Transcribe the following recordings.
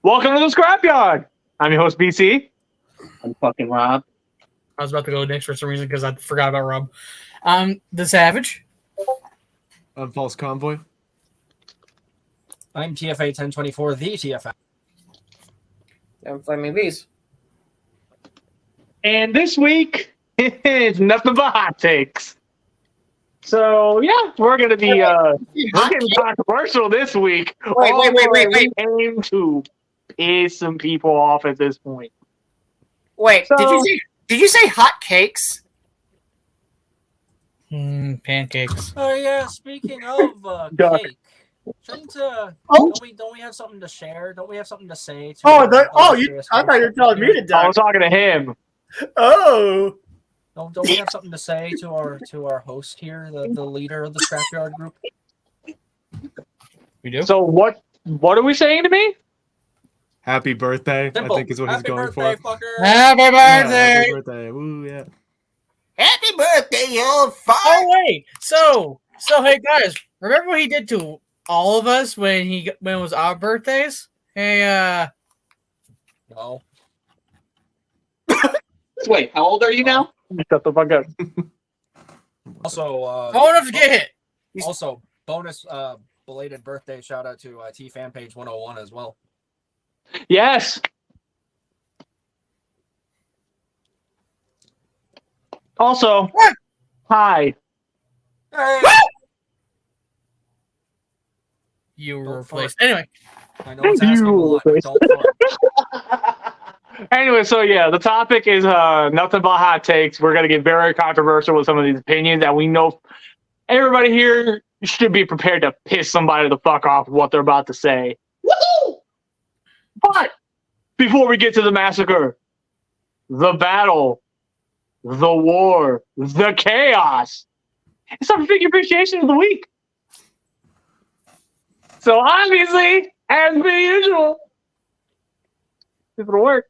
Welcome to the Scrapyard. I'm your host, BC. I'm fucking Rob. I was about to go next for some reason because I forgot about Rob. I'm the Savage. I'm False Convoy. I'm TFA 1024, the TFA. I'm Flaming Beast. And this week, it's nothing but hot takes. So, yeah, we're going to be we're getting controversial this week. Wait. We aim to piss some people off at this point. Wait, So- did you say hot cakes? Pancakes. Oh yeah, speaking of Duck. cake, don't we have something to share? Don't we have something to say? To I our thought illustrious you were telling me to I duck. was talking to him. Oh, Don't we have something to say to our host here, the leader of the Scrapyard group? We do? So, what are we saying to me? Happy birthday, Simple. I think is what he's Happy going birthday, for. fucker! Happy Yeah, birthday! happy birthday. Woo, yeah. happy birthday, you fuck! Oh wait, so hey guys, remember what he did to all of us when it was our birthdays? Hey, No. Wait, how old are you now? Shut the fuck up. Also, don't forget it. also bonus belated birthday shout out to T Fan Page 101 as well. Yes. Also, hi. You were Don't replaced. fart. Anyway, I know it's asking a lot, but don't fart. Anyway, so yeah, the topic is nothing but hot takes. We're gonna get very controversial with some of these opinions, and we know everybody here should be prepared to piss somebody the fuck off with what they're about to say. Woo! But before we get to the massacre, the battle, the war, the chaos, it's our figure appreciation of the week. So obviously, as per usual, it's gonna work.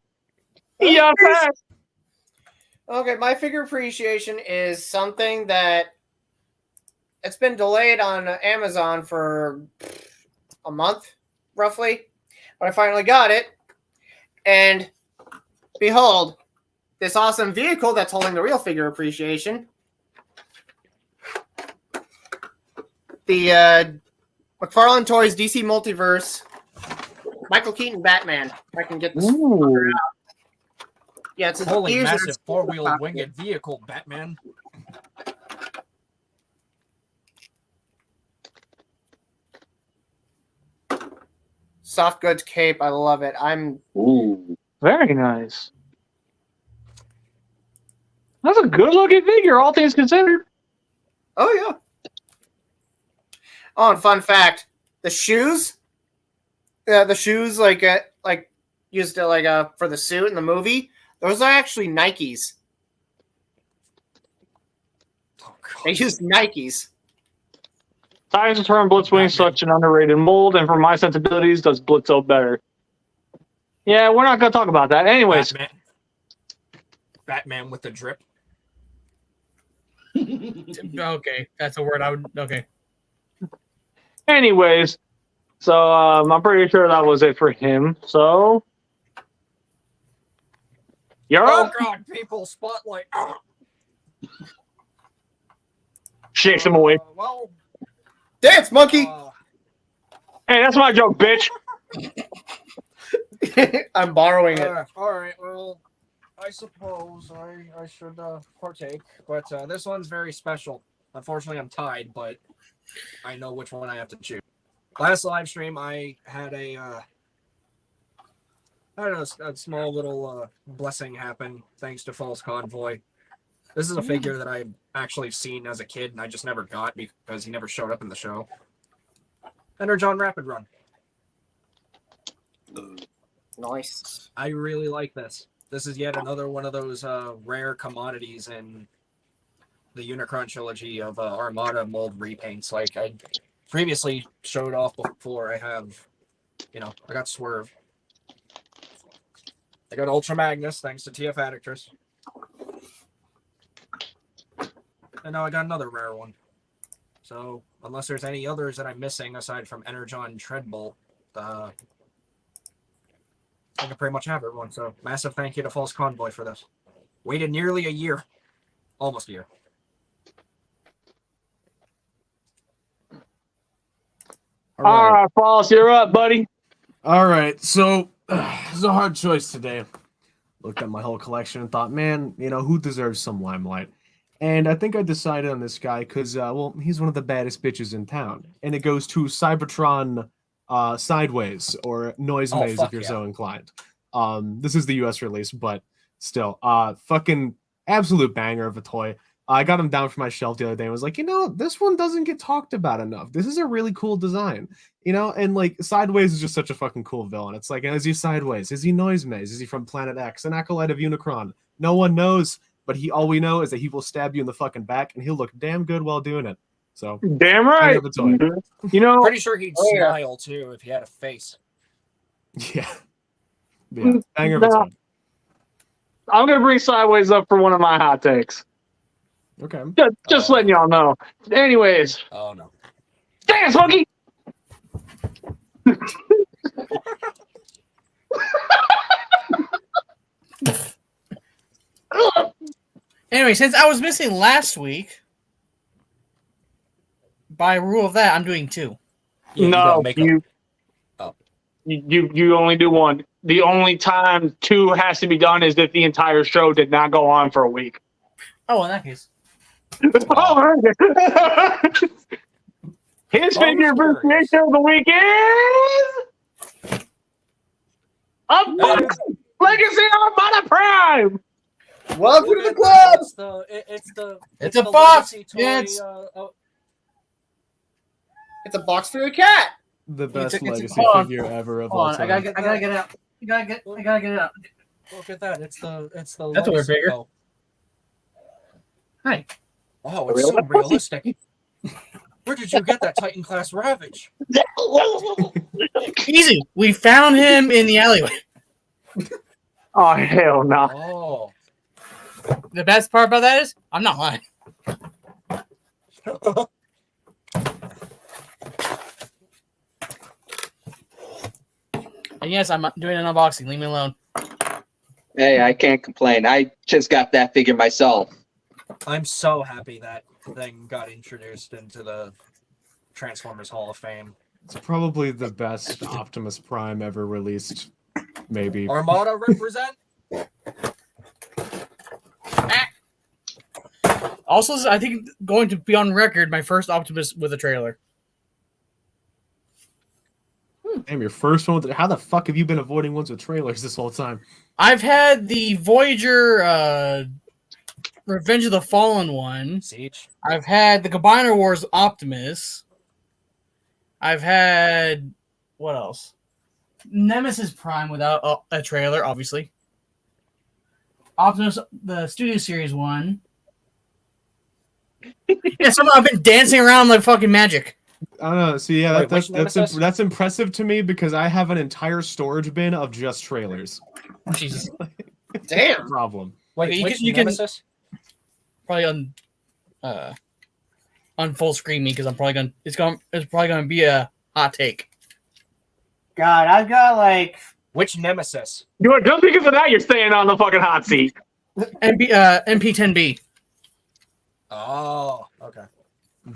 Yeah, fast. Okay, my figure appreciation is something that it's been delayed on Amazon for a month, roughly, but I finally got it. And behold, this awesome vehicle that's holding the real figure appreciation. The McFarlane Toys DC Multiverse Michael Keaton Batman. If I can get this fucker out. Yeah, it's a Holy user- massive four-wheel winged vehicle, Batman. soft goods cape. I love it. Ooh, very nice. That's a good looking figure, all things considered. Oh yeah. Oh, and fun fact: the shoes, like used to for the suit in the movie. Those are actually Nikes. Oh, They God. used Nikes. Tires return Blitzwing such an underrated mold, and for my sensibilities, does Blitzo better. Yeah, we're not gonna talk about that. Anyways, Batman with the drip. okay, that's a word I would. Okay, anyways, so I'm pretty sure that was it for him. So you're Oh up. God, people spotlight. Shakes him away. Well, Dance monkey. Hey, that's my joke, bitch. I'm borrowing it. all right. Well, I suppose I should partake, but this one's very special. Unfortunately, I'm tied, but I know which one I have to choose. Last live stream, I had a small little blessing happen thanks to False Convoy. This is a figure that I've actually seen as a kid, and I just never got because he never showed up in the show. Enter John Rapid Run. Nice. I really like this. This is yet another one of those rare commodities in the Unicron trilogy of Armada mold repaints. Like I previously showed off before. I have, I got Swerve. I got Ultra Magnus, thanks to TF Addictress. And now I got another rare one. So, unless there's any others that I'm missing aside from Energon Treadbolt, I can pretty much have everyone. So massive thank you to False Convoy for this. Waited nearly a year, almost a year. All right, False, you're up, buddy. All right, so it's a hard choice today. Looked at my whole collection and thought, man, who deserves some limelight? And I think I decided on this guy because, well, he's one of the baddest bitches in town. And it goes to Cybertron Sideways, or Noise Oh, Maze fuck if you're yeah. so inclined. This is the US release, but still, fucking absolute banger of a toy. I got him down for my shelf the other day and was like, this one doesn't get talked about enough. This is a really cool design, and like Sideways is just such a fucking cool villain. It's like, is he Sideways? Is he Noise Maze? Is he from Planet X? An acolyte of Unicron? No one knows, but all we know is that he will stab you in the fucking back and he'll look damn good while doing it. So Damn right. of a toy. Pretty sure he'd Oh, yeah. smile too if he had a face. Yeah. Banger of a toy. I'm gonna bring Sideways up for one of my hot takes. Okay. Just letting y'all know. Anyways, Oh no. dance, monkey. Anyway, since I was missing last week, by rule of that, I'm doing 2. Yeah, No, you. Oh. you only do one. The only time 2 has to be done is if the entire show did not go on for a week. Oh, in that case. Oh, his figure appreciation of the week is Unboxing Legacy Armada Prime. Welcome to the club. It's a box. legacy toy, Yeah, it's- It's a box for your cat. The best it's a- legacy hold on. figure ever of Hold all on, time. I gotta get it out. I gotta get it out. Look at that! It's the. That's a legacy- little bigger. Oh, Hi. oh, it's so realistic. Where did you get that Titan class Ravage? Easy. We found him in the alleyway. Oh hell no! Oh. The best part about that is, I'm not lying. And yes, I'm doing an unboxing. Leave me alone. Hey, I can't complain. I just got that figure myself. I'm so happy that thing got introduced into the Transformers Hall of Fame. It's probably the best Optimus Prime ever released. Maybe. Armada represent? Also, I think going to be on record my first Optimus with a trailer. Damn, your first one. How the fuck have you been avoiding ones with trailers this whole time? I've had the Voyager Revenge of the Fallen one. Siege. I've had the Combiner Wars Optimus. I've had what else? Nemesis Prime without a trailer, obviously. Optimus, the Studio Series one. Yeah, somehow I've been dancing around like fucking magic. I don't know. See, yeah, Wait, which Nemesis? that's impressive to me because I have an entire storage bin of just trailers. Oh, Jesus. Damn. Problem. Wait, Okay, which you can- Nemesis? Probably on full screen me because it's probably gonna be a hot take. God, I've got like Which Nemesis? Just because of that, you're staying on the fucking hot seat. MP10B. Oh, okay.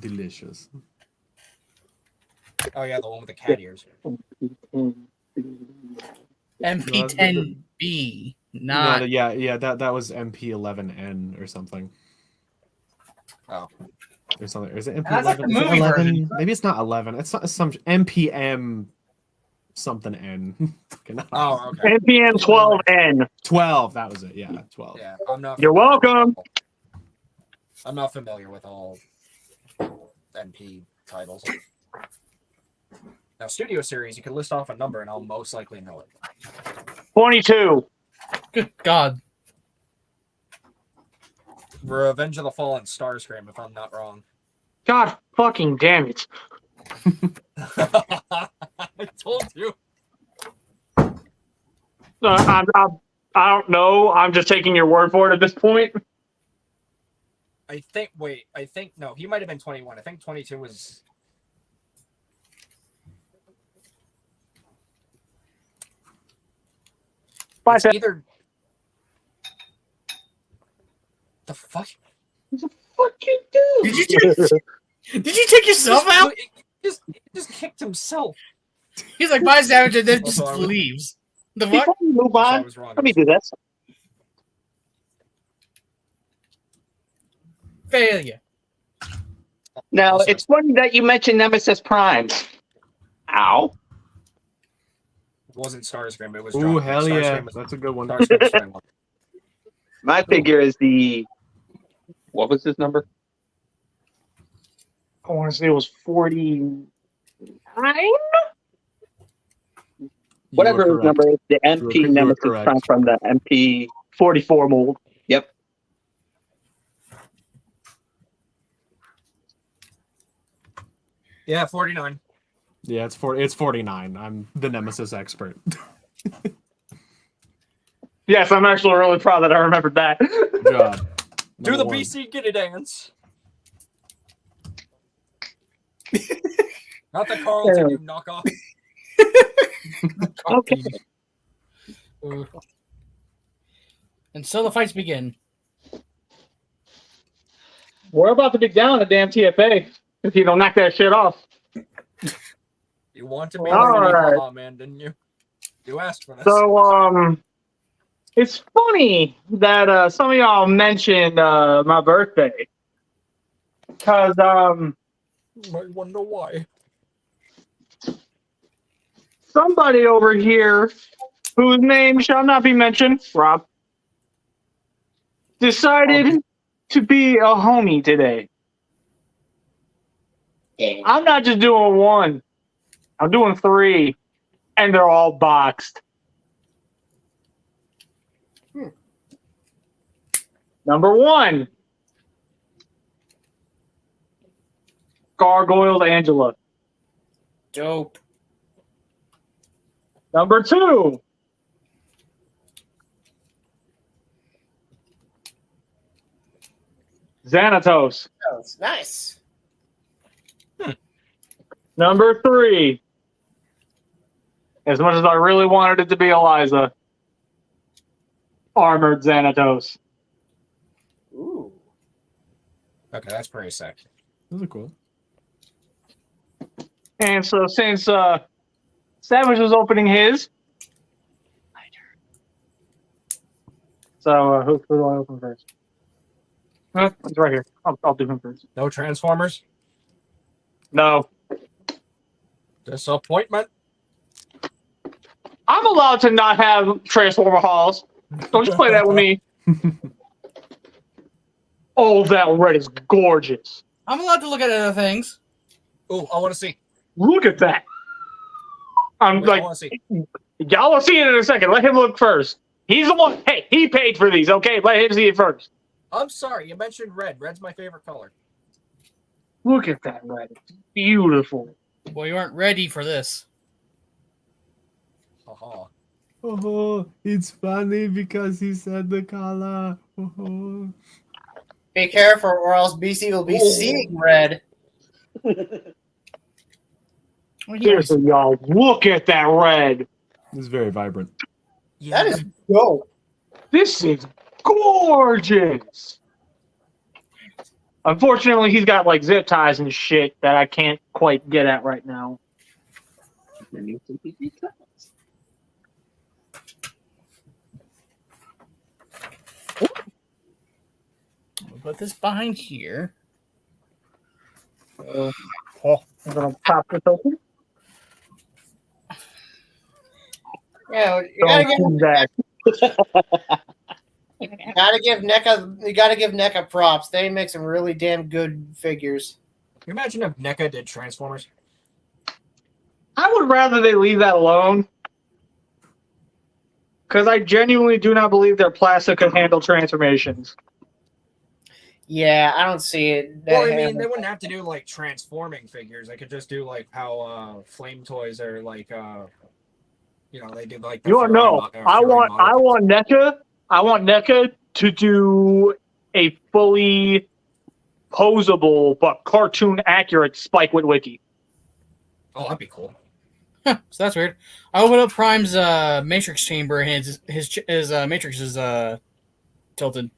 Delicious. Oh yeah, the one with the cat ears. MP10B. Not No, yeah, that was MP11N or something. Oh. Or something. Is it That's like the MP11? Is it movie 11? version. Maybe it's not 11. It's not some MPM something N. Oh, okay. NPM 12N. 12. That was it. Yeah, 12. Yeah, I'm not. You're welcome. I'm not familiar with all NP titles. Now, Studio Series, you can list off a number, and I'll most likely know it. 22. good God. Revenge of the Fallen Starscream, if I'm not wrong. God fucking damn it. I told you. I don't know. I'm just taking your word for it at this point. I think no, he might have been 21. I think 22 was. Bye, It's Sam. either the fuck. Fucking dude. Did you take yourself out? He just kicked himself. He's like, bye, Savage, and then just Also, I was- leaves. The Before fuck? we move So I on, was wrong. let me do this. Failure. Now, Also- it's funny that you mentioned Nemesis Prime. Ow. It wasn't Starscream. It was. Ooh, Draco. hell yeah. Starscream was- That's a good one. Starscream was Strand 1. My figure is the. What was his number? I want to say it was 49. Whatever You his are number correct. is, the MP You are Nemesis correct. Prime from the MP. 44 mold. Yep. Yeah, 49. Yeah, it's 49. I'm the Nemesis expert. Yes, I'm actually really proud that I remembered that. Good job. Do Number the one. BC Giddy dance. Not the Carlton, you knockoff. Okay. And so the fights begin. We're about to be down a damn TFA if you don't knock that shit off. You want to be All the right. Baja man, didn't you? You asked for this. So, it's funny that some of y'all mentioned my birthday. Because, I wonder why. somebody over here, whose name shall not be mentioned, Rob, decided to be a homie today. I'm not just doing one. I'm doing 3. And they're all boxed. Number 1. Gargoyled Angela. Dope. Number 2. Xanatos. Oh, it's nice. Number 3. As much as I really wanted it to be Eliza, Armored Xanatos. Ooh. Okay, that's pretty sick. Those are cool. And so since Savage was opening his, so who do I open first? It's right here. I'll do him first. No Transformers? No. Disappointment? I'm allowed to not have Transformer Halls. Don't you play that with me. Oh, that red is gorgeous. I'm allowed to look at other things. Oh, I want to see. Look at that. I'm Wait, I like, want to see. y'all will see it in a second. Let him look first. He's the one. Hey, he paid for these. Okay, let him see it first. I'm sorry, you mentioned red. Red's my favorite color. Look at that red. It's beautiful. Well, you weren't ready for this. Haha. Oh, it's funny because he said the color. Oh. Be careful, or else BC will be Ooh. seeing red. Seriously, y'all, look at that red. It's very vibrant. Yeah. That is dope. This is gorgeous. Unfortunately, he's got like zip ties and shit that I can't quite get at right now. We'll put this behind here. I'm gonna pop this open. Yeah, you Don't gotta do that. give NECA props. They make some really damn good figures. Can you imagine if NECA did Transformers? I would rather they leave that alone. Because I genuinely do not believe their plastic could handle transformations. Yeah, I don't see it. Well, I mean, they wouldn't have to do like transforming figures. They could just do like how Flame Toys are like, they did like. The You want Fury no? mo- I Fury want model. I want NECA to do a fully posable but cartoon accurate Spike Witwicky. Oh, that'd be cool. So that's weird. I opened up Prime's Matrix chamber, and his Matrix is tilted.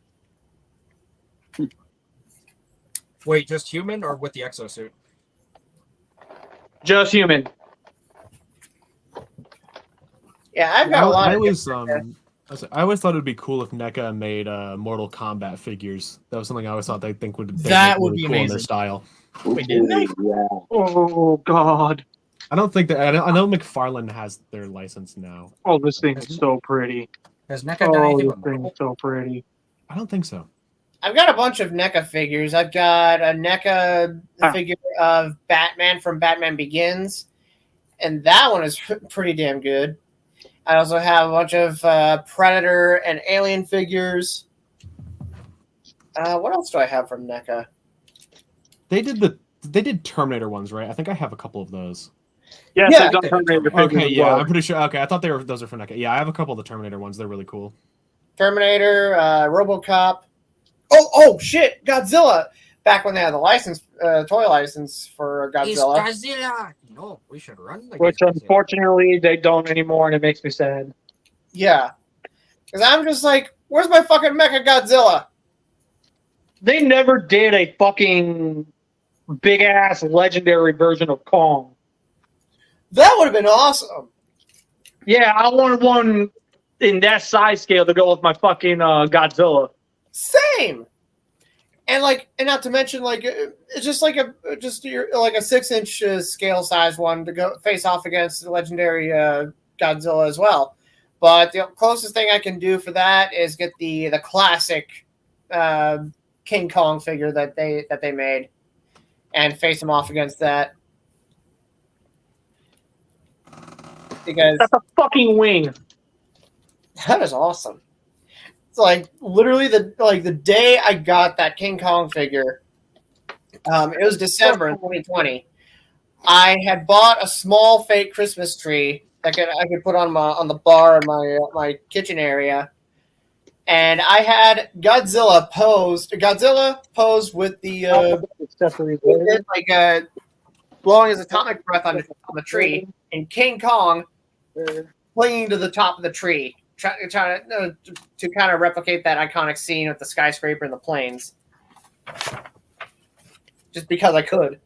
Wait, just human or with the exosuit? Just human. Yeah, I've got a lot I of always I always thought it'd be cool if NECA made Mortal Kombat figures. That was something I always thought they'd That make would really be cool in their amazing. style. Wait, didn't they? Yeah. Oh God. I don't think that I know McFarlane has their license now. Oh, this thing's so pretty. Has NECA done Oh, anything this with thing's Marvel? so pretty. I don't think so. I've got a bunch of NECA figures. I've got a NECA figure of Batman from Batman Begins, and that one is pretty damn good. I also have a bunch of Predator and Alien figures. What else do I have from NECA? They did Terminator ones, right? I think I have a couple of those. Yes, Yeah, they've done Terminator figures Okay, as yeah, well. I'm pretty sure. Okay, I thought those are for NECA. Yeah, I have a couple of the Terminator ones. They're really cool. Terminator, RoboCop. Oh shit! Godzilla. Back when they had the license, toy license for Godzilla. Godzilla! No, we should run like Which Godzilla. unfortunately they don't anymore, and it makes me sad. Yeah, because I'm just like, where's my fucking Mecha Godzilla? They never did a fucking big ass legendary version of Kong. That would have been awesome. Yeah, I wanted one in that size scale to go with my fucking Godzilla. Same. And not to mention, it's just like a 6-inch scale size one to go face off against the legendary Godzilla as well. But the closest thing I can do for that is get the classic King Kong figure that they made, and face him off against that. Because That's a fucking wing. that is awesome. It's like literally the day I got that King Kong figure. It was December in 2020. I had bought a small fake Christmas tree that I could put on the bar in my kitchen area, and I had Godzilla posed with the Accessories. blowing his atomic breath on the tree, and King Kong clinging to the top of the tree, trying to kind of replicate that iconic scene with the skyscraper and the planes. Just because I could.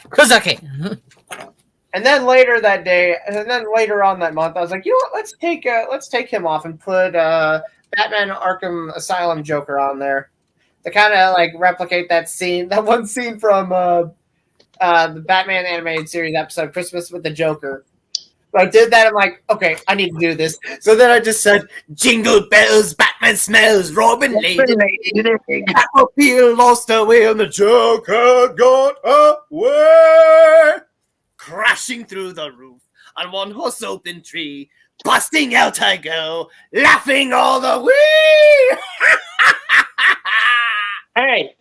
Because I can. And then later that day, and then later on that month, I was like, you know what? Let's take him off and put Batman Arkham Asylum Joker on there to kind of replicate that one scene from the Batman animated series episode Christmas with the Joker. So I did that. I'm like, okay, I need to do this. So then I just said, "Jingle bells, Batman smells, Robin lady, Batmobile lost away, and the Joker got away." Crashing through the roof on one horse open tree, busting out I go, laughing all the way. Hey,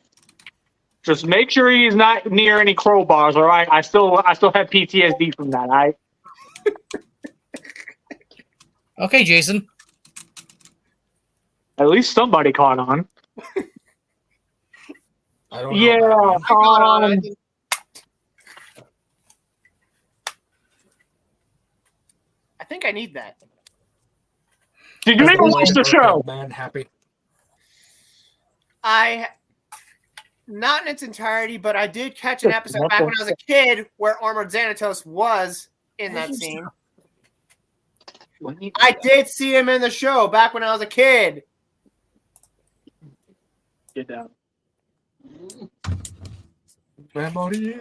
just make sure he's not near any crowbars. All right, I still have PTSD from that. All right. Okay, Jason. At least somebody caught on. I don't know. Yeah. I got on. I think I need that. Did you even watch the show? Man, happy. Not in its entirety, but I did catch an episode back when I was a kid where Armored Xanatos was in that scene. I did see him in the show back when I was a kid. Get down. Memories.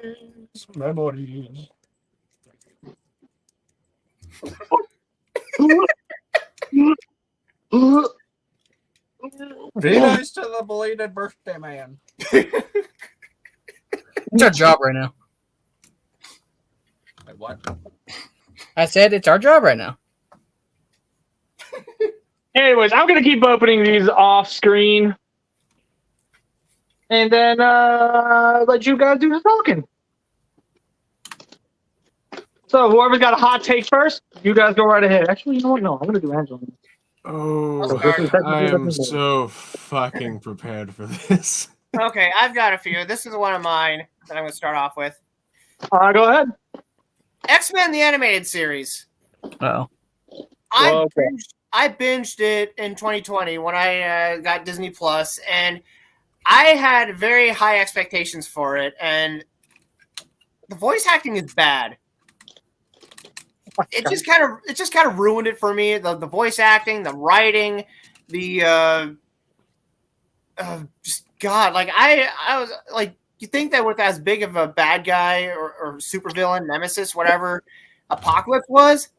Be nice to the belated birthday man. It's our job right now. Wait, what? I said it's our job right now. Anyways, I'm gonna keep opening these off screen, and then let you guys do the talking. So whoever's got a hot take first, you guys go right ahead. Actually, you know what? No, I'm gonna do Angela. Oh, start. I am so fucking prepared for this. Okay, I've got a few. This is one of mine that I'm going to start off with. Go ahead. X-Men the animated series. Oh. I binged it in 2020 when I got Disney Plus, and I had very high expectations for it, and the voice acting is bad. It just kind of ruined it for me. The voice acting, the writing, the just God, like I was like, you think that with as big of a bad guy or supervillain, nemesis, whatever Apocalypse was,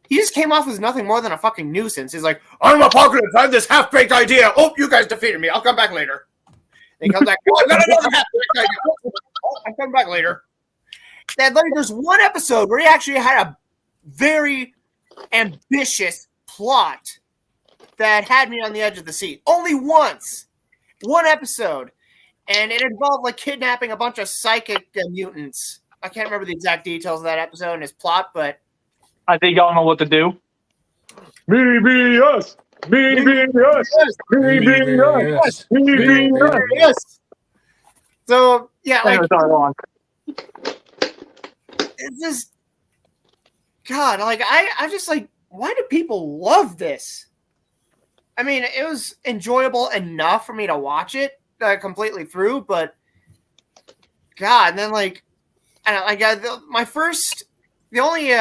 he just came off as nothing more than a fucking nuisance. He's like, I'm Apocalypse, I have this half-baked idea. Oh, you guys defeated me. I'll come back later. And he comes back, oh, I've got another half-baked idea. Oh, I'll come back later. Then there's one episode where he actually had a very ambitious plot that had me on the edge of the seat. Only once. One episode. And it involved like kidnapping a bunch of psychic mutants. I can't remember the exact details of that episode and his plot, but I think y'all know what to do. Me be us. Me be us. Me be us. Me be us. yes. So yeah, like it's just God, like I just like, why do people love this? I mean, it was enjoyable enough for me to watch it completely through, but God, and then like, I don't know, like the only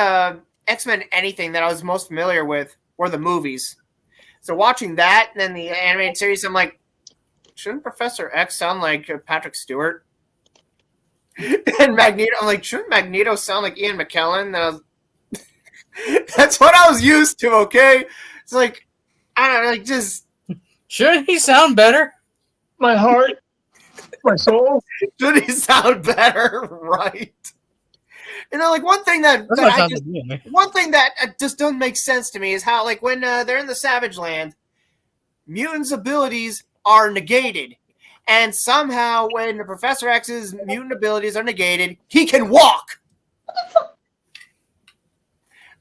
X-Men anything that I was most familiar with were the movies. So watching that and then the animated series, I'm like, shouldn't Professor X sound like Patrick Stewart? And Magneto, I'm like, shouldn't Magneto sound like Ian McKellen? That's what I was used to, okay? It's like, I don't know, like just... Shouldn't he sound better? My heart, my soul. Should he sound better? Right. You know, like one thing that just doesn't make sense to me is how, like, when they're in the Savage Land, mutants' abilities are negated. And somehow when the Professor X's mutant abilities are negated, he can walk.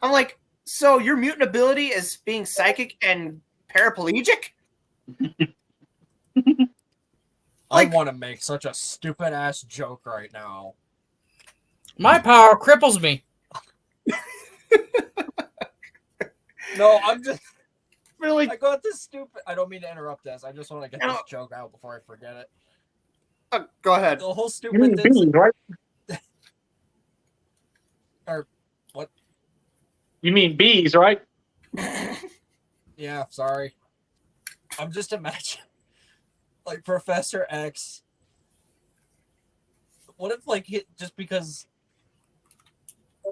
I'm like, so your mutant ability is being psychic and paraplegic? I want to make such a stupid ass joke right now. My power cripples me. No, I'm just Really? I got this stupid. I don't mean to interrupt this. I just want to get this joke out before I forget it. Go ahead. The whole You stupid mean thing. bees, right? Or what? You mean bees, right? Yeah, sorry. I'm just imagining, like, Professor X. What if, like, just because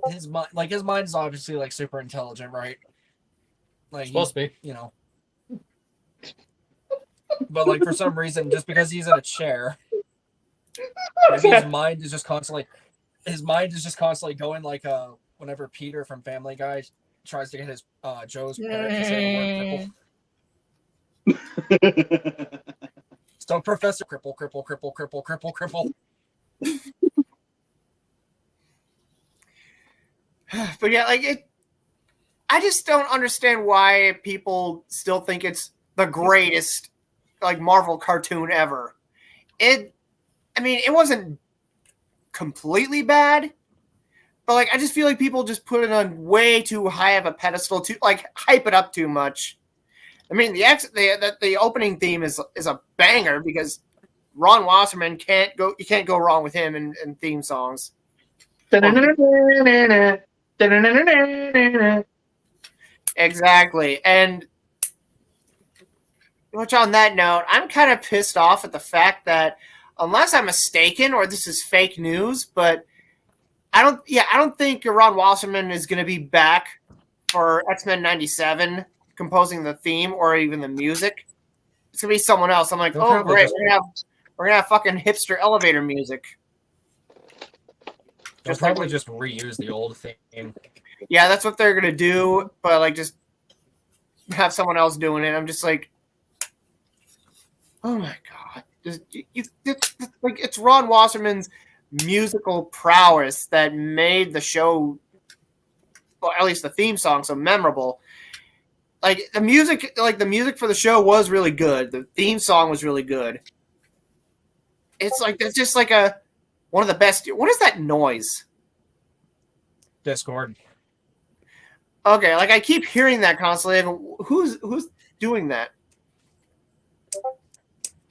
his mind is obviously like super intelligent, right? Like, Supposed to be. you know. But like for some reason, just because he's in a chair, maybe his mind is just constantly going like whenever Peter from Family Guy tries to get his Joe's parents to say the word cripple. So Professor cripple. But yeah, like I just don't understand why people still think it's the greatest like Marvel cartoon ever. It wasn't completely bad, but like I just feel like people just put it on way too high of a pedestal, to like hype it up too much. I mean, the opening theme is a banger because Ron Wasserman you can't go wrong with him in theme songs. Exactly. And which on that note, I'm kind of pissed off at the fact that unless I'm mistaken or this is fake news, but I don't think Ron Wasserman is going to be back for X-Men 97 composing the theme or even the music. It's going to be someone else. I'm like, oh great, we're going to have fucking hipster elevator music. They'll probably just reuse the old theme. Yeah, that's what they're going to do, but like just have someone else doing it. I'm just like, oh my god! It's Ron Wasserman's musical prowess that made the show, well, at least the theme song, so memorable. Like the music for the show was really good. The theme song was really good. It's just like one of the best. What is that noise? Discord. Okay, like I keep hearing that constantly. Who's doing that?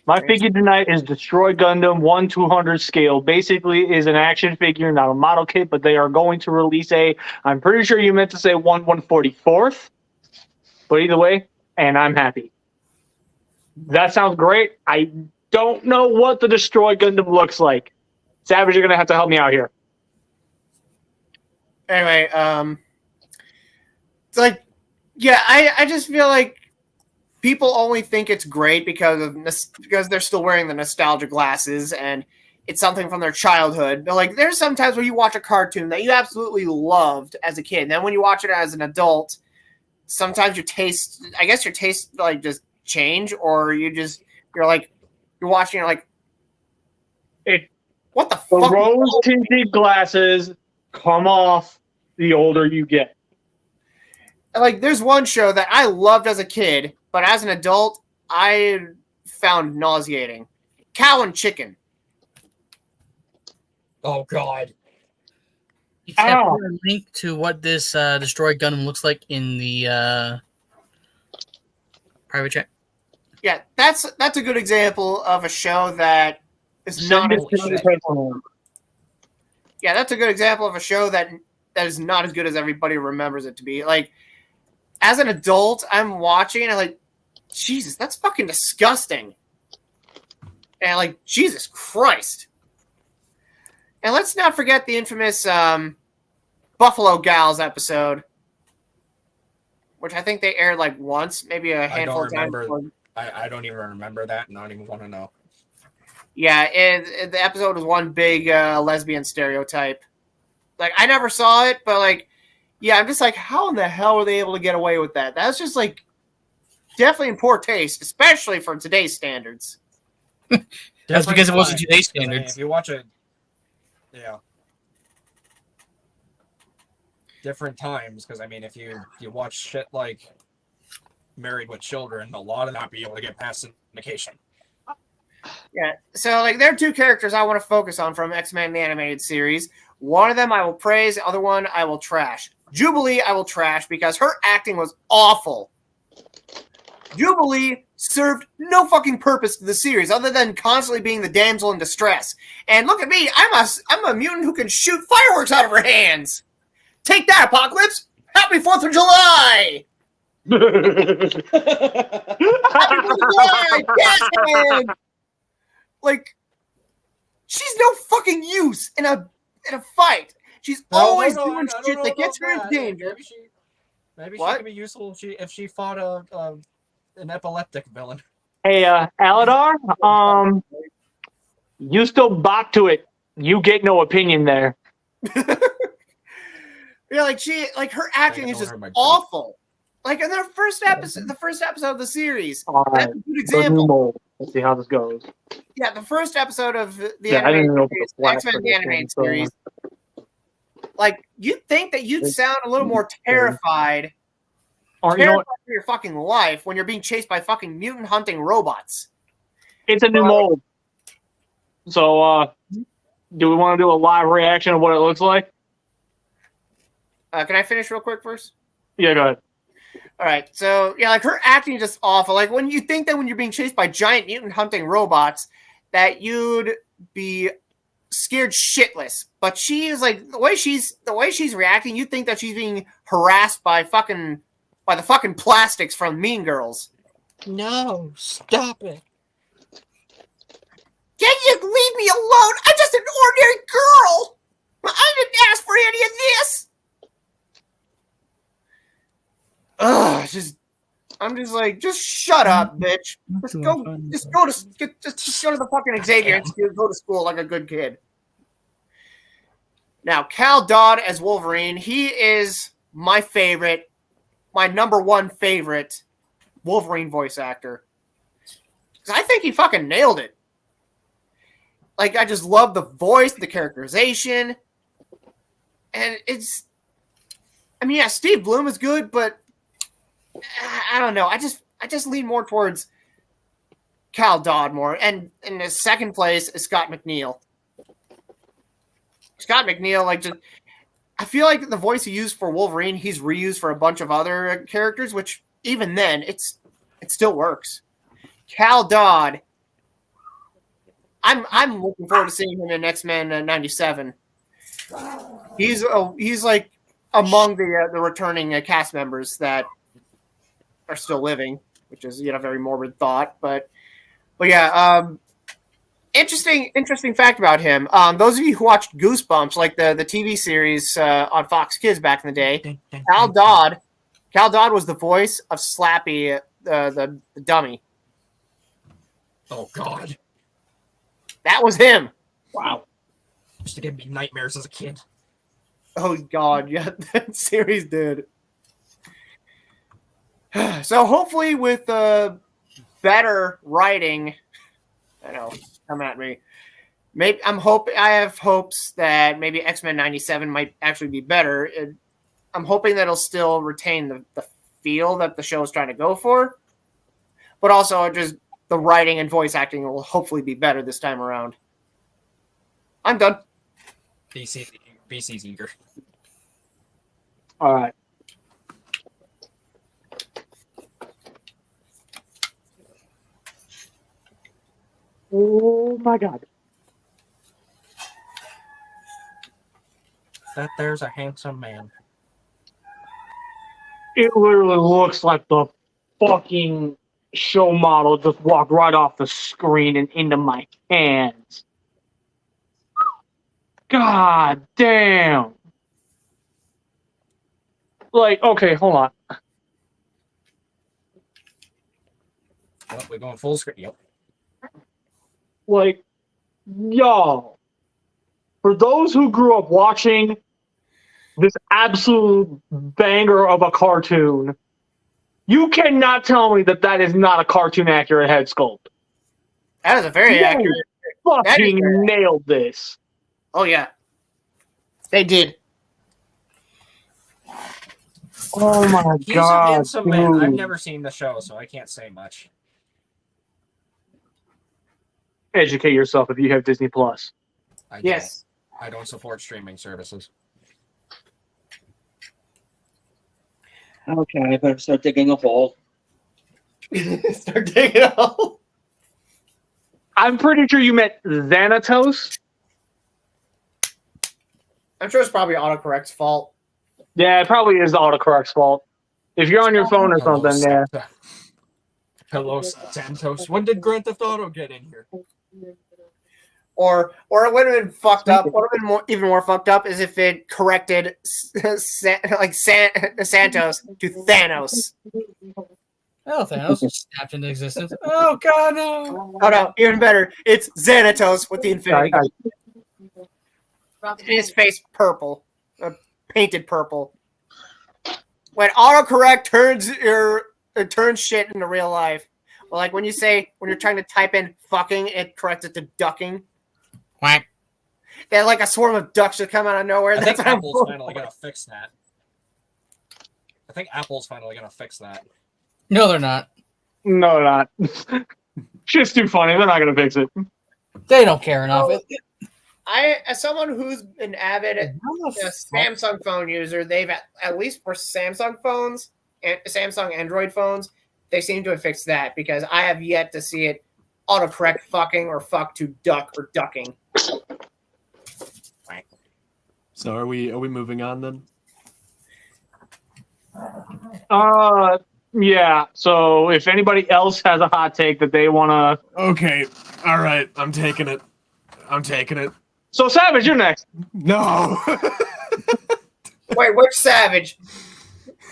My figure tonight is Destroy Gundam 1/200 scale. Basically, is an action figure, not a model kit, but they are going to release a. I'm pretty sure you meant to say 1/144th, but either way, and I'm happy. That sounds great. I don't know what the Destroy Gundam looks like. Savage, you're gonna have to help me out here. Anyway, it's like, yeah, I just feel like people only think it's great because they're still wearing the nostalgia glasses and it's something from their childhood. But like, there's sometimes where you watch a cartoon that you absolutely loved as a kid, and then when you watch it as an adult, sometimes your taste like just change, or you're watching it like, what the The fuck? rose tinted glasses come off the older you get. Like, there's one show that I loved as a kid, but as an adult, I found nauseating. Cow and Chicken. Oh God. You can't put a link to what this Destroy Gundam looks like in the private chat. Yeah, that's a good example of a show that is not. Yeah, that's a good example of a show that is not as good as everybody remembers it to be. Like, as an adult, I'm watching and I'm like, Jesus, that's fucking disgusting. And like, Jesus Christ. And let's not forget the infamous Buffalo Gals episode, which I think they aired like once, maybe a handful of times. I don't even remember that, and I don't even want to know. Yeah, the episode was one big lesbian stereotype. Like, I never saw it, but like, yeah, I'm just like, how in the hell were they able to get away with that? That's just like definitely in poor taste, especially for today's standards. That's because it wasn't today's standards. If you watch it, yeah, different times. Because I mean, if you watch shit like Married with Children, a lot of not be able to get past syndication. Yeah, so like, there are two characters I want to focus on from X-Men the Animated Series. One of them I will praise, the other one I will trash. Jubilee I will trash because her acting was awful. Jubilee served no fucking purpose to the series other than constantly being the damsel in distress. And look at me, I'm a mutant who can shoot fireworks out of her hands. Take that, Apocalypse! Happy 4th of July! Happy 4th of July! Yes, man! Like, she's no fucking use in a fight. She's always doing shit that gets her in danger. Maybe she could be useful if she fought an epileptic villain. Hey, Aladar, you still bop to it. You get no opinion there. Yeah, like her acting is just awful. Like in the first episode of the series, that's a good example. Let's see how this goes. Yeah, the first episode of the X-Men the Animated Series. Like, you'd think that you'd sound a little more terrified. For your fucking life when you're being chased by fucking mutant hunting robots. It's a new mold. So, do we want to do a live reaction of what it looks like? Can I finish real quick first? Yeah, go ahead. All right. So, yeah, like, her acting is just awful. Like, when you think that when you're being chased by giant mutant hunting robots that you'd be scared shitless. But she is like, the way she's reacting, you think that she's being harassed by the fucking plastics from Mean Girls. No, stop it. Can you leave me alone? I'm just an ordinary girl. I didn't ask for any of this. Ugh, I'm just like, just shut up, bitch. Just go to the fucking Xavier and go to school like a good kid. Now, Cal Dodd as Wolverine, he is my favorite, my number one favorite Wolverine voice actor. Because I think he fucking nailed it. Like, I just love the voice, the characterization. And it's... I mean, yeah, Steve Bloom is good, but... I don't know. I just lean more towards Cal Dodd more. And in the second place is Scott McNeil. Scott McNeil, like, just... I feel like the voice he used for Wolverine, he's reused for a bunch of other characters, which even then, it still works. Cal Dodd. I'm looking forward to seeing him in X-Men 97. He's like among the returning cast members that are still living, which is a very morbid thought, but yeah. Interesting fact about him. Those of you who watched Goosebumps, like the TV series on Fox Kids back in the day, Cal Dodd was the voice of Slappy, the dummy. Oh God, that was him. Wow. Used to give me nightmares as a kid. Oh God, yeah, that series did. So hopefully with better writing, I know, come at me. Maybe I have hopes that maybe X-Men 97 might actually be better. I'm hoping that it'll still retain the feel that the show is trying to go for, but also just the writing and voice acting will hopefully be better this time around. I'm done. BC's eager. All right. Oh my God. That there's a handsome man. It literally looks like the fucking show model just walked right off the screen and into my hands. God damn. Like, okay, hold on. Oh, we're going full screen. Yep. Like, y'all, for those who grew up watching this absolute banger of a cartoon, you cannot tell me that is not a cartoon accurate head sculpt. That is a very accurate. Fucking nailed this. Oh yeah, they did. Oh my He's God. a handsome man. I've dude. never seen the show, so I can't say much. Educate yourself if you have Disney Plus. Yes. I don't support streaming services. Okay, I better start digging a hole. Start digging a hole. I'm pretty sure you meant Xanatos. I'm sure it's probably autocorrect's fault. Yeah, it probably is the autocorrect's fault. If you're on your phone or Hello, something, yeah. Santa. Hello, Santos. When did Grand Theft Auto get in here? Or it would have been fucked up. What would have been even more fucked up is if it corrected Santos to Thanos. Oh, Thanos just snapped into existence. Oh God, no! Oh no, even better. It's Xanatos with the Infinity. His face purple, painted purple. When autocorrect turns shit into real life. Well, like when you're trying to type in fucking, it corrects it to ducking. Quack. They had like a swarm of ducks that come out of nowhere. I think That's how Apple's finally gonna fix that. I think Apple's finally gonna fix that. No, they're not. No, they're not. Shit's too funny. They're not going to fix it. They don't care enough. As someone who's an avid Samsung phone user, they've at least for Samsung phones and Samsung Android phones, they seem to have fixed that because I have yet to see it autocorrect fucking or fuck to duck or ducking. So are we moving on then? Yeah. So if anybody else has a hot take that they want to. Okay. All right. I'm taking it. So Savage, you're next. No. Wait, which Savage?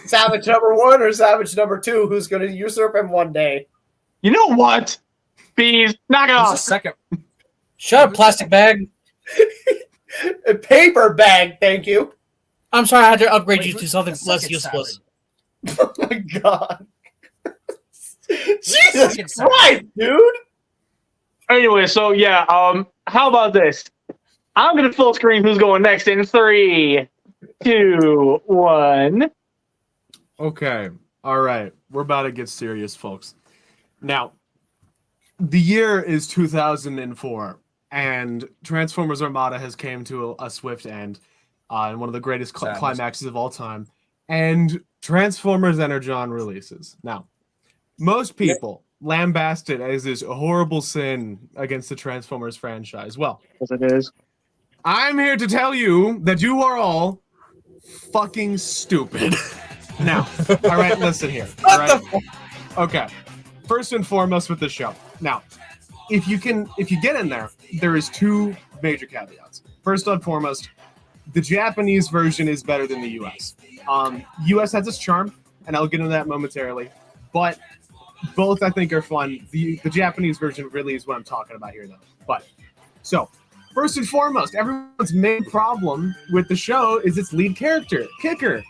Savage number 1 or Savage number 2? Who's going to usurp him one day? You know what? Bees, knock it Who's the off. second? Shut up, plastic bag. A paper bag, thank you. I'm sorry, I had to upgrade Wait, you to who's something the less second useless. Oh my god. Jesus Second Savage. Christ, dude! Anyway, so yeah, how about this? I'm gonna full screen who's going next in 3, 2, 1. Okay. All right. We're about to get serious, folks. Now, the year is 2004, and Transformers Armada has came to a swift end. and one of the greatest Sadness. climaxes of all time. And Transformers Energon releases. Now, most people lambast it as this horrible sin against the Transformers franchise. Well, Yes, it is. I'm here to tell you that you are all fucking stupid. Now, all right, listen here. All right? Okay. First and foremost with the show. Now, if you get in there is two major caveats. First and foremost, the Japanese version is better than the US. US has its charm, and I'll get into that momentarily. But both I think are fun. The Japanese version really is what I'm talking about here, though. But so, first and foremost, everyone's main problem with the show is its lead character, Kicker.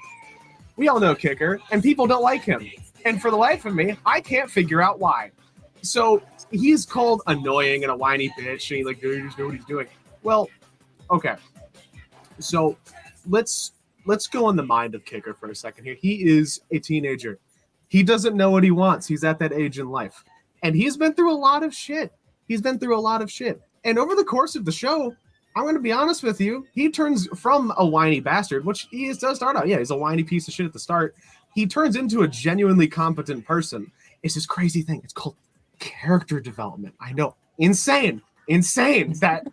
We all know Kicker, and people don't like him. And for the life of me, I can't figure out why. So he's called annoying and a whiny bitch, and he like doesn't know what he's doing. Well, okay. So let's go in the mind of Kicker for a second here. He is a teenager. He doesn't know what he wants. He's at that age in life. And he's been through a lot of shit. And over the course of the show, I'm going to be honest with you, he turns from a whiny bastard, which he does start out. Yeah, he's a whiny piece of shit at the start. He turns into a genuinely competent person. It's this crazy thing. It's called character development. I know. Insane that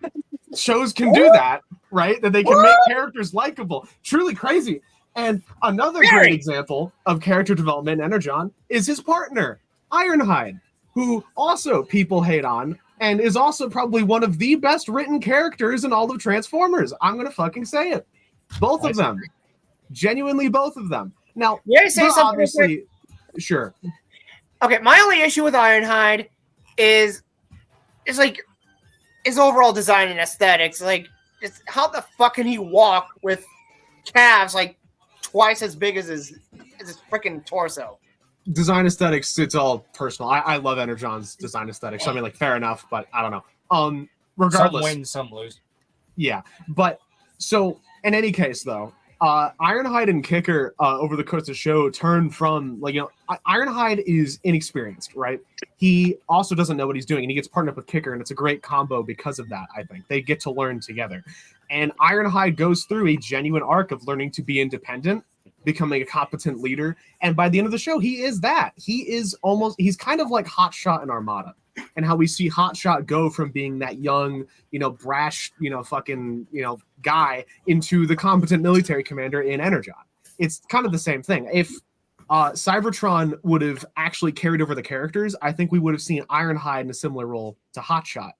shows can do that, right? That they can make characters likable. Truly crazy. And another great example of character development in Energon is his partner, Ironhide, who also people hate on and is also probably one of the best written characters in all of Transformers. I'm going to fucking say it. Both of them. Genuinely both of them. Now, say something obviously, sure. Okay, my only issue with Ironhide is like his overall design and aesthetics. Like, it's, how the fuck can he walk with calves like twice as big as his freaking torso? Design aesthetics, it's all personal. I love Energon's design aesthetics. So I mean, like, fair enough, but I don't know. Regardless, some win, some lose. Yeah, but so in any case, though, Ironhide and Kicker over the course of the show turn from, like, Ironhide is inexperienced, right? He also doesn't know what he's doing, and he gets partnered up with Kicker, and it's a great combo because of that. I think they get to learn together, and Ironhide goes through a genuine arc of learning to be independent, becoming a competent leader, and by the end of the show, he is that. He's kind of like Hotshot in Armada, and how we see Hotshot go from being that young, brash, fucking, guy into the competent military commander in Energon. It's kind of the same thing. If Cybertron would have actually carried over the characters, I think we would have seen Ironhide in a similar role to Hotshot.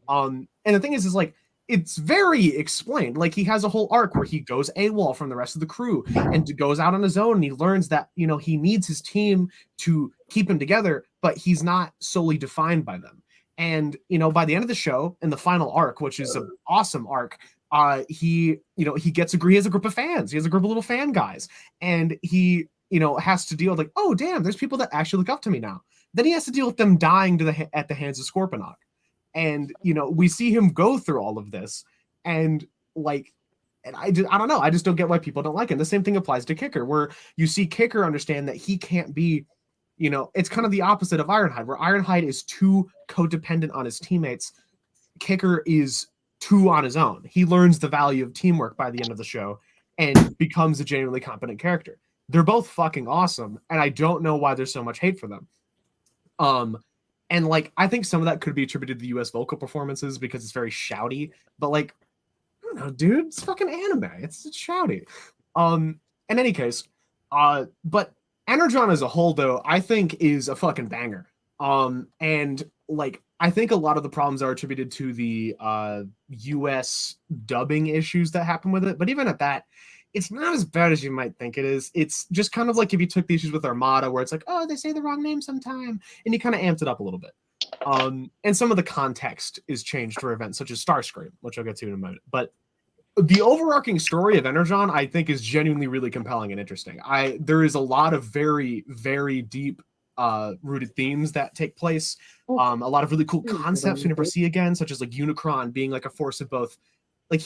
And the thing is like, it's very explained. Like, he has a whole arc where he goes AWOL from the rest of the crew and goes out on his own, and he learns that, he needs his team to keep him together, but he's not solely defined by them. And, by the end of the show, in the final arc, which is an awesome arc, he has a group of fans. He has a group of little fan guys, and he, has to deal with, like, oh, damn, there's people that actually look up to me now. Then he has to deal with them dying at the hands of Scorponok. And, we see him go through all of this, and I don't know. I just don't get why people don't like him. The same thing applies to Kicker, where you see Kicker understand that he can't be, it's kind of the opposite of Ironhide, where Ironhide is too codependent on his teammates. Kicker is too on his own. He learns the value of teamwork by the end of the show and becomes a genuinely competent character. They're both fucking awesome, and I don't know why there's so much hate for them. And I think some of that could be attributed to the US vocal performances because it's very shouty, but I don't know, dude, it's fucking anime. It's shouty. In any case, but Energon as a whole, though, I think is a fucking banger. And I think a lot of the problems are attributed to the US dubbing issues that happen with it. But even at that, it's not as bad as you might think it is. It's just kind of like if you took the issues with Armada, where it's like, oh, they say the wrong name sometime, and you kind of amped it up a little bit. And some of the context is changed for events such as Starscream, which I'll get to in a moment. But the overarching story of Energon, I think, is genuinely really compelling and interesting. There is a lot of very, very deep rooted themes that take place. A lot of really cool concepts we never see again, such as like Unicron being like a force of both. Like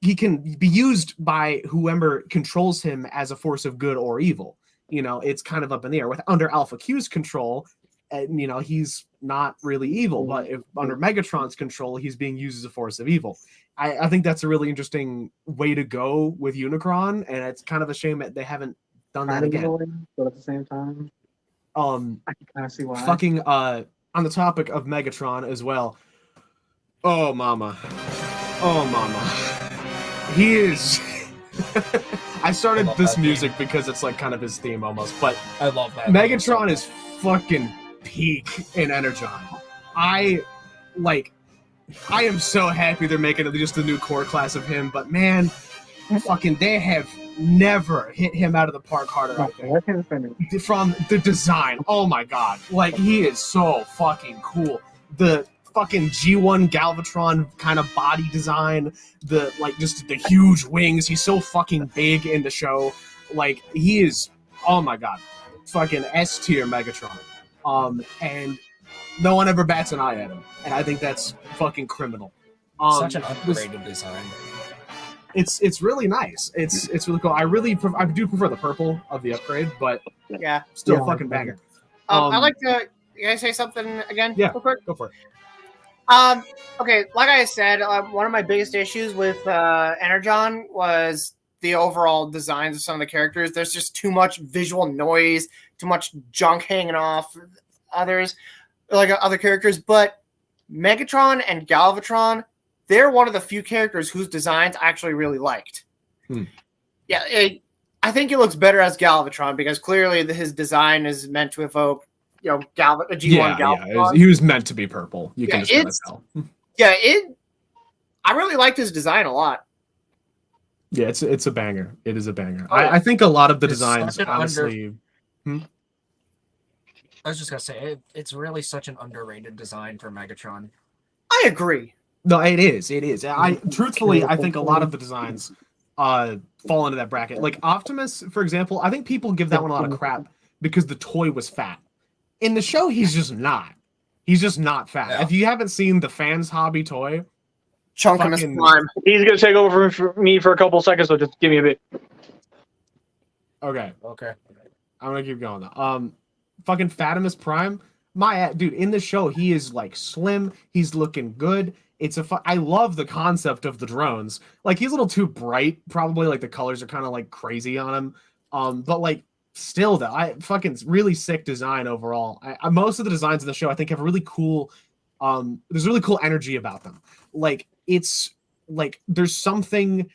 he can be used by whoever controls him as a force of good or evil. It's kind of up in the air. Under Alpha Q's control, and he's not really evil, but if under Megatron's control, he's being used as a force of evil. I think that's a really interesting way to go with Unicron, and it's kind of a shame that they haven't done that again. But at the same time, I can kind of see why. Fucking on the topic of Megatron as well. Oh mama, he is. I started this music because it's like kind of his theme almost, but I love that. Megatron is fucking peak in Energon. I am so happy they're making just a new core class of him, but man, fucking they have never hit him out of the park harder. I think. From the design, oh my god, like he is so fucking cool. The fucking G1 Galvatron kind of body design, just the huge wings. He's so fucking big in the show. Like he is, oh my god, fucking S tier Megatron. And no one ever bats an eye at him, and I think that's fucking criminal. Such an underrated design. It's really nice. It's really cool. I do prefer the purple of the upgrade, but Yeah. still fucking banger. I'd like to. Can I say something again? Yeah. Real quick? Go for it. Okay, like I said, one of my biggest issues with Energon was the overall designs of some of the characters. There's just too much visual noise, too much junk hanging off other characters. But Megatron and Galvatron, they're one of the few characters whose designs I actually really liked. Yeah, I think it looks better as Galvatron because clearly his design is meant to evoke, a G1 Galvatron. Yeah, he was meant to be purple. You can just kind of tell. Yeah, I really liked his design a lot. Yeah, it's a banger. It is a banger. Oh, yeah. I think a lot of the It's designs, such an honestly. I was just gonna say it's really such an underrated design for Megatron. I agree. No, it is. It is. Truthfully, I think a lot of the designs fall into that bracket. Like Optimus, for example, I think people give that one a lot of crap because the toy was fat. In the show, he's just not. He's just not fat. Yeah. If you haven't seen the fans' hobby toy, Chunkimus fucking- Prime. He's gonna take over for me for a couple seconds, so just give me a bit. okay, Okay. I'm gonna keep going though. Fucking Fatimus Prime, dude, in the show, he is like slim. He's looking good. I love the concept of the drones. Like he's a little too bright, probably. Like the colors are kind of like crazy on him. But like still, though, I fucking really sick design overall. Most of the designs in the show, I think, have really cool. There's really cool energy about them. Like it's like there's something.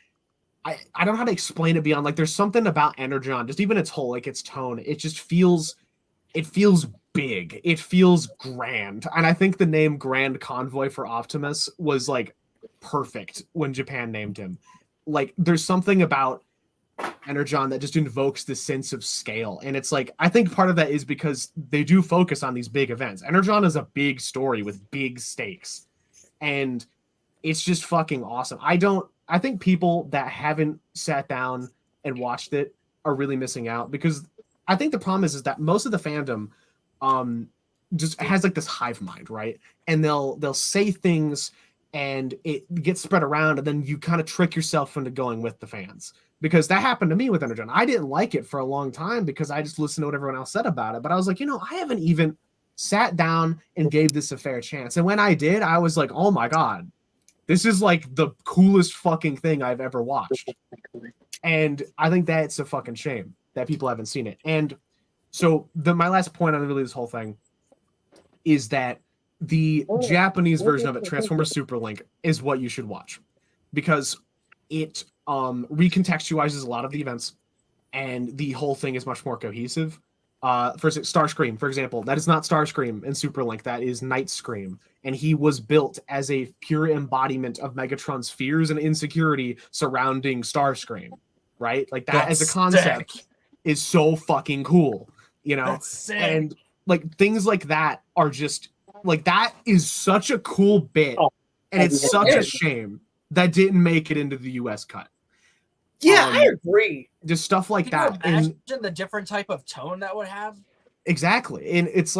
I don't know how to explain it beyond like there's something about Energon, just even its whole like its tone. It just feels. It feels big. It feels grand. And I think the name Grand Convoy for Optimus was like perfect when Japan named him. Like there's something about Energon that just invokes this sense of scale. And it's like, I think part of that is because they do focus on these big events. Energon is a big story with big stakes. And it's just fucking awesome. I think people that haven't sat down and watched it are really missing out because I think the problem is that most of the fandom just has like this hive mind, right? And they'll say things and it gets spread around and then you kind of trick yourself into going with the fans. Because that happened to me with Energon. I didn't like it for a long time because I just listened to what everyone else said about it. But I was like, I haven't even sat down and gave this a fair chance. And when I did, I was like, oh my God, this is like the coolest fucking thing I've ever watched. And I think that's a fucking shame that people haven't seen it. And so my last point on really this whole thing is that the Japanese version of it, Transformers Super Link, is what you should watch because it recontextualizes a lot of the events and the whole thing is much more cohesive. For Starscream, for example, that is not Starscream in Super Link, that is Nightscream. And he was built as a pure embodiment of Megatron's fears and insecurity surrounding Starscream, right? Like that as a concept. Sick. Is so fucking cool, That's sick. and like things like that are just like that is such a cool bit, and it's such a shame that didn't make it into the US cut. Yeah, I agree. Just stuff like Can you that. imagine the different type of tone that would have? Exactly, and it's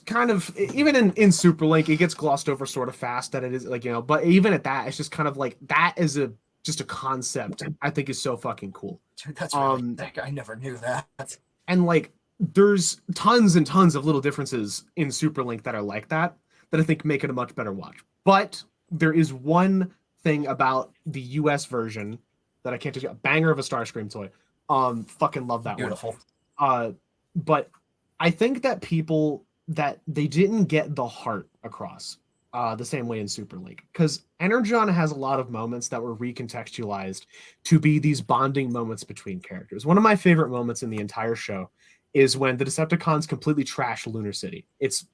kind of even in Super Link it gets glossed over sort of fast that it is like but even at that it's just kind of like that is just a concept I think is so fucking cool. Dude, that's really sick. I never knew that. And like there's tons and tons of little differences in Super Link that are like that I think make it a much better watch. But there is one thing about the US version that I can't take. A banger of a Starscream toy. Fucking love that Beautiful. one. But I think that people that they didn't get the heart across the same way in Super Link, because Energon has a lot of moments that were recontextualized to be these bonding moments between characters. One of my favorite moments in the entire show is when the Decepticons completely trash Lunar City. It's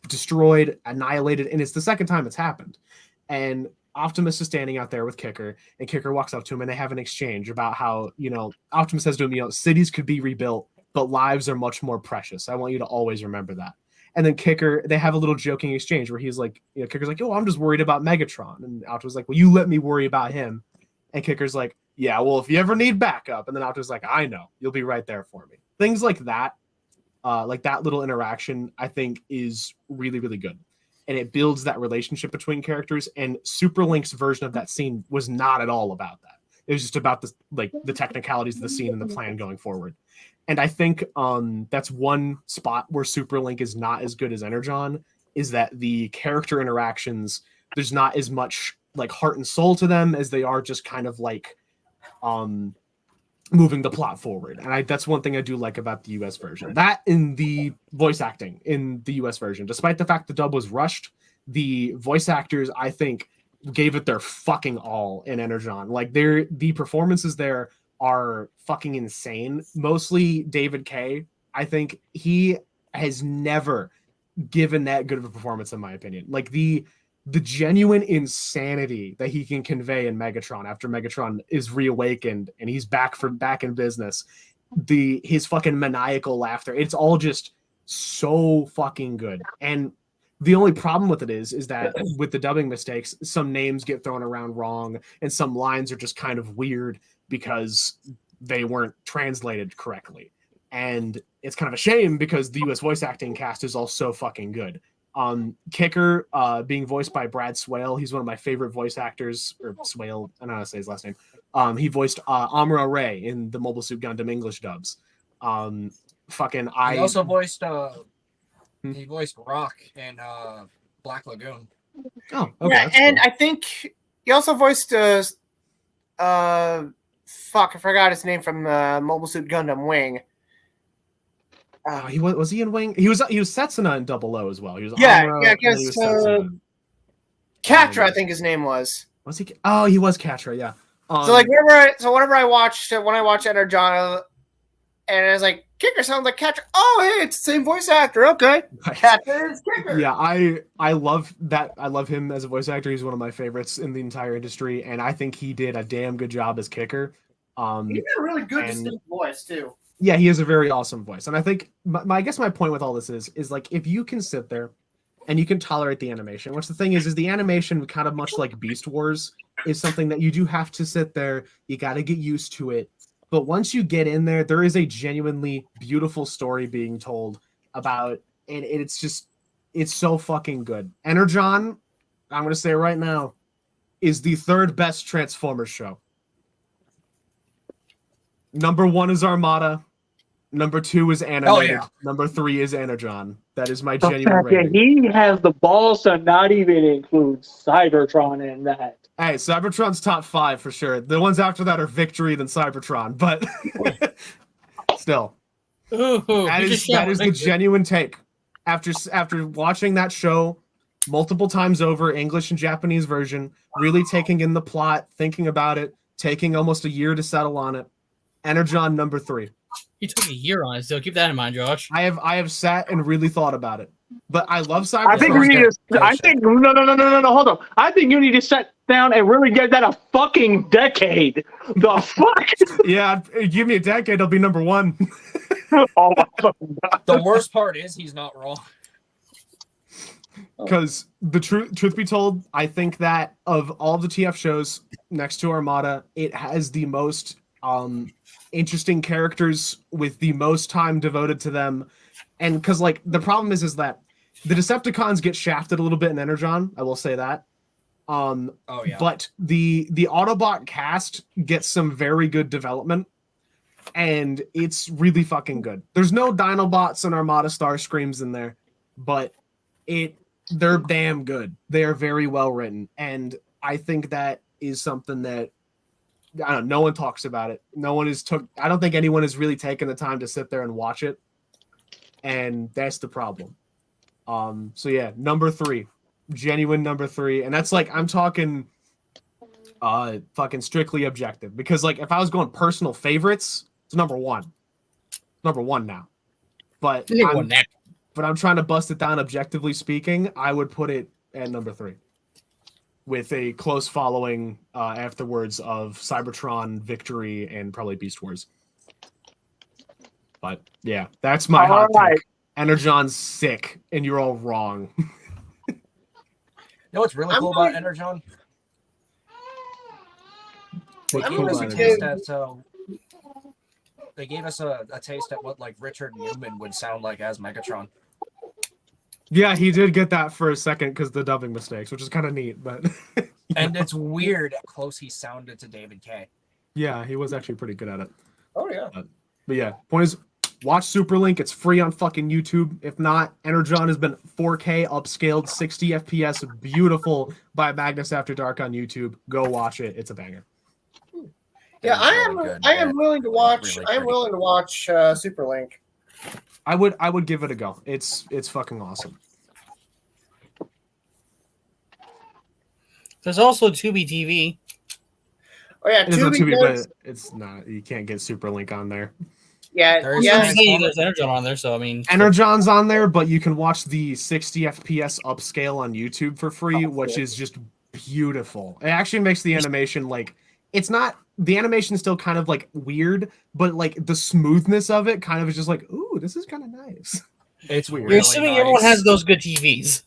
destroyed, annihilated, and it's the second time it's happened. And Optimus is standing out there with Kicker, and Kicker walks up to him, and they have an exchange about how, Optimus says to him, cities could be rebuilt, but lives are much more precious. I want you to always remember that. And then Kicker, they have a little joking exchange where he's like, Kicker's like, I'm just worried about Megatron. And Optimus is like, well, you let me worry about him. And Kicker's like, yeah, well, if you ever need backup. And then Optimus is like, I know, you'll be right there for me. Things like that little interaction, I think is really, really good. And it builds that relationship between characters. And Super Link's version of that scene was not at all about that. It was just about the technicalities of the scene and the plan going forward. And I think that's one spot where Super Link is not as good as Energon, is that the character interactions, there's not as much like heart and soul to them as they are just kind of like moving the plot forward. And that's one thing I do like about the US version. That in the voice acting in the US version, despite the fact the dub was rushed, the voice actors, I think, gave it their fucking all in Energon. Like the performances there are fucking insane. Mostly David Kaye. I think he has never given that good of a performance, in my opinion. Like the genuine insanity that he can convey in Megatron after Megatron is reawakened and he's back in business. His fucking maniacal laughter. It's all just so fucking good. And the only problem with it is that with the dubbing mistakes, some names get thrown around wrong and some lines are just kind of weird because they weren't translated correctly. And it's kind of a shame because the US voice acting cast is all so fucking good. Kicker, being voiced by Brad Swale, he's one of my favorite voice actors, or Swale, I don't know how to say his last name. He voiced Amuro Ray in the Mobile Suit Gundam English dubs. He also voiced he voiced Rock in Black Lagoon. Oh, okay. Yeah, and cool. I think he also voiced I forgot his name from Mobile Suit Gundam Wing. Was he in Wing? He was Setsuna in Double O as well. He was Katra, I think his name was. Was he? Oh, he was Katra. Yeah. Whenever I watched Energon, and I was like, Kicker sounds like Katra. Oh, hey, it's the same voice actor. Okay, Katra is Kicker. Yeah, I love that. I love him as a voice actor. He's one of my favorites in the entire industry, and I think he did a damn good job as Kicker. He had a really good distinct voice too. Yeah, he has a very awesome voice. And I think I guess my point with all this is like, if you can sit there and you can tolerate the animation, which the thing is the animation, kind of much like Beast Wars, is something that you do have to sit there. You got to get used to it. But once you get in there is a genuinely beautiful story being told about, and it's so fucking good. Energon, I'm going to say it right now, is the third best Transformers show. Number 1 is Armada. Number 2 is animated. Oh, yeah. Number 3 is Energon. That is my genuine rating. He has the balls to not even include Cybertron in that. Hey, Cybertron's top 5 for sure. The ones after that are Victory than Cybertron, but still. That is the genuine take. After watching that show multiple times over, English and Japanese version, really taking in the plot, thinking about it, taking almost a year to settle on it. Energon number 3. He took a year on it, so keep that in mind, Josh. I have sat and really thought about it, but I love Cybertron. I think we need to. I think no. Hold on. I think you need to sit down and really give that a fucking decade. The fuck? Yeah, give me a decade, it'll be number 1. Oh my fucking God. The worst part is he's not wrong. Because the truth be told, I think that of all the TF shows next to Armada, it has the most interesting characters with the most time devoted to them. And because like the problem is that the Decepticons get shafted a little bit in Energon, I will say that. But the Autobot cast gets some very good development. and it's really fucking good. There's no Dinobots and Armada Starscreams in there, but they're damn good. They are very well written, and I think that is something that no one talks about it. I don't think anyone has really taken the time to sit there and watch it, and that's the problem. So yeah, number 3, genuine number 3, and that's like I'm talking fucking strictly objective, because like if I was going personal favorites, it's number 1 now, but I'm trying to bust it down objectively speaking. I would put it at number 3 with a close following afterwards of Cybertron, Victory, and probably Beast Wars. But yeah, that's my hot take. Energon's sick, and you're all wrong. You know what's really cool about Energon? They gave us a taste at what like Richard Newman would sound like as Megatron. Yeah, he did get that for a second because the dubbing mistakes, which is kind of neat. But and it's weird how close he sounded to David Kaye. Yeah, he was actually pretty good at it. Oh yeah. But yeah, point is, watch Superlink. It's free on fucking YouTube. If not, Energon has been 4K upscaled, 60 FPS, beautiful by Magnus After Dark on YouTube. Go watch it. It's a banger. Yeah, I am willing to watch. Really I am willing to watch Superlink. I would give it a go. It's fucking awesome. There's also Tubi TV. Oh yeah, Tubi, but it's not. You can't get Superlink on there. Yeah, there's Energon on there, so I mean, Energon's on there, but you can watch the 60 FPS upscale on YouTube for free, which is just beautiful. It actually makes the animation like it's not. The animation is still kind of like weird, but like the smoothness of it kind of is just like, ooh, this is kind of nice. It's weird. You're assuming everyone has those good TVs.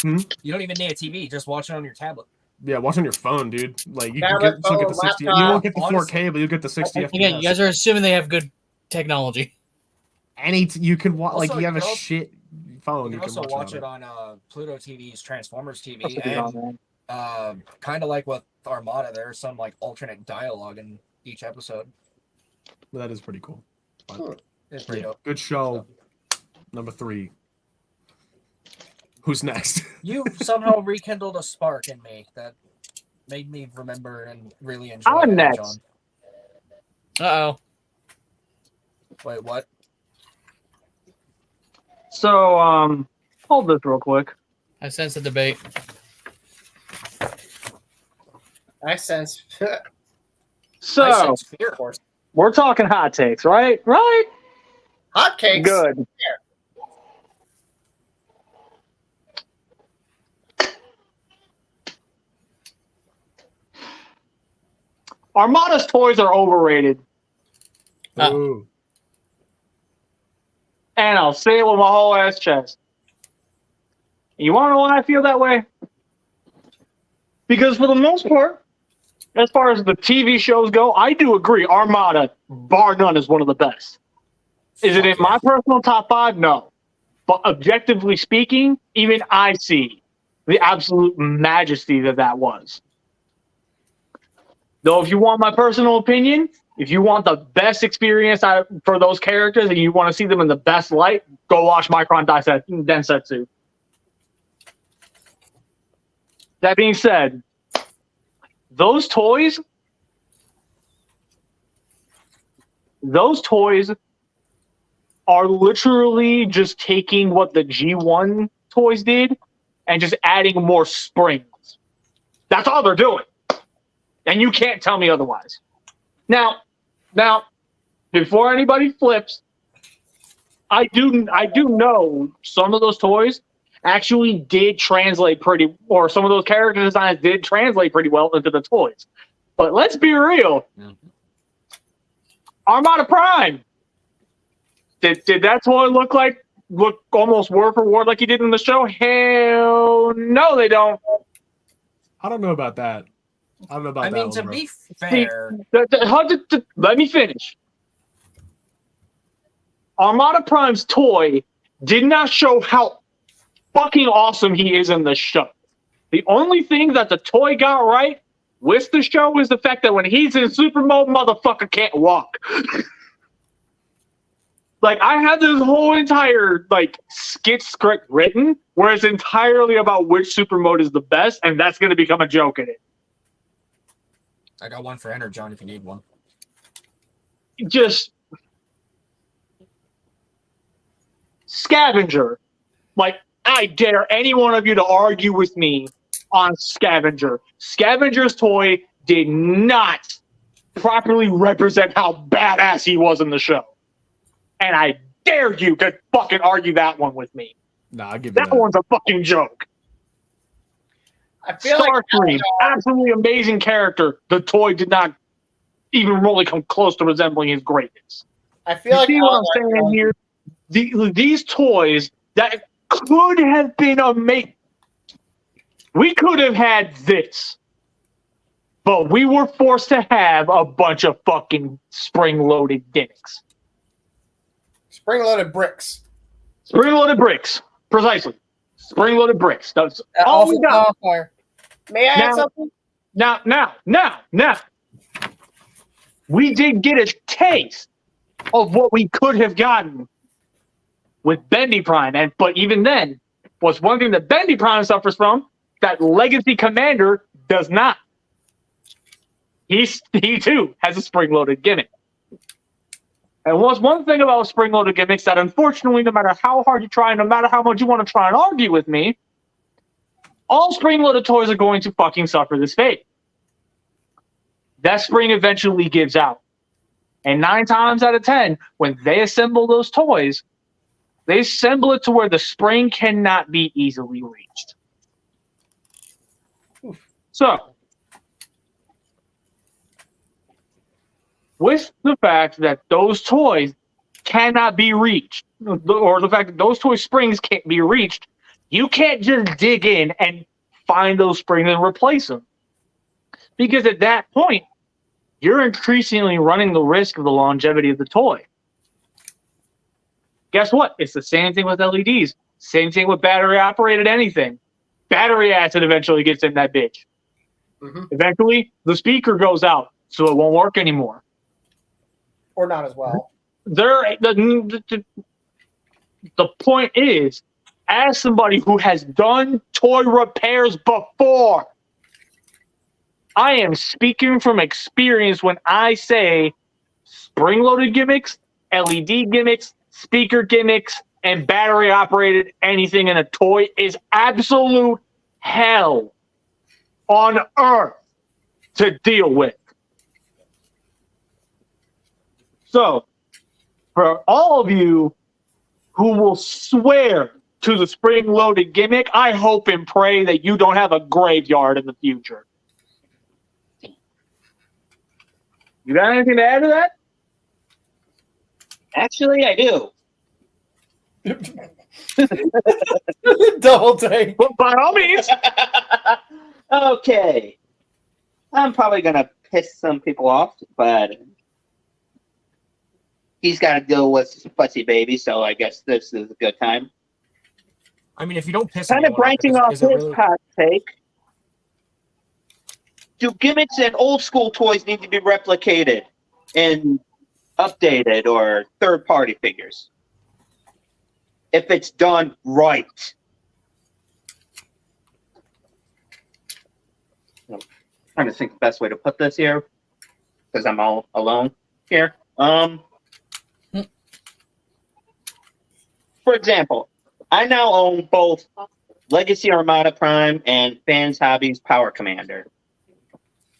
You don't even need a TV. Just watch it on your tablet. Yeah, watch on your phone, dude. Like you can get the 60. You won't get the 4K, but you get the 60 FPS. Again, you guys are assuming they have good technology. You can watch also, like you have a shit phone. You can also watch it on Pluto TV's Transformers TV, and kind of like with Armada, there's some like alternate dialogue in each episode. Well, that is pretty cool. It's pretty dope. Good show. Number 3. Who's next? You somehow rekindled a spark in me that made me remember and really enjoy. I'm next. Uh-oh. Wait, what? So, hold this real quick. I sense a debate. I sense. So, fear, of course. We're talking hot takes, right? Right? Hot cakes. Good. Armada's toys are overrated. Ooh. And I'll say it with my whole ass chest. You want to know why I feel that way? Because for the most part, as far as the TV shows go, I do agree Armada, bar none, is one of the best. Is it in my personal top 5? No. But objectively speaking, even I see the absolute majesty that was. Though, if you want my personal opinion, if you want the best experience for those characters and you want to see them in the best light, go watch Micron Densetsu. That being said, those toys are literally just taking what the G1 toys did and just adding more springs. That's all they're doing. And you can't tell me otherwise. Now, before anybody flips, I do know some of those toys actually did translate or some of those character designs did translate pretty well into the toys. But let's be real. Mm-hmm. Armada Prime. Did that toy look almost word for word like he did in the show? Hell no, they don't. I don't know about that. I don't know about that. I mean, to be fair, let me finish. Armada Prime's toy did not show how fucking awesome he is in the show. The only thing that the toy got right with the show is the fact that when he's in super mode, motherfucker can't walk. Like, I had this whole entire, like, skit script written where it's entirely about which super mode is the best, and that's going to become a joke in it. I got one for Energon if you need one. Just Scavenger. Like, I dare any one of you to argue with me on Scavenger. Scavenger's toy did not properly represent how badass he was in the show. And I dare you to fucking argue that one with me. Nah, I'll give you That that. one's a fucking joke. I feel like Starscream, absolutely amazing character. The toy did not even really come close to resembling his greatness. I feel You like see what I'm Allied saying here? These toys that could have been amazing. We could have had this, but we were forced to have a bunch of fucking spring-loaded gimmicks. spring-loaded bricks. Spring-loaded bricks, precisely. Spring-loaded bricks. That's all Also we got. qualifier. May I add Now- something? Now. We did get a taste of what we could have gotten with Bendy Prime, but even then, was one thing that Bendy Prime suffers from that Legacy Commander does not. He too has a spring-loaded gimmick. And what's one thing about spring-loaded gimmicks that unfortunately, no matter how hard you try, no matter how much you want to try and argue with me, all spring-loaded toys are going to fucking suffer this fate. That spring eventually gives out. And 9 times out of 10, when they assemble those toys, they assemble it to where the spring cannot be easily reached. So, with the fact that those toys cannot be reached, or the fact that those toy springs can't be reached, you can't just dig in and find those springs and replace them. Because at that point, you're increasingly running the risk of the longevity of the toy. Guess what? It's the same thing with LEDs. Same thing with battery-operated anything. Battery acid eventually gets in that bitch. Mm-hmm. Eventually, the speaker goes out, so it won't work anymore. Or not as well. The point is, as somebody who has done toy repairs before, I am speaking from experience when I say spring-loaded gimmicks, LED gimmicks, speaker gimmicks, and battery-operated anything in a toy is absolute hell on earth to deal with. So, for all of you who will swear to the spring-loaded gimmick, I hope and pray that you don't have a graveyard in the future. You got anything to add to that? Actually, I do. Double take. But by all means. Okay. I'm probably going to piss some people off, but he's got to deal with Fussy Baby, so I guess this is a good time. I mean, if you don't piss Kind of anyone branching off, off is his it really... hot take. Do gimmicks and old school toys need to be replicated and updated or third-party figures? If it's done right. I'm trying to think the best way to put this here, because I'm all alone here. For example, I now own both Legacy Armada Prime and Fans Hobbies Power Commander.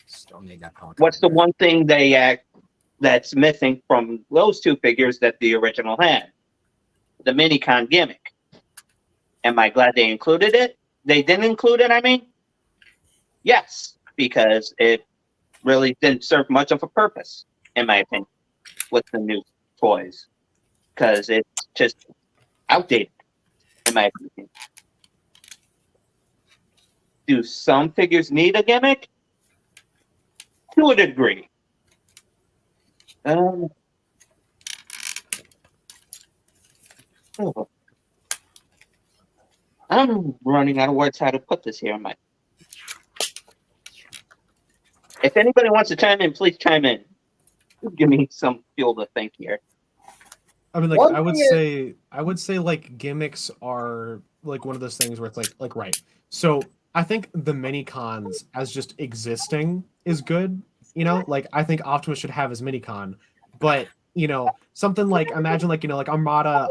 Still need that power. What's the one thing that's missing from those two figures that the original had? The Minicon gimmick. Am I glad they included it? They didn't include it, I mean? Yes, because it really didn't serve much of a purpose, in my opinion, with the new toys. Because it's just outdated, in my opinion. Do some figures need a gimmick? To a degree. Oh. I'm running out of words how to put this here. If anybody wants to chime in, please chime in. Give me some fuel to think here. I mean, like, One I would thing say, like, gimmicks are like one of those things where it's like, right. So I think the mini cons as just existing is good. You know, like, I think Optimus should have his mini con, but you know, something like, imagine, like, you know, like Armada,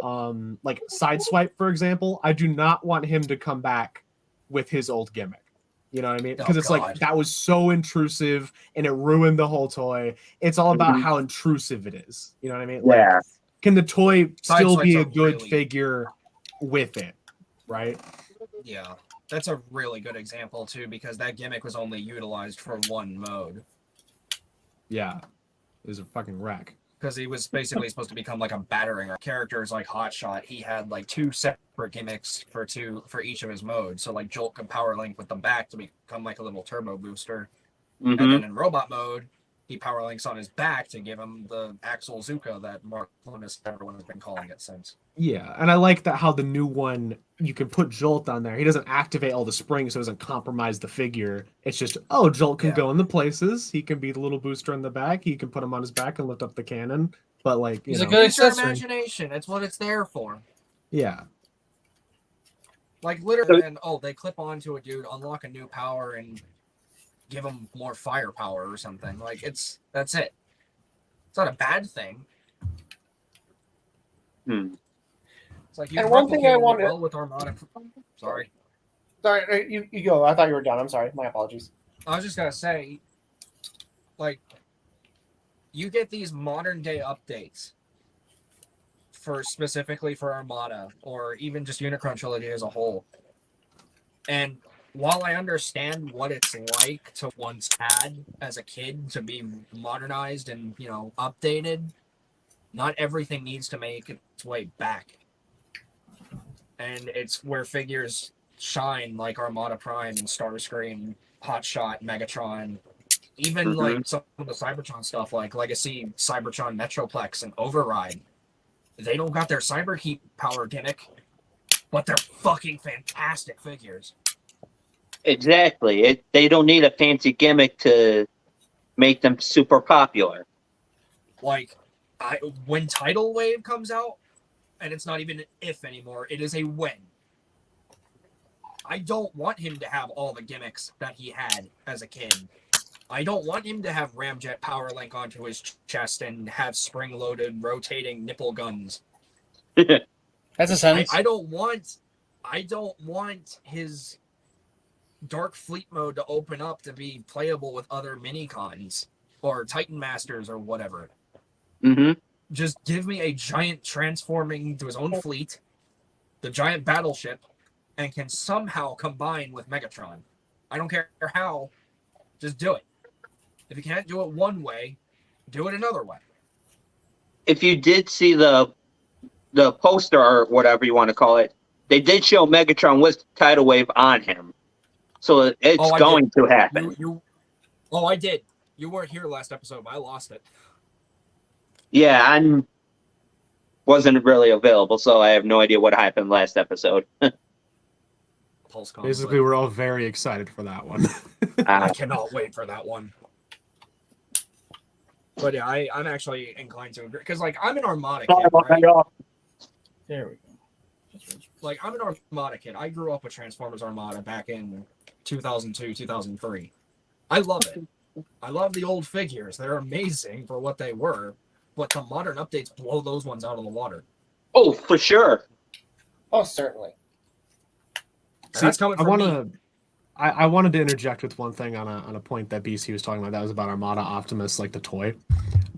like Sideswipe, for example. I do not want him to come back with his old gimmick. You know what I mean? Because it's like, God. that was so intrusive and it ruined the whole toy. It's all about Mhm. how intrusive it is. You know what I mean? Yeah. Like, can the toy still be Sideswipes a are good really- figure with it? Right? Yeah, that's a really good example too, because that gimmick was only utilized for one mode. Yeah. It was a fucking wreck. Because he was basically supposed to become like a battering ram. Characters like Hotshot, he had like 2 separate gimmicks for each of his modes. So like Jolt could power link with the back to become like a little turbo booster, and Mhm. then in robot mode, he power links on his back to give him the Axel Zuka that Mark Lemus, everyone has been calling it since. Yeah. And I like that how the new one, you can put Jolt on there. He doesn't activate all the springs, so it doesn't compromise the figure. It's just, oh, Jolt can Yeah. go in the places. He can be the little booster in the back. He can put him on his back and lift up the cannon. But like, you He's a know, good It's your accessory. imagination. It's what it's there for. yeah. Like literally, and they clip onto a dude, unlock a new power, and give him more firepower or something. Like that's it. It's not a bad thing. Hmm. It's like you And one thing I replicated it wanted- well with Armada. Sorry, Sorry, you go. I thought you were done. I'm sorry. My apologies. I was just gonna say, like, you get these modern day updates for specifically for Armada or even just Unicron Trilogy as a whole. And while I understand what it's like to once had as a kid to be modernized and, you know, updated, not everything needs to make its way back. And it's where figures shine like Armada Prime and Starscream, Hotshot, Megatron, even like some of the Cybertron stuff like Legacy, Cybertron, Metroplex, and Override. They don't got their Cyberheat power gimmick, but they're fucking fantastic figures. Exactly. They don't need a fancy gimmick to make them super popular. Like, when Tidal Wave comes out, and it's not even an if anymore, it is a when. I don't want him to have all the gimmicks that he had as a kid. I don't want him to have Ramjet power link onto his chest and have spring-loaded rotating nipple guns. That's a sentence. I don't want his Dark Fleet mode to open up to be playable with other mini-cons or Titan Masters or whatever. Mm-hmm. Just give me a giant transforming to his own fleet, the giant battleship, and can somehow combine with Megatron. I don't care how, just do it. If you can't do it one way, do it another way. If you did see the poster or whatever you want to call it, they did show Megatron with Tidal Wave on him. So it's going to happen. I did. You weren't here last episode, but I lost it. Yeah, I wasn't really available, so I have no idea what happened last episode. Pulse Basically, we're all very excited for that one. I cannot wait for that one. But yeah, I'm actually inclined to agree because, like, I'm an Armada kid, right? There we go. Like, I'm an Armada kid. I grew up with Transformers Armada back in 2002, 2003. I love it. I love the old figures. They're amazing for what they were, but the modern updates blow those ones out of the water. Oh, for sure. Oh, certainly. And that's coming from me. I wanted to interject with one thing on a point that BC was talking about. That was about Armada Optimus, like the toy.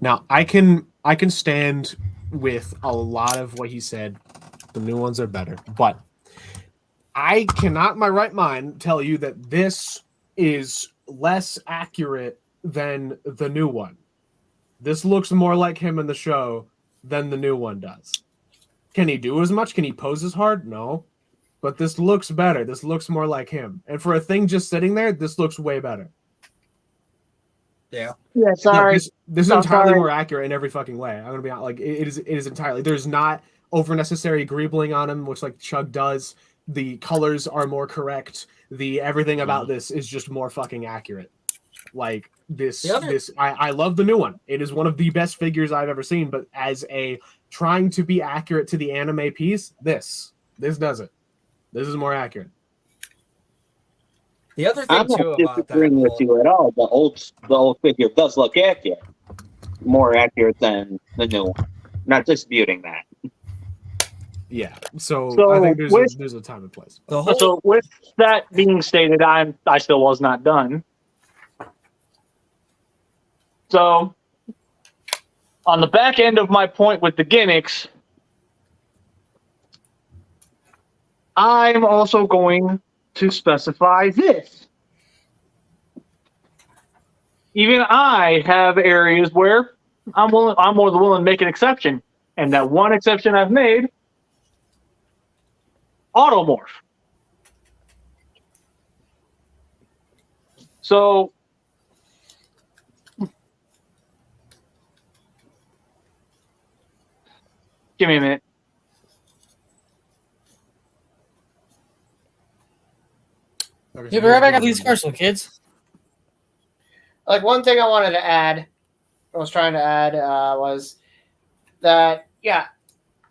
Now, I can stand with a lot of what he said. The new ones are better, but I cannot, in my right mind, tell you that this is less accurate than the new one. This looks more like him in the show than the new one does. Can he do as much? Can he pose as hard? No. But this looks better. This looks more like him. And for a thing just sitting there, this looks way better. Yeah. Yeah, sorry. No, this is entirely sorry. more accurate in every fucking way. I'm gonna be honest, like it is entirely. There's not over necessary greebling on him, which like Chug does. The colors are more correct. The everything about this is just more fucking accurate. Like I love the new one. It is one of the best figures I've ever seen, but as a trying to be accurate to the anime piece, this does it. This is more accurate. The other I'm thing too not about that disagreeing with whole, you at all. The old figure does look accurate, more accurate than the new one. Not disputing that. Yeah. So So I think with- there's a time and place. the whole So with that being stated, I still was not done. So on the back end of my point with the gimmicks, I'm also going to specify this. Even I have areas where I'm more than willing to make an exception. And that one exception I've made, automorph. So give me a minute. Yeah, be right back after these commercial, kids. Like one thing I wanted to add, I was trying to add, was that yeah,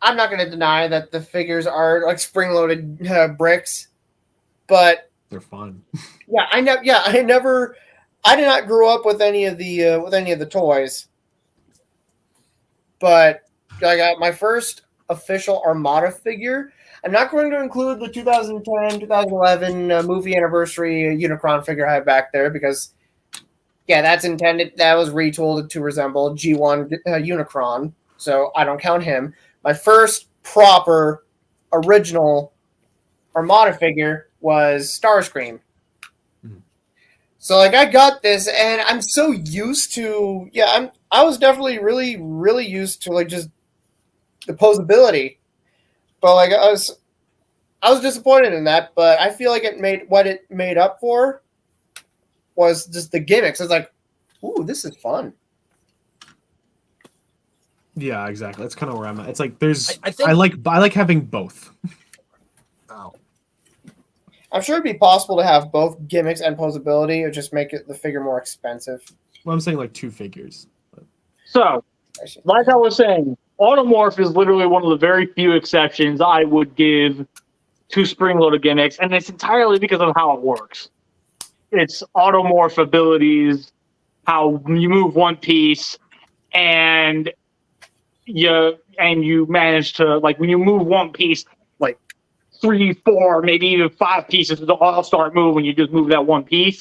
I'm not going to deny that the figures are like spring-loaded bricks, but They're fun. yeah, I did not grow up with any of the toys, but I got my first official Armada figure. I'm not going to include the 2010, 2011 movie anniversary Unicron figure I have back there because, yeah, that's intended. That was retooled to resemble G1 Unicron, so I don't count him. My first proper original Armada figure was Starscream. So like I got this, and I'm so used to I was definitely really used to like just the posability, but like I was disappointed in that. But I feel like it made up for was just the gimmicks. It's like, ooh, this is fun. Yeah, exactly. That's kind of where I'm at. It's like there's I think- I like having both. oh, I'm sure it'd be possible to have both gimmicks and posability, or just make the figure more expensive. Well, I'm saying like two figures. So, like I was saying, automorph is literally one of the very few exceptions I would give to spring-loaded gimmicks, and it's entirely because of how it works. It's automorph abilities, how you move one piece, and you manage to, like, when you move one piece, like 3, 4, maybe even 5 pieces will all start moving. You just move that one piece.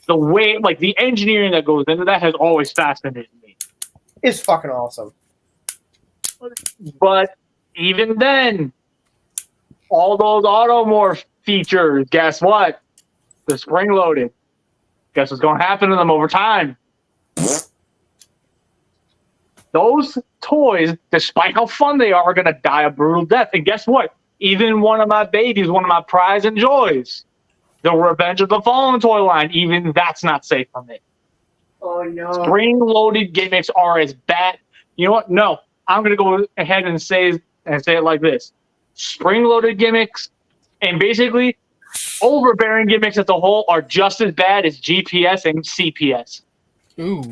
The way, like, the engineering that goes into that has always fascinated me. It's fucking awesome. But even then, all those automorph features, guess what? They're spring loaded. Guess what's going to happen to them over time? Those toys, despite how fun they are going to die a brutal death. And guess what? Even one of my babies, one of my pride and joys, the Revenge of the Fallen toy line, even that's not safe from it. Oh no! Spring-loaded gimmicks are as bad. You know what? No, I'm going to go ahead and say it like this: spring-loaded gimmicks and basically overbearing gimmicks as a whole are just as bad as GPS and CPS. Ooh.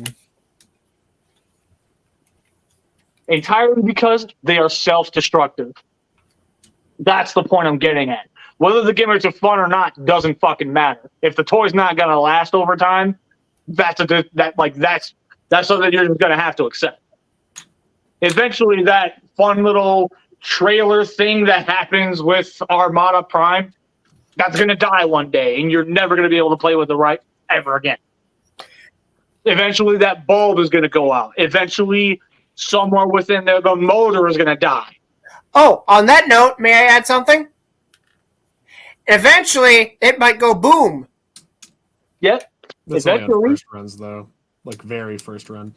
Entirely because they are self-destructive. That's the point I'm getting at. Whether the gimmicks are fun or not doesn't fucking matter. If the toy's not going to last over time, that's something you're just going to have to accept. Eventually, that fun little trailer thing that happens with Armada Prime, that's going to die one day, and you're never going to be able to play with it right ever again. Eventually, that bulb is going to go out. Eventually, somewhere within there, the motor is going to die. Oh, on that note, may I add something? Eventually, it might go boom. Yep. That's only on Eventually- first runs though, like very first run.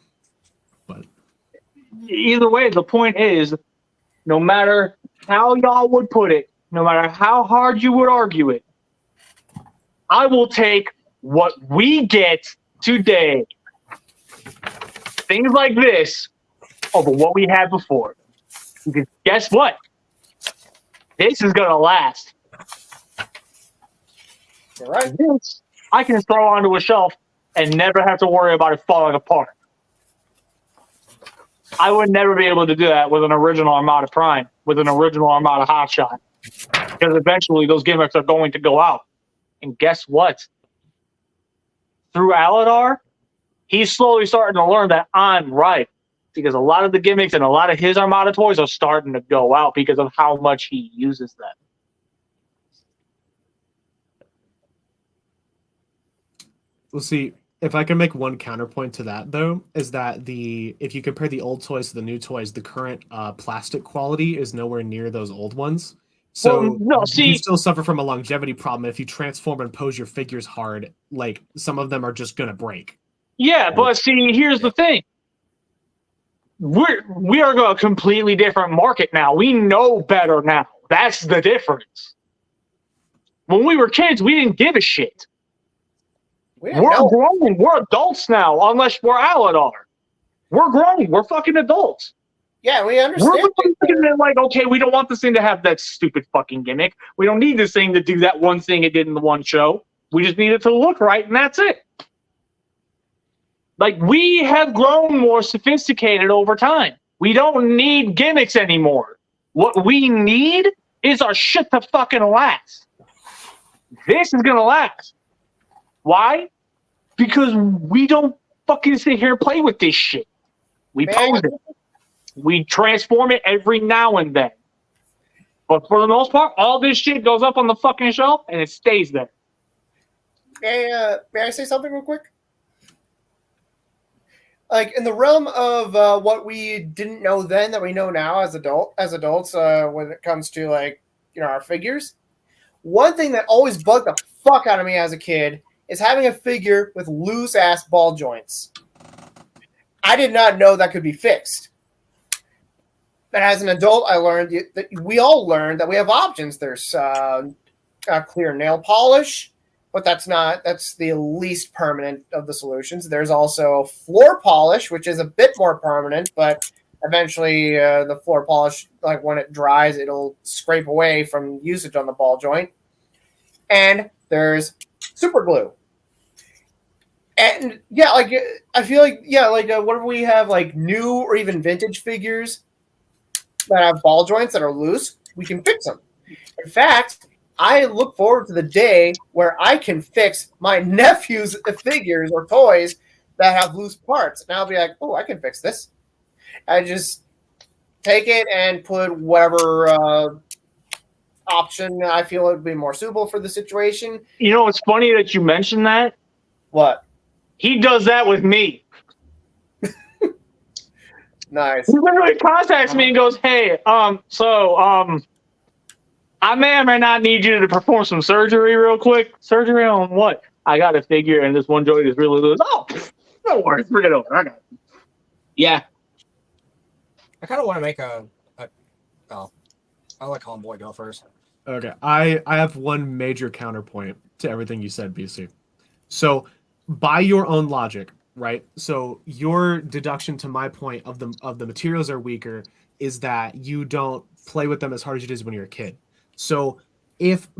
But Either way, the point is, no matter how y'all would put it, no matter how hard you would argue it, I will take what we get today. Things like this over what we had before. Because guess what? This is going to last. You're right. This I can throw onto a shelf and never have to worry about it falling apart. I would never be able to do that with an original Armada Prime, with an original Armada Hotshot. Because eventually those gimmicks are going to go out. And guess what? Through Aladar, he's slowly starting to learn that I'm right. Because a lot of the gimmicks and a lot of his Armada toys are starting to go out because of how much he uses them. We'll see. If I can make one counterpoint to that, though, is that if you compare the old toys to the new toys, the current plastic quality is nowhere near those old ones. So you still suffer from a longevity problem. If you transform and pose your figures hard, like some of them are just gonna break. Yeah, but see, here's the thing. We are going a completely different market now. We know better now. That's the difference. When we were kids, we didn't give a shit. We're grown. We're adults now, unless we're Aladar. We're grown. We're fucking adults. Yeah, we understand. We're looking at like, okay, we don't want this thing to have that stupid fucking gimmick. We don't need this thing to do that one thing it did in the one show. We just need it to look right, and that's it. Like, we have grown more sophisticated over time. We don't need gimmicks anymore. What we need is our shit to fucking last. This is gonna last. Why? Because we don't fucking sit here and play with this shit. We pose it. We transform it every now and then. But for the most part, all this shit goes up on the fucking shelf and it stays there. May I say something real quick? Like, in the realm of what we didn't know then that we know now as adults, when it comes to, like, you know, our figures, one thing that always bugged the fuck out of me as a kid is having a figure with loose ass ball joints. I did not know that could be fixed. But as an adult, I learned that we all learned that we have options. There's clear nail polish, but that's the least permanent of the solutions. There's also floor polish, which is a bit more permanent, but eventually the floor polish, like when it dries, it'll scrape away from usage on the ball joint. And there's super glue. And yeah, like I feel like whenever we have like new or even vintage figures that have ball joints that are loose, we can fix them. In fact, I look forward to the day where I can fix my nephew's figures or toys that have loose parts. And I'll be like, oh, I can fix this. I just take it and put whatever option I feel would be more suitable for the situation. You know, it's funny that you mentioned that. What? He does that with me. Nice. He literally contacts me and goes, hey, I may or may not need you to perform some surgery real quick. Surgery on what? I got a figure and this one joint is really loose. Oh, no worries. Bring it over. I got it. Yeah. I kind of want to make I'll let Homeboy go first. Okay. I have one major counterpoint to everything you said, BC. So, by your own logic, right? So your deduction to my point of the materials are weaker is that you don't play with them as hard as you did when you were a kid. So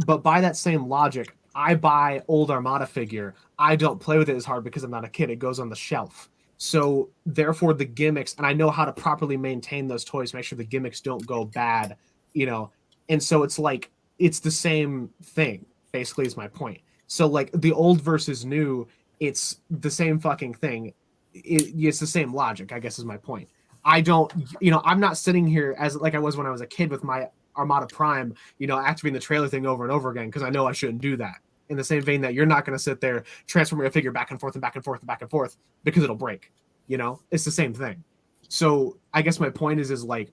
but by that same logic, I buy old Armada figure, I don't play with it as hard because I'm not a kid. It goes on the shelf. So therefore the gimmicks, and I know how to properly maintain those toys, make sure the gimmicks don't go bad, you know. And so it's like it's the same thing, basically, is my point. So like the old versus new, it's the same fucking thing. It's the same logic, I guess, is my point. I'm not sitting here as like I was when I was a kid with my Armada Prime, activating the trailer thing over and over again because I know I shouldn't do that. In the same vein that you're not going to sit there transforming a figure back and forth and back and forth and back and forth because it'll break. It's the same thing. So I guess my point is like,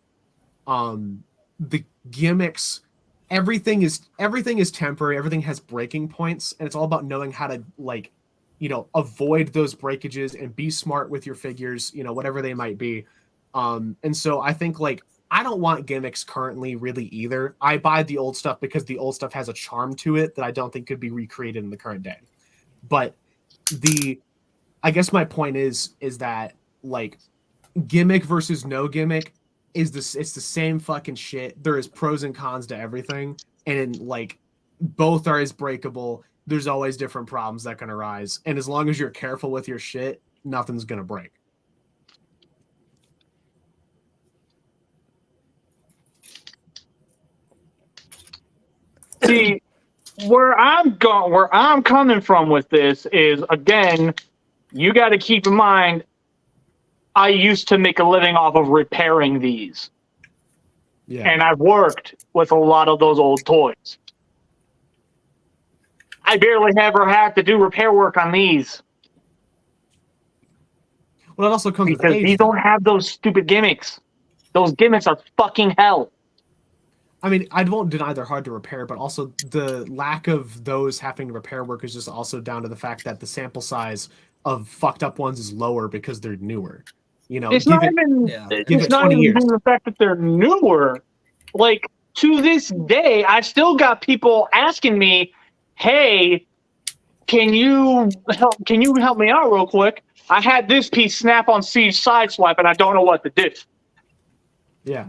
the gimmicks, everything is temporary. Everything has breaking points, and it's all about knowing how to avoid those breakages and be smart with your figures, whatever they might be. And so I think I don't want gimmicks currently really either. I buy the old stuff because the old stuff has a charm to it that I don't think could be recreated in the current day. But I guess my point is that gimmick versus no gimmick it's the same fucking shit. There is pros and cons to everything. And both are as breakable. there's always different problems that can arise. And as long as you're careful with your shit, nothing's going to break. See, where I'm coming from with this is, again, you got to keep in mind, I used to make a living off of repairing these. Yeah. And I've worked with a lot of those old toys. I barely ever had to do repair work on these. Well, it also comes Because with age. these don't have those stupid gimmicks. Those gimmicks are fucking hell. I mean, I won't deny they're hard to repair, but also the lack of those having to repair work is just also down to the fact that the sample size of fucked up ones is lower because they're newer. You know, It's not even give it's it not 20 even years. the fact that they're newer. Like, to this day, I still got people asking me, "Hey, can you help me out real quick? I had this piece snap on Siege Sideswipe and I don't know what to do." Yeah.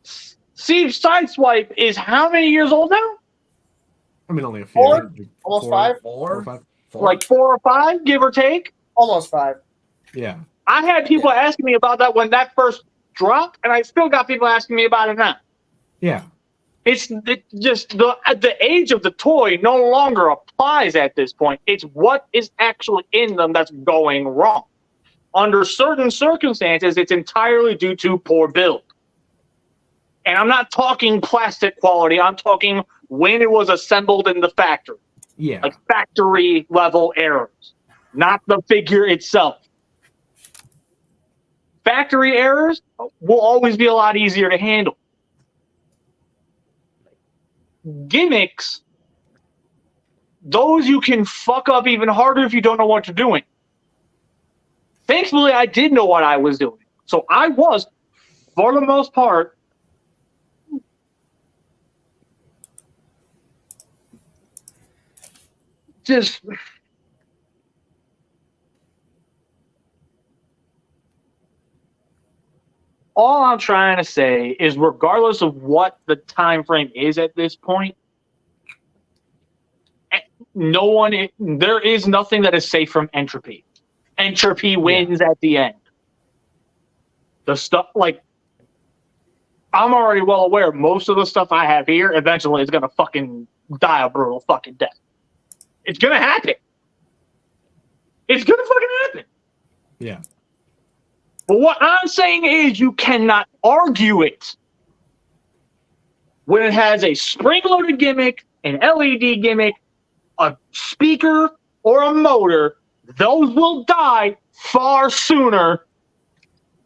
Siege Sideswipe is how many years old now? I mean, only a few. Four? Like Almost 5? Four or five. Like 4 or 5, give or take. Almost 5. Yeah. I had people asking me about that when that first dropped, and I still got people asking me about it now. Yeah. It's just the age of the toy no longer applies at this point. It's what is actually in them that's going wrong. Under certain circumstances, it's entirely due to poor build. And I'm not talking plastic quality. I'm talking when it was assembled in the factory. Yeah. Like factory level errors, not the figure itself. Factory errors will always be a lot easier to handle. Gimmicks, those you can fuck up even harder if you don't know what you're doing. Thankfully, I did know what I was doing. So I was, for the most part, just all I'm trying to say is, regardless of what the time frame is at this point, there is nothing that is safe from entropy. Entropy wins at the end. The stuff, like, I'm already well aware most of the stuff I have here eventually is gonna fucking die a brutal fucking death. It's gonna happen. It's gonna fucking happen. Yeah. But what I'm saying is, you cannot argue it when it has a spring-loaded gimmick, an LED gimmick, a speaker, or a motor. Those will die far sooner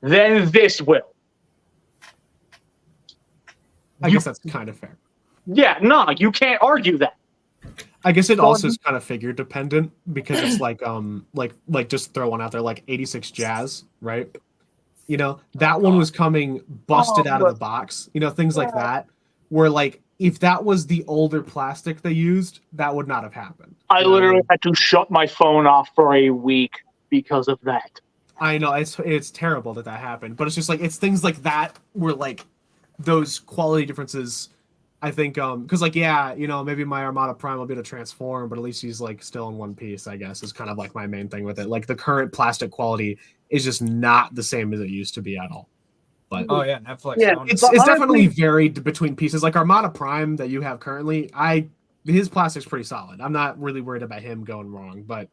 than this will. I guess that's kind of fair. Yeah, no, you can't argue that. I guess it also is kind of figure dependent because it's like just throw one out there, like 86 Jazz, right? You know, that one was coming busted out of the box, you know, things like that, where like if that was the older plastic they used, that would not have happened. I literally had to shut my phone off for a week because of that. I know it's terrible that happened, but it's just like it's things like that where like those quality differences. I think because like you know, maybe my Armada Prime will be able to transform, but at least he's like still in one piece. I guess is kind of like my main thing with it. Like the current plastic quality is just not the same as it used to be at all. But Netflix. Yeah, it's definitely varied between pieces. Like Armada Prime that you have currently, his plastic's pretty solid. I'm not really worried about him going wrong, but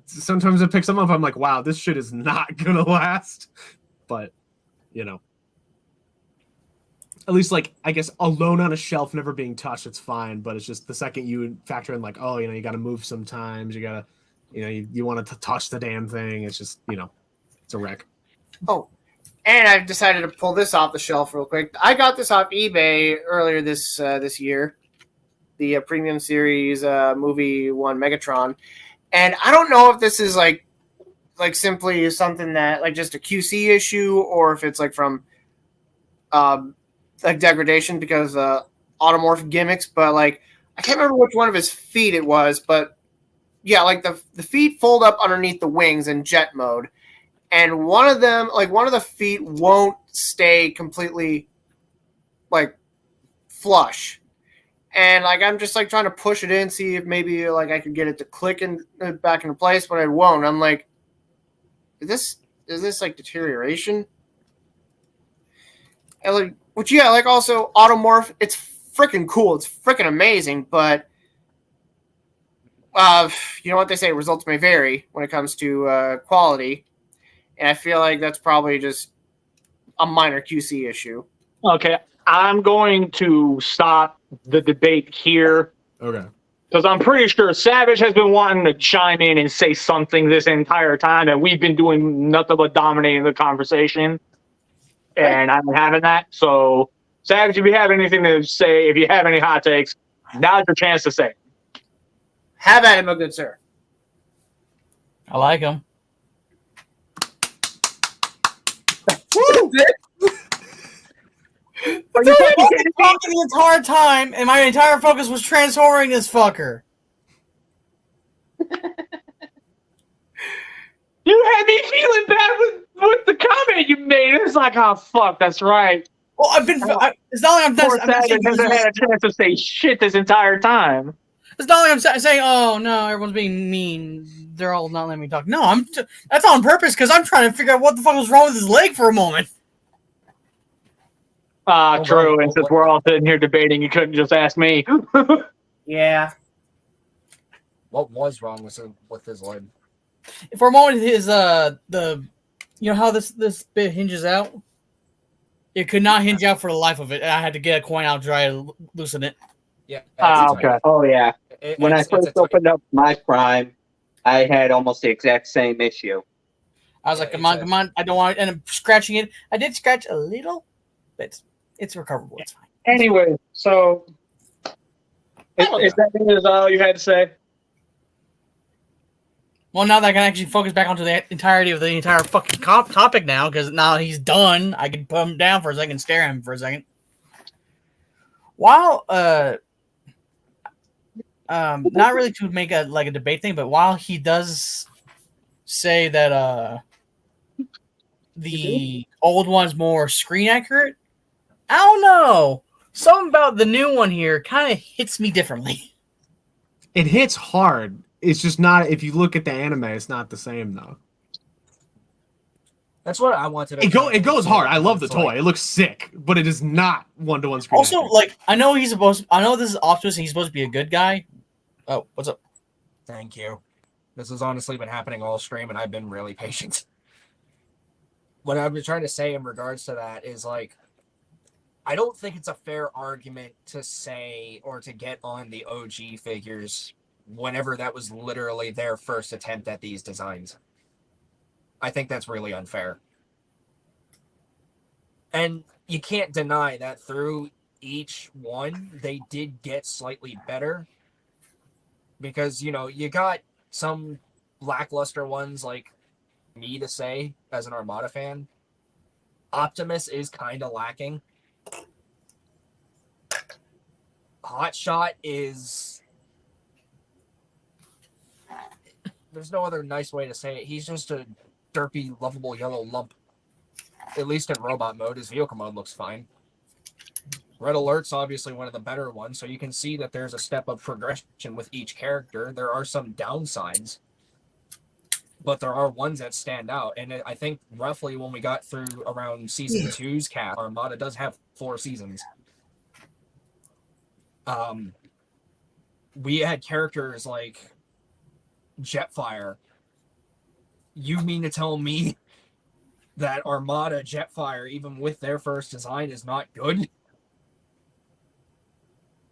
sometimes it picks him up. I'm like, wow, this shit is not gonna last. But you know, at least like I guess alone on a shelf, never being touched, it's fine. But it's just the second you factor in like, oh, you know, you got to move sometimes. You gotta, you know, you want to touch the damn thing. It's just, you know, it's a wreck. Oh, and I've decided to pull this off the shelf real quick. I got this off eBay earlier this year, the Premium Series Movie 1 Megatron, and I don't know if this is like simply something that like just a QC issue or if it's like from like degradation because automorph gimmicks, but like I can't remember which one of his feet it was, but yeah, like the feet fold up underneath the wings in jet mode. And one of the feet won't stay completely like flush. And like I'm just like trying to push it in, see if maybe like I could get it to click in back into place, but it won't. I'm like, is this like deterioration? And like, which yeah, like also automorph. It's freaking cool. It's freaking amazing, but you know what they say, results may vary when it comes to quality, and I feel like that's probably just a minor QC issue. Okay, I'm going to stop the debate here Okay. because I'm pretty sure Savage has been wanting to chime in and say something this entire time, and we've been doing nothing but dominating the conversation, and I'm having that. So, Savage, if you have anything to say, if you have any hot takes, now's your chance to say. Have at it, my good sir. I like him. Are you fucking kidding me? Talking the entire time, and my entire focus was transforming this fucker. You had me feeling bad with the comment you made. It's like, oh fuck, that's right. Well, it's not like I'm Poor I'm not Savage hasn't had a chance to say shit this entire time. It's not like I'm saying, "Oh no, everyone's being mean. They're all not letting me talk." No, that's on purpose because I'm trying to figure out what the fuck was wrong with his leg for a moment. True. And since we're all sitting here debating, you couldn't just ask me. Yeah. What was wrong with his leg? For a moment, his the you know how this bit hinges out. It could not hinge out for the life of it. I had to get a coin out, try to loosen it. Yeah. Okay. Oh yeah. When I It's first a tight- opened up my Prime, I had almost the exact same issue. I was like, "Come on! I don't want to end up scratching it." I did scratch a little, but it's recoverable. It's fine. Anyway, so is that all you had to say? Well, now that I can actually focus back onto the entirety of the entire fucking topic now, because now he's done, I can put him down for a second, stare at him for a second. While not really to make a debate thing, but while he does say that the old one's more screen accurate, I don't know. Something about the new one here kind of hits me differently. It hits hard. It's just not. If you look at the anime, it's not the same though. That's what I wanted. It goes hard. I love the toy. It looks sick, but it is not one-to-one screen. Also, accurate. like I know this is Optimus and he's supposed to be a good guy. Oh, what's up? Thank you. This has honestly been happening all stream, and I've been really patient. What I've been trying to say in regards to that is, like, I don't think it's a fair argument to say or to get on the OG figures whenever that was literally their first attempt at these designs. I think that's really unfair. And you can't deny that through each one, they did get slightly better. Because, you know, you got some lackluster ones, like me to say, as an Armada fan. Optimus is kind of lacking. Hotshot is... There's no other nice way to say it. He's just a derpy, lovable yellow lump. At least in robot mode. His vehicle mode looks fine. Red Alert's obviously one of the better ones, so you can see that there's a step of progression with each character. There are some downsides, but there are ones that stand out. And I think roughly when we got through around Season 2's cast, Armada does have 4 seasons. We had characters like Jetfire. You mean to tell me that Armada Jetfire, even with their first design, is not good?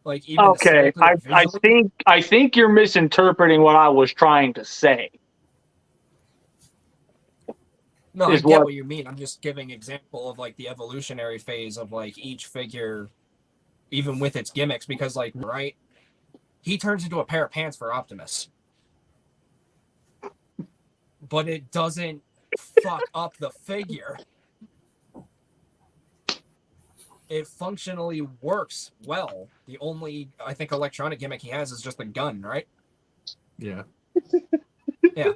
Like, even Okay, I think you're misinterpreting what I was trying to say. No, I is get what- what you mean. I'm just giving example of like the evolutionary phase of like each figure, even with its gimmicks, because like, right, he turns into a pair of pants for Optimus, but it doesn't fuck up the figure. It functionally works well. The only, I think, electronic gimmick he has is just the gun, right? Yeah. Yeah.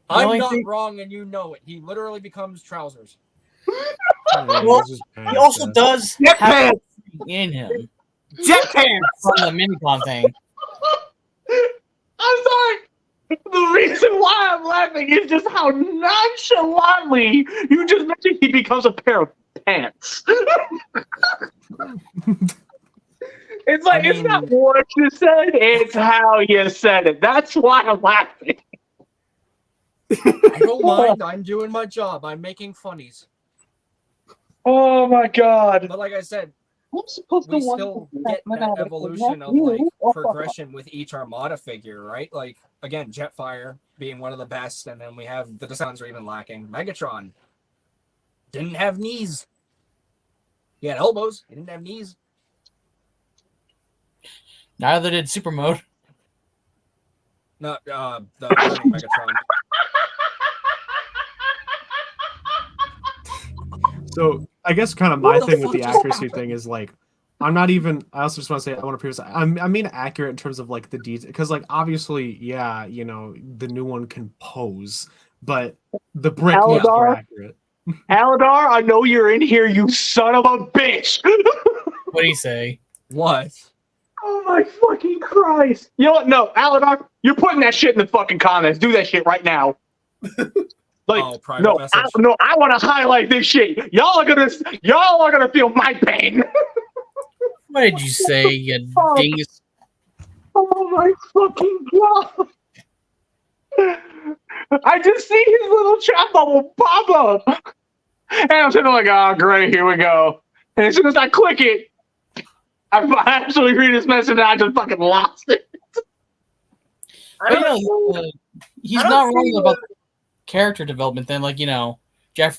I'm not wrong, and you know it. He literally becomes trousers. Well, he also does have in him. Jet pants. From the Minicon thing. I'm sorry. The reason why I'm laughing is just how nonchalantly you just mentioned he becomes a pair of pants. It's like, it's not what you said, it's how you said it. That's why I'm laughing. I don't mind. I'm doing my job. I'm making funnies. Oh my god. But like I said, I'm supposed we to want still to get that evolution of like progression with each Armada figure, right? Like again, Jetfire being one of the best, and then we have the Decepticons are even lacking. Megatron didn't have knees. He had elbows. He didn't have knees. Neither did Super Mode. Not the burning Megatron. So I guess kind of my thing with the accuracy thing is like, I'm not even. I also just want to say I want to preface. I mean accurate in terms of like the detail, because like obviously, yeah, you know, the new one can pose, but the brick was more accurate. Aladar, I know you're in here, you son of a bitch. What do you say? What? Oh my fucking Christ. You know what? No, Aladar, you're putting that shit in the fucking comments. Do that shit right now. Like, Private no, message. I want to highlight this shit. Y'all are gonna feel my pain. What did you say, you dingus? Oh my fucking god. I just see his little chat bubble pop up. And I'm sitting there like, oh great, here we go. And as soon as I click it, I actually read his message and I just fucking lost it. But, you know, he's not wrong about character development then. Like, you know,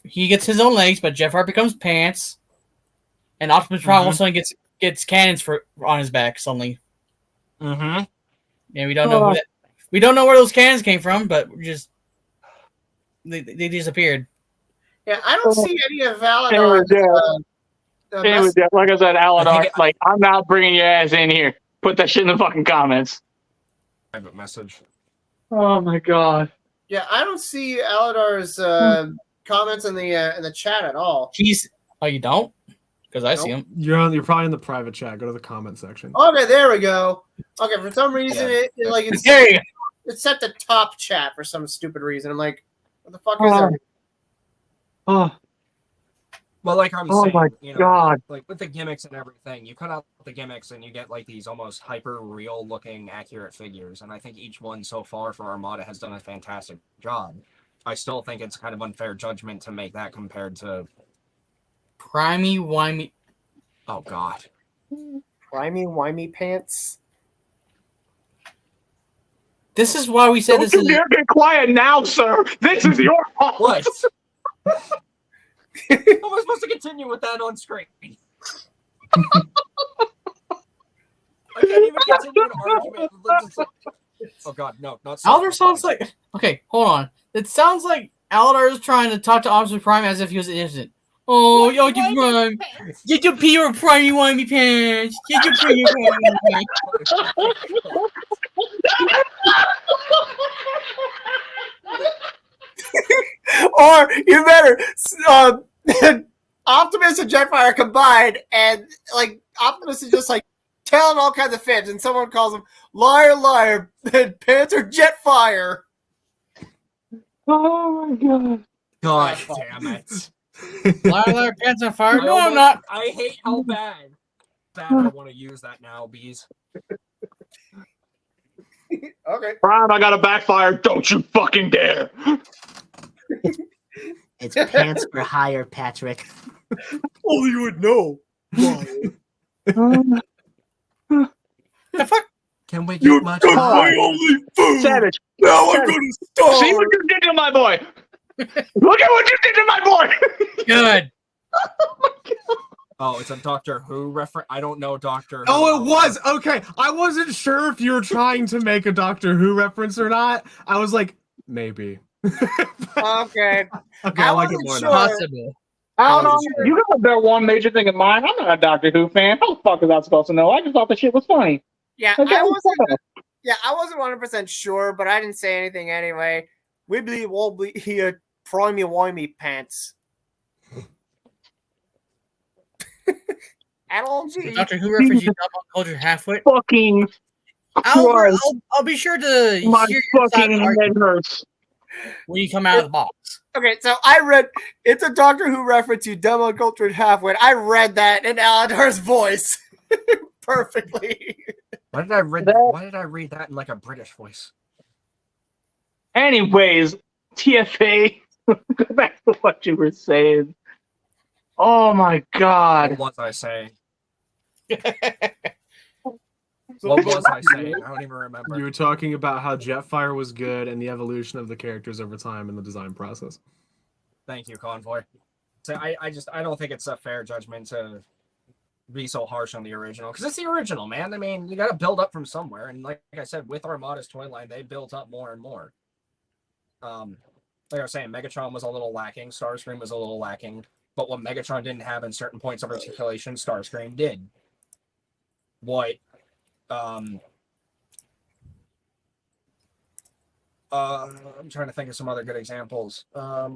he gets his own legs, but Jetfire becomes pants. And Optimus Prime all of a sudden gets cannons on his back suddenly. Mm-hmm. Yeah, we don't know we don't know where those cannons came from, but they disappeared. Yeah, I don't see any of Valadon's Anyway, like I said, Aladar, like, I'm not bringing your ass in here. Put that shit in the fucking comments. Private message. Oh my god. Yeah, I don't see Aladar's comments in the chat at all. Oh, you don't? Because I see him. You're probably in the private chat. Go to the comment section. Okay, there we go. Okay, for some reason it's there you go. It's set to top chat for some stupid reason. I'm like, what the fuck is that? Oh. Well, like I'm Oh saying, my you know, god. like with the gimmicks and everything, you cut out the gimmicks and you get like these almost hyper real looking accurate figures. And I think each one so far for Armada has done a fantastic job. I still think it's kind of unfair judgment to make that compared to Primey-wimey. Oh god. Primey-wimey pants. This is why we said Don't you dare get quiet now, sir. This is your fault. What? How am I supposed to continue with that on screen? I can't even continue an argument. Oh god, no, not so. Aladar sounds like... Okay, hold on. It sounds like Aladar is trying to talk to Optimus Prime as if he was innocent. Oh, yo, you Prime. Get your pure primey-wimey pants. Get your pure primey-wimey pants. Or you better Optimus and Jetfire combined, and like Optimus is just like telling all kinds of fibs, and someone calls him liar, liar, and pants are Jetfire. Oh my god. God damn it. Liar, pants on fire. No, I'm not. I hate how bad I want to use that now, bees. Okay. Prime, I got a backfire. Don't you fucking dare. It's pants for hire, Patrick. Only you would know. The fuck? Can we get much higher? only food. Savage. Now I'm gonna starve. See what you did to my boy. Look at what you did to my boy. Good. Oh, it's a Doctor Who reference. I don't know Doctor Who. Oh, it was okay. I wasn't sure if you were trying to make a Doctor Who reference or not. I was like, maybe. Okay. Okay, I like it more now. Possible. I don't know. You got that one major thing in mind. I'm not a Doctor Who fan. How the fuck is that supposed to know? I just thought the shit was funny. Yeah, Okay, I wasn't 100% sure, but I didn't say anything anyway. Wibbly wobbly here, primey-wimey pants. Analogy. Doctor Who reference you dumb uncultured halfwit. Fucking Christ. I'll be sure to My hear your side fucking of the argument head hurts. when you come out of the box. Okay, so I read it's a Doctor Who reference, you dumb uncultured halfwit. I read that in Aladar's voice perfectly. Why did I read that in like a British voice? Anyways, TFA. Go back to what you were saying. Oh my god. What was I saying? What was I saying? I don't even remember. You were talking about how Jetfire was good and the evolution of the characters over time in the design process. Thank you, Convoy. So I don't think it's a fair judgment to be so harsh on the original, because it's the original, man. I mean, you got to build up from somewhere, and like I said, with Armada's toy line, they built up more and more. Like I was saying, Megatron was a little lacking, Starscream was a little lacking, but what Megatron didn't have in certain points of articulation, Starscream did. What I'm trying to think of some other good examples. I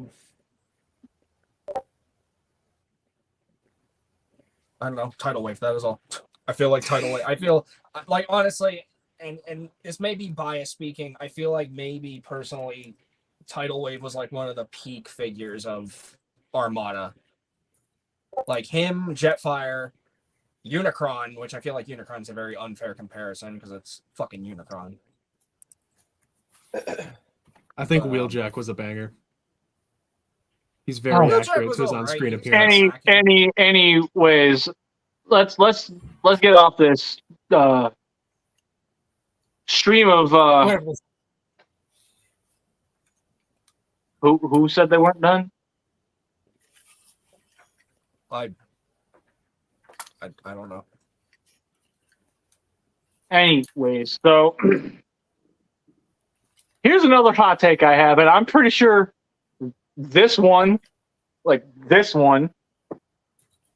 don't know, Tidal Wave, that is all. I feel like Tidal Wave, I feel like, honestly, and this may be biased speaking, I feel like maybe personally Tidal Wave was like one of the peak figures of Armada. Like him, Jetfire, Unicron, which I feel like Unicron's a very unfair comparison because it's fucking Unicron. I think Wheeljack was a banger. He's very accurate to his on-screen appearance. Anyways, let's get off this stream of who said they weren't done? I don't know. Anyways, so here's another hot take I have, and I'm pretty sure this one,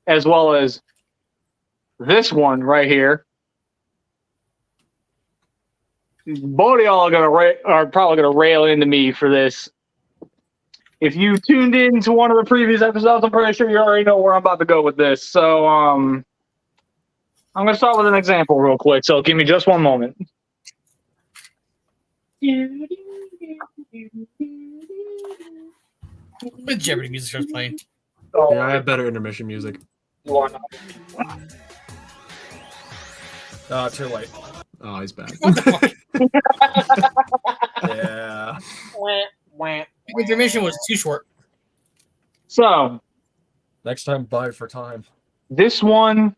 as well as this one right here, both of y'all are probably gonna rail into me for this. If you tuned in to one of the previous episodes, I'm pretty sure you already know where I'm about to go with this. So I'm gonna start with an example real quick. So give me just one moment. With Jeopardy music starts playing. Yeah, I have better intermission music. Too late. Oh, he's back. What the fuck? Yeah. Intermission was too short. So Next time, buy it for time. this one,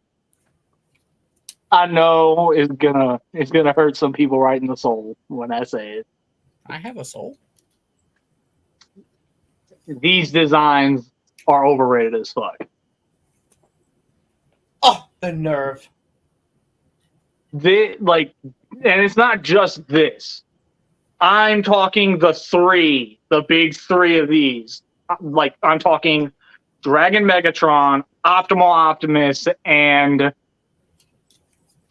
I know is gonna hurt some people right in the soul when I say it. I have a soul. These designs are overrated as fuck. Oh, the nerve. And it's not just this. I'm talking the big three of these. Like, I'm talking Dragon Megatron, Optimal Optimus, and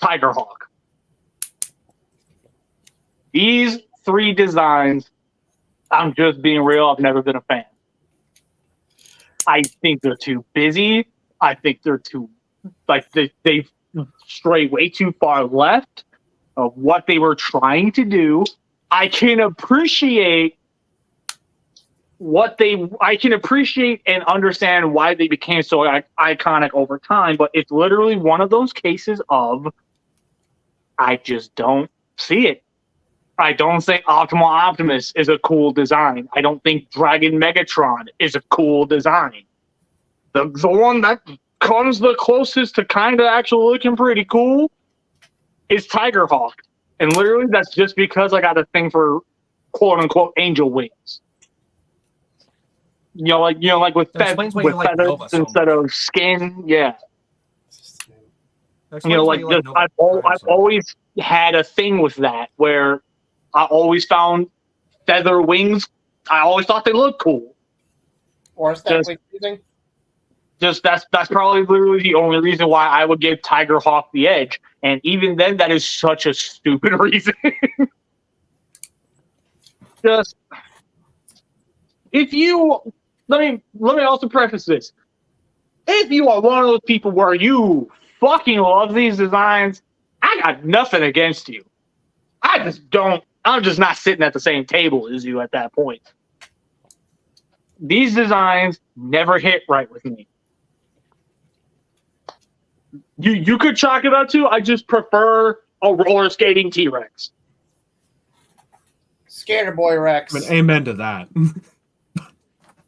Tigerhawk. These three designs, I'm just being real, I've never been a fan. I think they're too busy. I think they're too, they stray way too far left of what they were trying to do. I can appreciate and understand why they became so iconic over time, but it's literally one of those cases of I just don't see it. I don't think Optimal Optimus is a cool design. I don't think Dragon Megatron is a cool design. The one that comes the closest to kind of actually looking pretty cool is Tigerhawk. And literally, that's just because I got a thing for quote unquote angel wings. Like with feathers instead of skin. Yeah. I've always had a thing with that where I always found feather wings. I always thought they looked cool. Or aesthetically pleasing. That's probably literally the only reason why I would give Tigerhawk the edge, and even then, that is such a stupid reason. Let me also preface this: if you are one of those people where you fucking love these designs, I got nothing against you. I just don't. I'm just not sitting at the same table as you at that point. These designs never hit right with me. You could chalk it up to I just prefer a roller skating T-Rex. Skater Boy Rex. I mean, amen to that.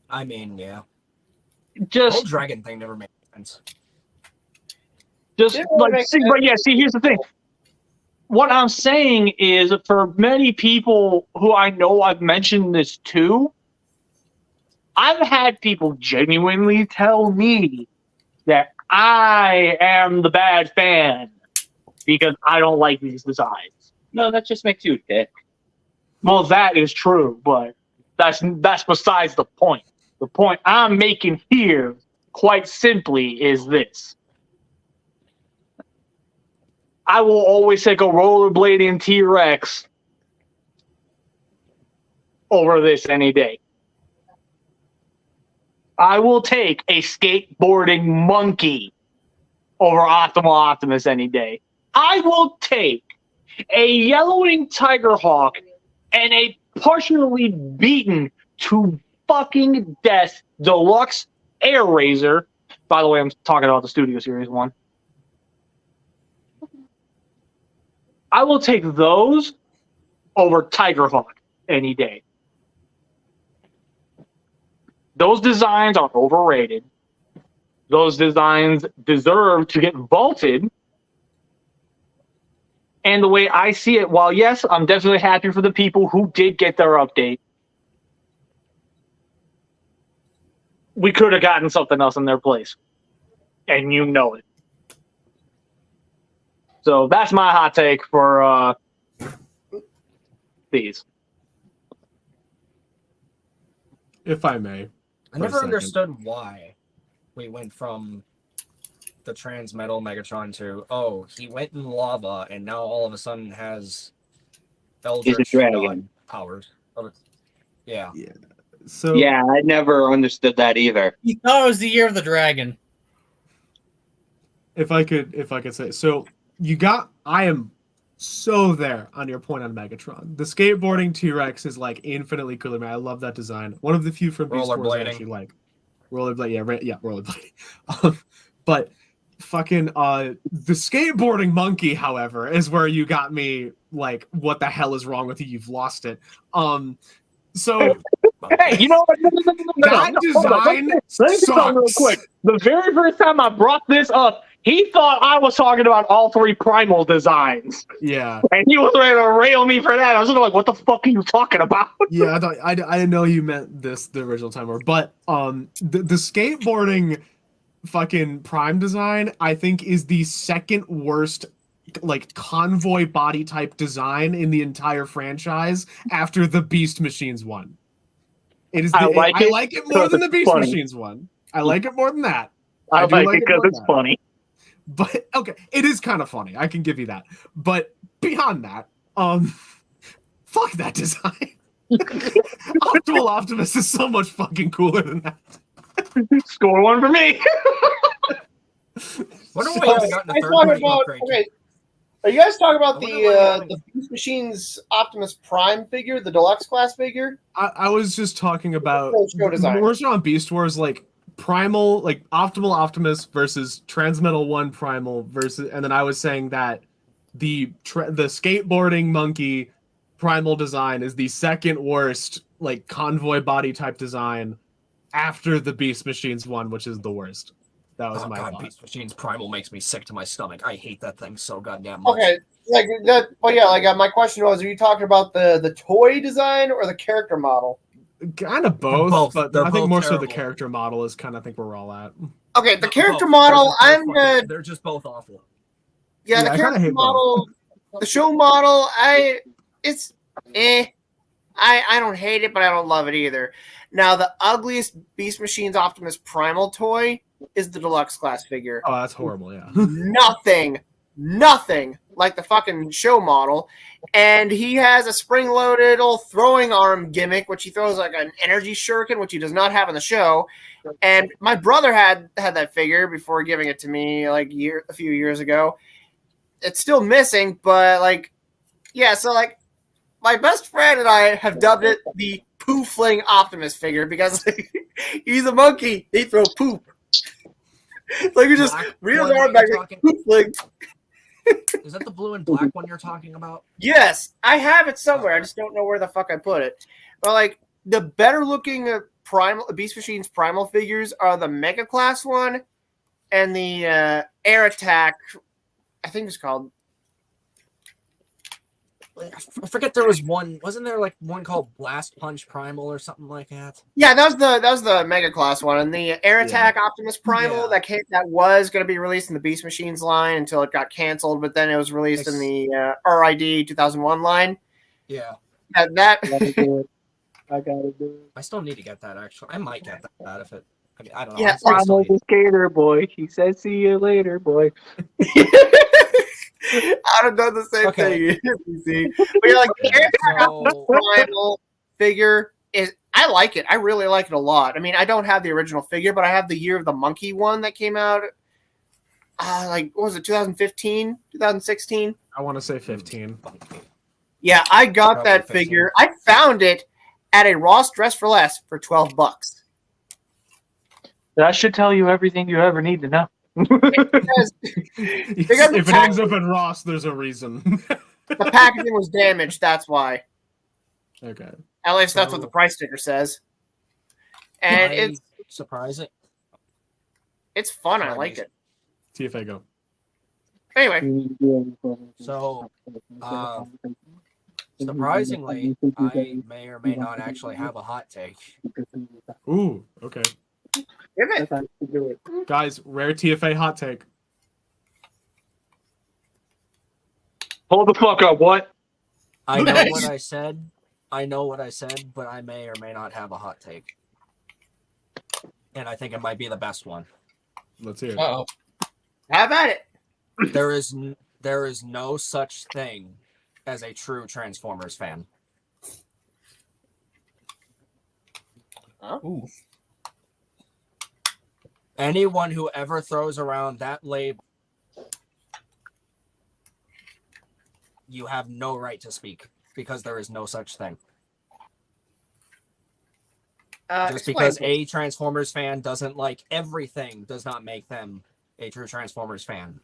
I mean, yeah. The whole Just dragon thing never made sense. Just like, see, but yeah, see, here's the thing. What I'm saying is, for many people who I know I've mentioned this to, I've had people genuinely tell me that I am the bad fan because I don't like these designs. No, that just makes you a dick. Well, that is true, but that's besides the point. The point I'm making here, quite simply, is this. I will always take a rollerblading T-Rex over this any day. I will take a skateboarding monkey over Optimal Optimus any day. I will take a yellowing tiger hawk and a partially beaten to fucking death deluxe Air Razor. By the way, I'm talking about the Studio Series one. I will take those over Tiger Hawk any day. Those designs are overrated. Those designs deserve to get vaulted. And the way I see it, while yes, I'm definitely happy for the people who did get their update, we could have gotten something else in their place. And you know it. So that's my hot take for these. If I may. I never understood why we went from the Transmetal Megatron to, oh, he went in lava and now all of a sudden has Eldritch God powers. Yeah. So yeah, I never understood that either. He thought it was the year of the dragon. If I could say, so I am so there on your point on Megatron. The skateboarding T-Rex is like infinitely cooler, man. I love that design. One of the few from Beast Wars I actually like. Rollerblade, yeah, rollerblade. But fucking the skateboarding monkey, however, is where you got me like, what the hell is wrong with you? You've lost it. So hey, you know what? That design Let me talk real quick. The very first time I brought this up, he thought I was talking about all three Primal designs. Yeah. And he was ready to rail me for that. I was like, what the fuck are you talking about? Yeah, I didn't know you meant the original timer. But the skateboarding fucking Prime design, I think, is the second worst like convoy body type design in the entire franchise after the Beast Machines one. It is I like it more than the Beast Machines one. I like it more than that. I like it because it's funny. But okay, it is kind of funny. I can give you that. But beyond that, fuck that design. Optimal Optimus is so much fucking cooler than that. Score one for me. What are we even got in the third upgrade? Okay, are you guys talking about the Beast Machines Optimus Prime figure, the deluxe class figure? I was just talking about design. More so on Beast Wars, like Primal, like Optimal Optimus versus Transmetal 1 Primal versus, and then I was saying that the skateboarding monkey Primal design is the second worst like convoy body type design after the Beast Machines one, which is the worst. That was my thought. Beast Machines Primal makes me sick to my stomach. I hate that thing so goddamn much. Okay, like that. But yeah, like my question was: are you talking about the toy design or the character model? Kind of both, but I think more terrible. so the character model is kind of, I think we're all at. Okay, the character model. They're just both awful. Yeah, the character model, the show model. It's I don't hate it, but I don't love it either. Now, the ugliest Beast Machines Optimus Primal toy is the deluxe class figure. Oh, that's horrible. Yeah. nothing like the fucking show model. And he has a spring-loaded old throwing arm gimmick, which he throws like an energy shuriken, which he does not have in the show. And my brother had that figure before giving it to me like a few years ago. It's still missing, but like, yeah. So like, my best friend and I have dubbed it the Poofling Optimus figure because like, he's a monkey. He throw poop. Like you just real arm back, Poofling. Is that the blue and black one you're talking about? Yes, I have it somewhere. I just don't know where the fuck I put it. But like the better looking primal Beast Machines primal figures are the Mega Class one and the Air Attack. I think it's called. I forget there was one. Wasn't there like one called Blast Punch Primal or something like that? Yeah, that was the Mega Class one, and the Air Attack Optimus Primal that was going to be released in the Beast Machines line until it got canceled, but then it was released in the RID 2001 line. Yeah, that. I gotta do it. I still need to get that. Actually, I might get that if it. I mean, I don't know. Yeah, I still I'm a skater boy. He said, "See you later, boy." I'd have done the same thing. You see, but you're like the Air Attack Primal figure is. I like it. I really like it a lot. I mean, I don't have the original figure, but I have the Year of the Monkey one that came out. Like what was it? 2015, 2016? I want to say 15. Yeah, I got Probably that 15. figure. I found it at a Ross Dress for Less for $12. That should tell you everything you ever need to know. Because If it ends up in Ross, there's a reason. the packaging was damaged, that's why. Okay. At least that's what the price sticker says. And it's surprising. It's fun. I like it. TFA go. Anyway, So, surprisingly, I may or may not actually have a hot take. Ooh, okay. give it. Guys, rare TFA hot take. Hold the fuck up. What? I know what I said. But I may or may not have a hot take. And I think it might be the best one. Let's hear it. Uh-oh. Have at it. There is no such thing as a true Transformers fan. Ooh. Anyone who ever throws around that label, you have no right to speak because there is no such thing. Just because a Transformers fan doesn't like everything does not make them a true Transformers fan.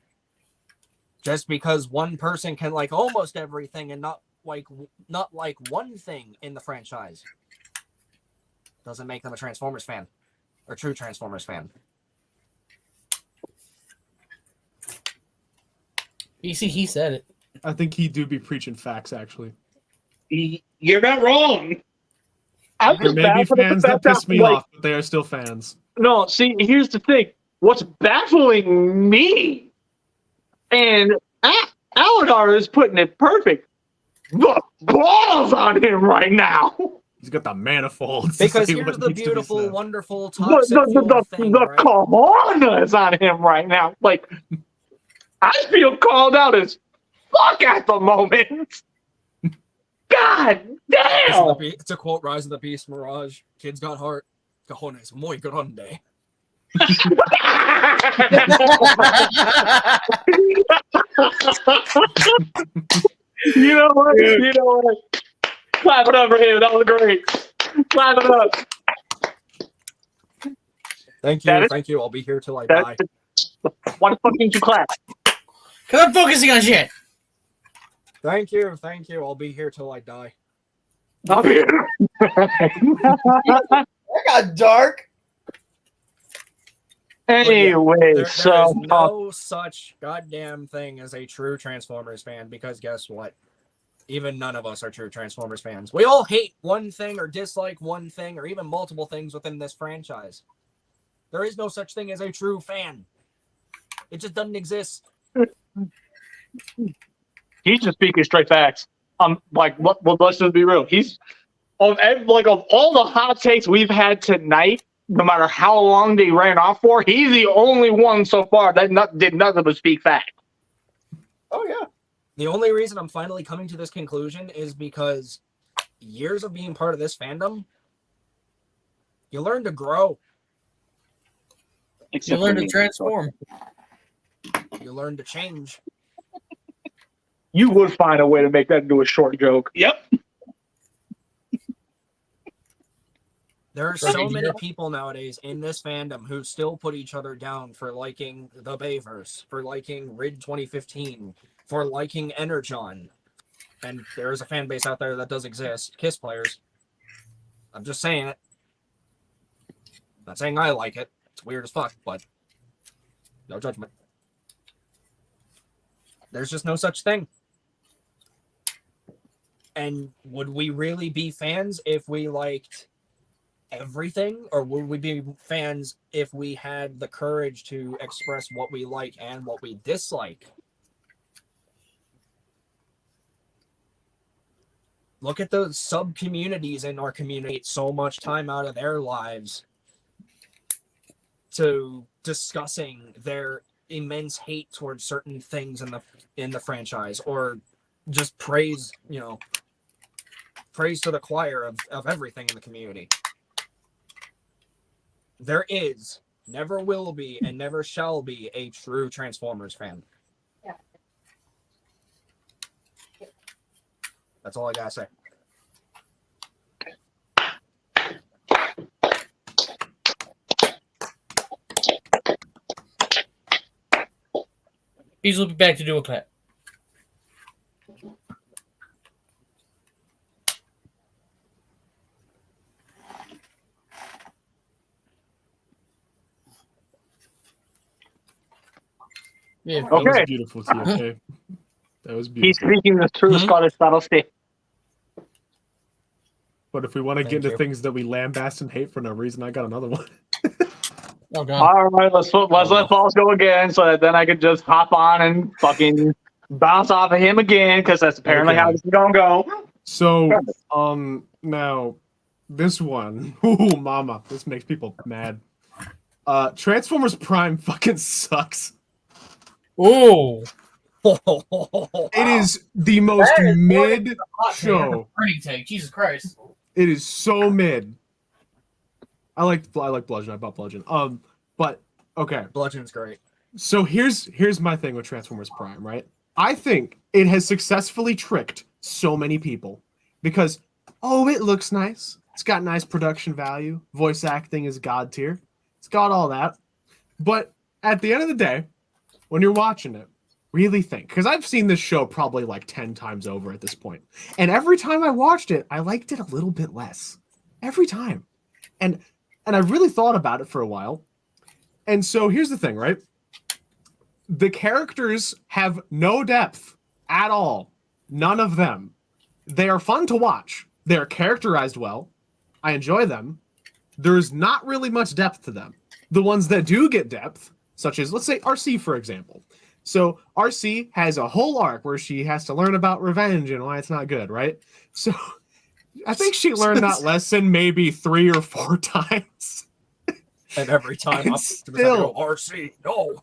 Just because one person can like almost everything and not like one thing in the franchise doesn't make them a Transformers fan or true Transformers fan. You see, he said it. I think he do be preaching facts, actually. You're not wrong. I'm There just may be baffled at the fans that fact piss me like, off, but they are still fans. No, see, here's the thing. What's baffling me, and Aladar is putting it perfect. The balls on him right now. He's got the manifolds. Because to say here's what the needs to be beautiful, said. wonderful, toxic thing, The right? cojones on him right now. Like, I feel called out as fuck at the moment. God damn! It's a quote, Rise of the Beast, Mirage. Kids got heart. Cojones muy grande. You know what? You know what? Clap it up for him. That was great. Clap it up. Thank That you, is- thank you. I'll be here till I die. Why the fuck didn't you clap? Because I'm focusing on shit. Thank you. I'll be here till I die. Up here. That got dark. Anyway, There so is no such goddamn thing as a true Transformers fan because guess what? Even none of us are true Transformers fans. We all hate one thing or dislike one thing or even multiple things within this franchise. There is no such thing as a true fan. It just doesn't exist. he's just speaking straight facts. Like, let's just be real. He's of all the hot takes we've had tonight. No matter how long they ran off for, he's the only one so far that did nothing but speak fact. Oh yeah. The only reason I'm finally coming to this conclusion is because years of being part of this fandom, you learn to grow. You learn to transform. You learn to change. You would find a way to make that into a short joke. Yep. There are so many people nowadays in this fandom who still put each other down for liking the Bayverse, for liking Rid 2015, for liking Energon. And there is a fan base out there that does exist. KISS players. I'm just saying it. Not saying I like it. It's weird as fuck, but no judgment. There's just no such thing. And would we really be fans if we liked everything, or would we be fans if we had the courage to express what we like and what we dislike? Look at the sub communities in our community. So much time out of their lives to discussing their immense hate towards certain things in the franchise, or just praise, praise to the choir of everything in the community. There is, never will be, and never shall be a true Transformers fan. Yeah. That's all I gotta say. He's will be back to do a clap. Yeah. That was Okay. beautiful, TFK. That was He's beautiful. speaking the true Scottish battle state. But if we want to Thank get into you. things that we lambast and hate for no reason, I got another one. Oh god. All right, let's let Balls go again, so that then I could just hop on and fucking bounce off of him again, because that's apparently Okay. how this is gonna go. So, now this one, ooh, mama, this makes people mad. Transformers Prime fucking sucks. Oh. It is the most That is more mid Hot take. show. Pretty take. Jesus Christ. It is so mid. I like Bludgeon. I bought Bludgeon. But okay. Bludgeon's great. So here's my thing with Transformers Prime, right? I think it has successfully tricked so many people because it looks nice. It's got nice production value. Voice acting is god tier. It's got all that. But at the end of the day, when you're watching it, really think, because I've seen this show probably like 10 times over at this point. And every time I watched it, I liked it a little bit less. Every time. And I really thought about it for a while. And so here's the thing, right? The characters have no depth at all. None of them. They are fun to watch. They are characterized well. I enjoy them. There's not really much depth to them. The ones that do get depth, such as, let's say, RC, for example. So RC has a whole arc where she has to learn about revenge and why it's not good, right? So I think she learned that lesson maybe 3 or 4 times. And every time And I'm still- RC, no.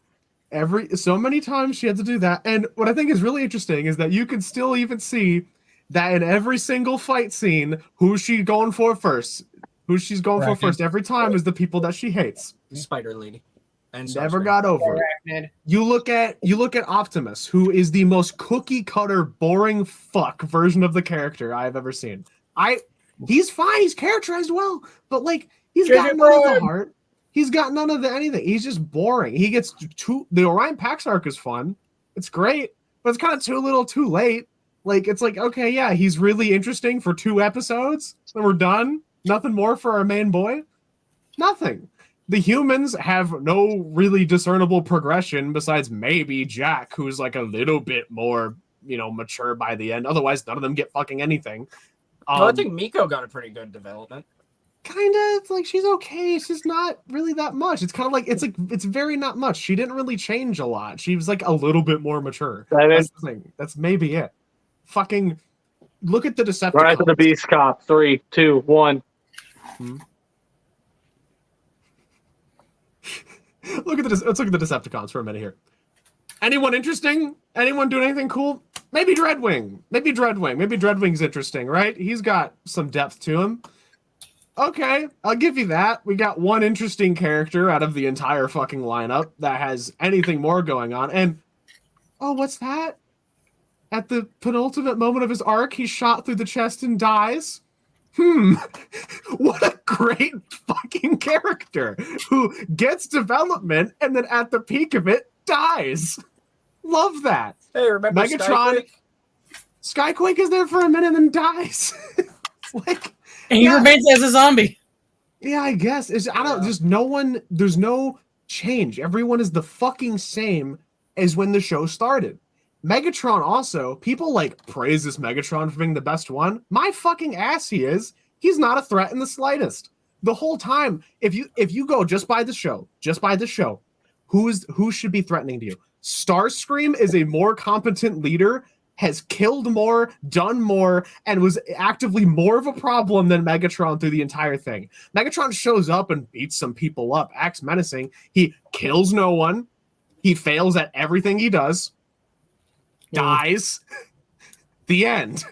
So many times she had to do that. And what I think is really interesting is that you can still even see that in every single fight scene, who's she going for first? Who she's going for first every time is the people that she hates. Spider Lady. And Never Starscream. got over it. Arachnid. You look at Optimus, who is the most cookie cutter, boring fuck version of the character I've ever seen. He's fine, he's characterized well, but like he's got none of the heart. He's got none of the anything. He's just boring. He gets the Orion Pax arc is fun. It's great, but it's kind of too little, too late. Like it's like, okay, yeah, he's really interesting for 2 episodes, then we're done. Nothing more for our main boy. Nothing. The humans have no really discernible progression besides maybe Jack, who's like a little bit more, mature by the end. Otherwise, none of them get fucking anything. Well, I think Miko got a pretty good development. Kind of like she's okay. She's not really that much. It's kind of like it's very not much. She didn't really change a lot. She was like a little bit more mature. That's the thing. That's maybe it. Fucking look at the Decepticons. Right to the Beast Cop. 3, 2, 1. Let's look at the Decepticons for a minute here. Anyone interesting? Anyone doing anything cool? Maybe Dreadwing. Maybe Dreadwing's interesting, right? He's got some depth to him. Okay, I'll give you that. We got one interesting character out of the entire fucking lineup that has anything more going on. And, oh, what's that? At the penultimate moment of his arc, he's shot through the chest and dies. What a great fucking character who gets development and then at the peak of it dies. Love that. Hey, remember Megatron? Skyquake is there for a minute and then dies. Like, And he remains as a zombie. yeah, I guess. There's no change. Everyone is the fucking same as when the show started. Megatron also, people like praise this Megatron for being the best one. My fucking ass he is. He's not a threat in the slightest. The whole time, if you go just by the show, who should be threatening to you? Starscream is a more competent leader, has killed more, done more, and was actively more of a problem than Megatron through the entire thing. Megatron shows up and beats some people up, acts menacing. He kills no one. He fails at everything he does. Dies. The end.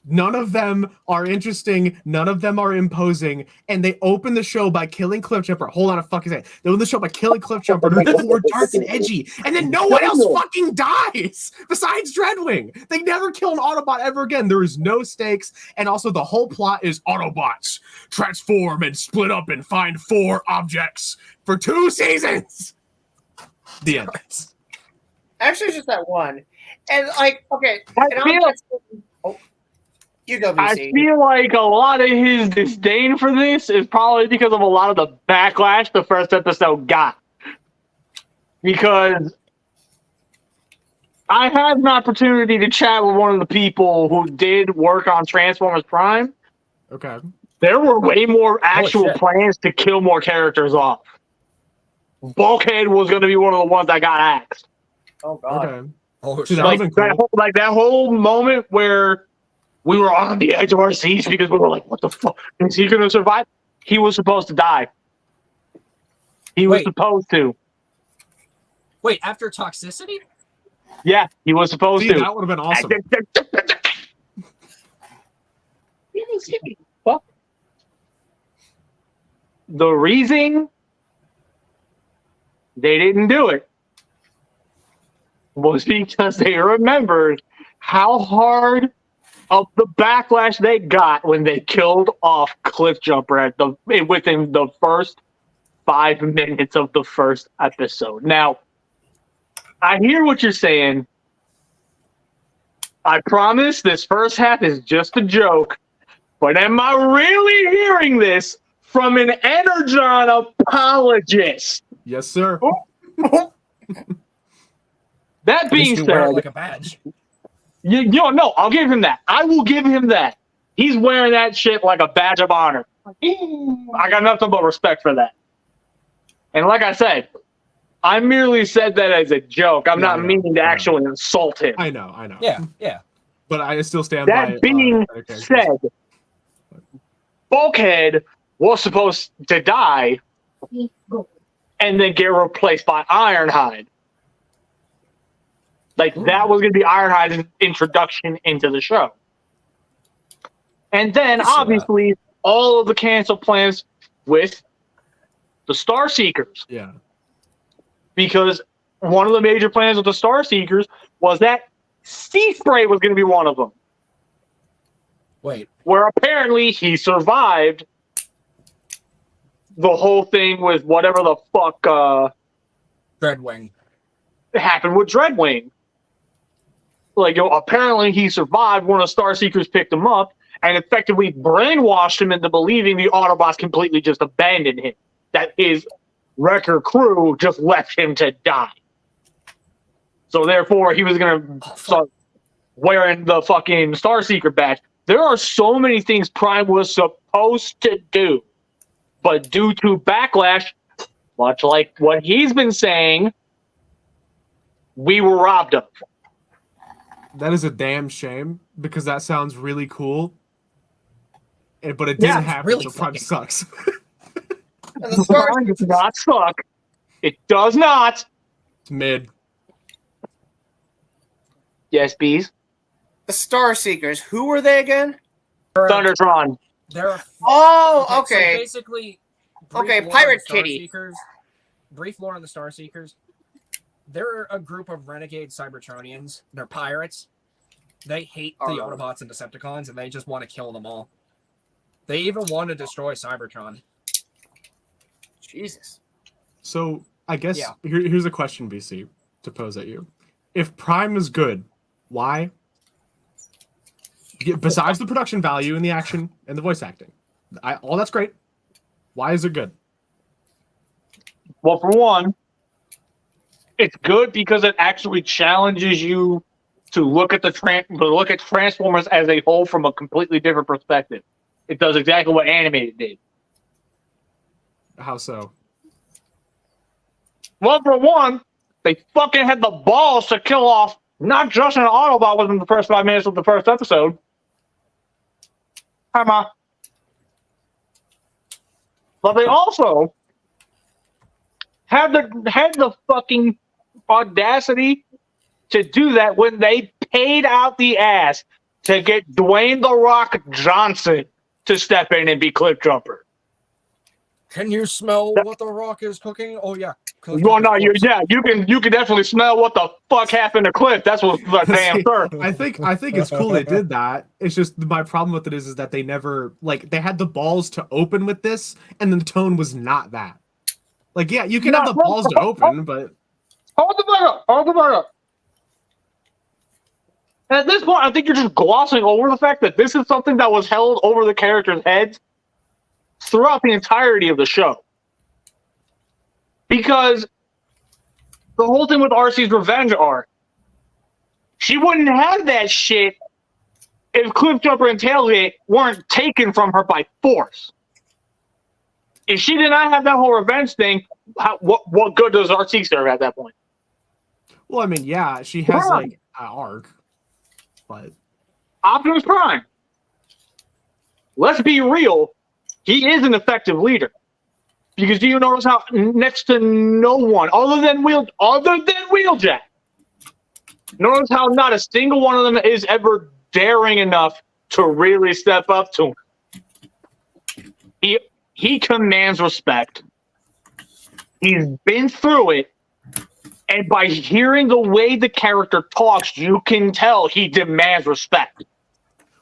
None of them are interesting. None of them are imposing. And they open the show by killing Cliffjumper. Hold on a fucking second. They open the show by killing Cliffjumper. Oh, we're dark and edgy. And then no one else fucking dies besides Dreadwing. They never kill an Autobot ever again. There is no stakes. And also the whole plot is Autobots transform and split up and find 4 objects for 2 seasons. The end. Actually, just that one. And like, okay. You go, BC. I feel like a lot of his disdain for this is probably because of a lot of the backlash the first episode got. Because I had an opportunity to chat with one of the people who did work on Transformers Prime. Okay. There were way more actual plans to kill more characters off. Bulkhead was going to be one of the ones that got axed. Oh, God. Okay. Oh, See, shit. That whole moment where we were on the edge of our seats because we were like, what the fuck? Is he going to survive? He was supposed to die. He was supposed to. Wait, after toxicity? Yeah, he was supposed to. That would have been awesome. The reason they didn't do it was because they remembered how hard of the backlash they got when they killed off Cliffjumper within the first 5 minutes of the first episode. Now, I hear what you're saying. I promise this first half is just a joke, but am I really hearing this from an Energon apologist? Yes, sir. That being You wear it said, like a badge. no, I'll give him that. I will give him that. He's wearing that shit like a badge of honor. I got nothing but respect for that. And like I said, I merely said that as a joke. I'm not meaning to actually insult him. I know. Yeah. But I still stand by That being said, Bulkhead was supposed to die and then get replaced by Ironhide. Like, that was going to be Ironhide's introduction into the show. And then, obviously, all of the cancel plans with the Star Seekers. Yeah. Because one of the major plans with the Star Seekers was that Sea Spray was going to be one of them. Wait. Where apparently he survived the whole thing with whatever the fuck Dreadwing. happened with Dreadwing. Like, apparently he survived. One of the Star Seekers picked him up and effectively brainwashed him into believing the Autobots completely just abandoned him. That his wrecker crew just left him to die. So therefore, he was going to start wearing the fucking Star Seeker badge. There are so many things Prime was supposed to do, but due to backlash, much like what he's been saying, we were robbed of. That is a damn shame because that sounds really cool. But it didn't happen, really so Prime sucks. And the Star Prime does not suck. It does not. It's mid. Yes, bees. The Star Seekers. Who were they again? Thundertron. They're Oh, So okay. basically, Okay, brief lore on Pirate the Star Kitty. Seekers. Brief lore on the Star Seekers. They're a group of renegade Cybertronians. They're pirates. They hate the Autobots and Decepticons, and they just want to kill them all. They even want to destroy Cybertron. Jesus. So I guess Yeah. here's a question, BC, to pose at you. If Prime is good, why? Besides the production value and the action and the voice acting, all that's great. Why is it good? Well, for one, it's good because it actually challenges you to look at Transformers as a whole from a completely different perspective. It does exactly what animated did. How so? Well, for one, they fucking had the balls to kill off not just an Autobot within the first 5 minutes of the first episode. Hi, Ma. But they also had the fucking audacity to do that when they paid out the ass to get Dwayne "The Rock" Johnson to step in and be Cliffjumper. Can you smell what the Rock is cooking? Oh yeah. Well, no, you can definitely smell what the fuck happened to Cliff. That's what's for damn sure. I think it's cool they did that. It's just my problem with it is that they never they had the balls to open with this, and then the tone was not that. Like, yeah, you can have the balls to open, but Hold the fuck up. At this point, I think you're just glossing over the fact that this is something that was held over the characters' heads throughout the entirety of the show. Because the whole thing with RC's revenge arc, she wouldn't have that shit if Cliffjumper and Tailgate weren't taken from her by force. If she did not have that whole revenge thing, what good does RC serve at that point? well, I mean, yeah, she has an arc, but Optimus Prime. Let's be real, he is an effective leader. Because do you notice how next to no one, other than Wheeljack, notice how not a single one of them is ever daring enough to really step up to him. He commands respect. He's been through it, and by hearing the way the character talks, you can tell he demands respect.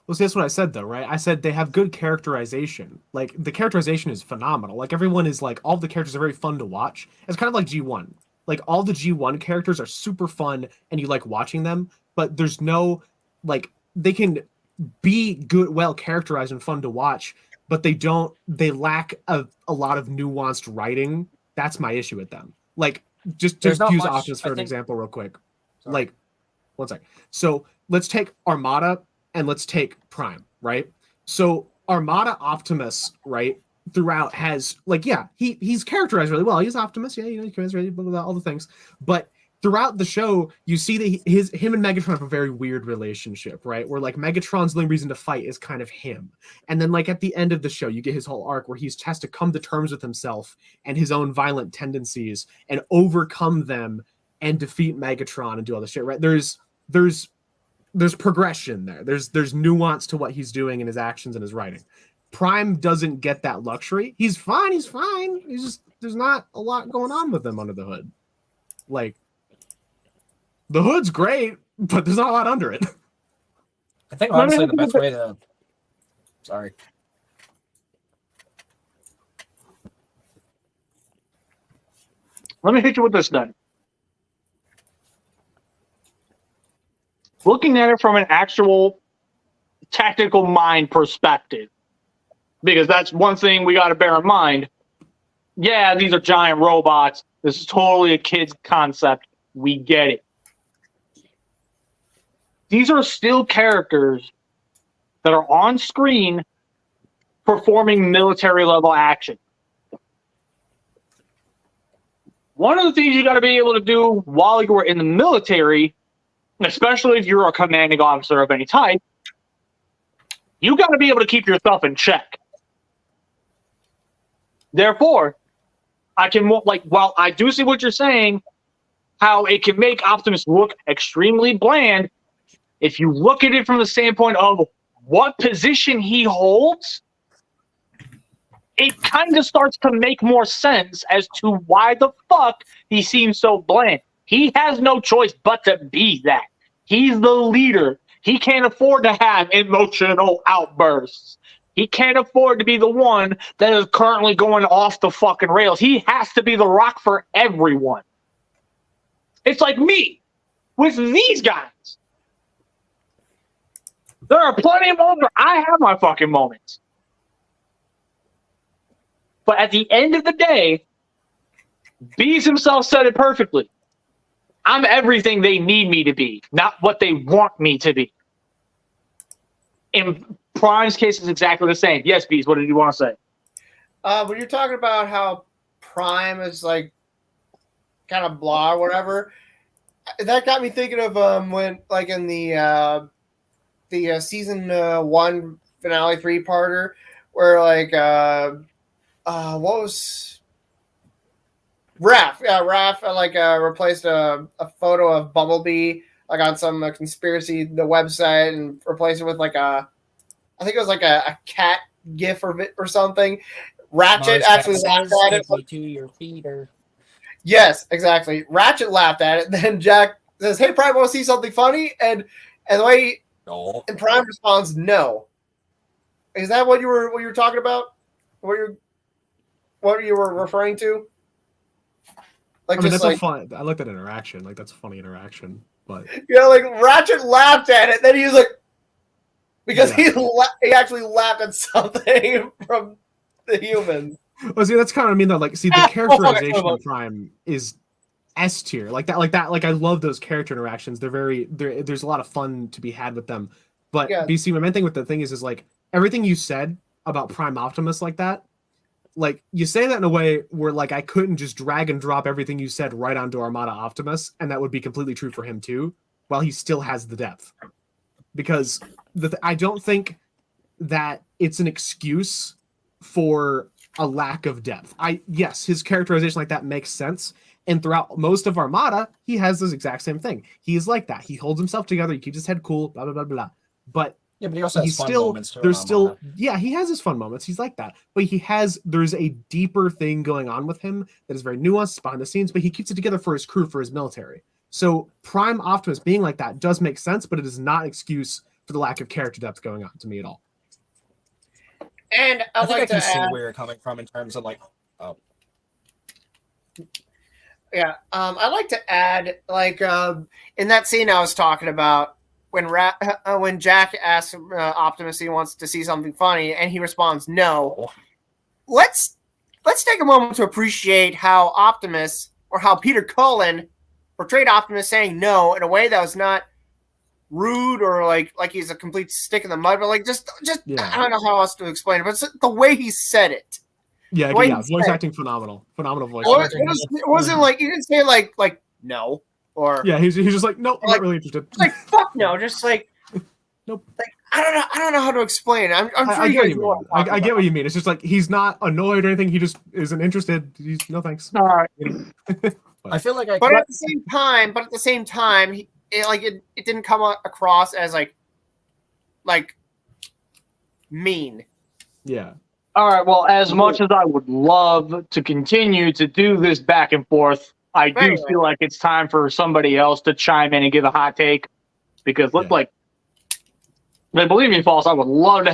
well, see, that's what I said though, right? I said they have good characterization. Like, the characterization is phenomenal. Like, everyone is all the characters are very fun to watch. It's kind of like G1. Like, all the G1 characters are super fun, and you like watching them. But there's no they can be good, well characterized and fun to watch, but they lack a lot of nuanced writing. That's my issue with them. Like, just use Optimus for an example real quick. Sorry. Like, one sec. So let's take Armada and let's take Prime, right? So Armada Optimus, right, throughout has he's characterized really well. He's Optimus, yeah, he's characterized, blah, blah, blah, all the things. But throughout the show, you see that him and Megatron have a very weird relationship, right? Where Megatron's the only reason to fight is kind of him. And then at the end of the show, you get his whole arc where he has to come to terms with himself and his own violent tendencies and overcome them and defeat Megatron and do all this shit, right? There's progression there. There's nuance to what he's doing in his actions and his writing. Prime doesn't get that luxury. He's fine. He's just, there's not a lot going on with him under the hood. The hood's great, but there's not a lot under it. I think honestly the best way to sorry. Let me hit you with this then. Looking at it from an actual tactical mind perspective, because that's one thing we got to bear in mind. Yeah, these are giant robots. This is totally a kid's concept. We get it. These are still characters that are on screen performing military level action. One of the things you got to be able to do while you are in the military, especially if you're a commanding officer of any type, you got to be able to keep yourself in check. Therefore, while I do see what you're saying, how it can make Optimus look extremely bland, if you look at it from the standpoint of what position he holds, it kind of starts to make more sense as to why the fuck he seems so bland. He has no choice but to be that. He's the leader. He can't afford to have emotional outbursts. He can't afford to be the one that is currently going off the fucking rails. He has to be the rock for everyone. It's like me with these guys. There are plenty of moments where I have my fucking moments. But at the end of the day, Bees himself said it perfectly. I'm everything they need me to be, not what they want me to be. In Prime's case, it's exactly the same. Yes, Bees, what did you want to say? When you're talking about how Prime is like kind of blah or whatever, that got me thinking of when like in the season 1 finale 3-parter where like what was Raph? Yeah, Raph like replaced a photo of Bumblebee like on some conspiracy the website and replaced it with like I think it was like a cat gif or something. Ratchet actually laughed at it. To your feeder. Yes, exactly. Ratchet laughed at it. Then Jack says, "Hey, Prime, want to see something funny?" And the way and Prime responds, "No." Is that what you were talking about? What you were referring to? Like, I mean, just that's like, a fun. I like that interaction. Like, that's a funny interaction. But yeah, like Ratchet laughed at it. Then he was like, because he actually laughed at something from the humans. well, see, that's kind of I mean though. Like, see, the characterization of Prime is S tier. Like that. Like I love those character interactions. There's a lot of fun to be had with them. But Yeah. BC, my main thing with the thing is like everything you said about Prime Optimus like that. Like you say that in a way where like I couldn't just drag and drop everything you said right onto Armada Optimus, and that would be completely true for him too, while he still has the depth. Because I don't think that it's an excuse for a lack of depth. Yes, his characterization like that makes sense, and throughout most of Armada, he has this exact same thing. He is like that. He holds himself together. He keeps his head cool. Blah blah blah blah. But Yeah, but he also has fun moments too. he has his fun moments. He's like that. But there's a deeper thing going on with him that is very nuanced behind the scenes, but he keeps it together for his crew, for his military. So Prime Optimus being like that does make sense, but it is not an excuse for the lack of character depth going on to me at all. And I I'd think like I can to see add, where you're coming from in terms of like, yeah, I'd like to add, like, in that scene I was talking about, when Jack asks Optimus if he wants to see something funny, and he responds no. Let's take a moment to appreciate how Optimus, or how Peter Cullen portrayed Optimus saying no in a way that was not rude or like he's a complete stick in the mud, but like just I don't know how else to explain it, but it's the way he said it. Yeah, voice acting phenomenal voice acting. It wasn't like, he didn't say like no, or yeah, he's just like, nope, I'm not really interested. Like, fuck no, just like nope. Like, I don't know how to explain it. I'm sure I you get guys know what I'm talking I get about. what you mean. It's just like he's not annoyed or anything. He just isn't interested. He's no thanks. All right. I feel like But at the same time, it didn't come across as like mean. Yeah. All right. Well, as much as I would love to continue to do this back and forth, I do feel like it's time for somebody else to chime in and give a hot take, because like believe me, False, I would love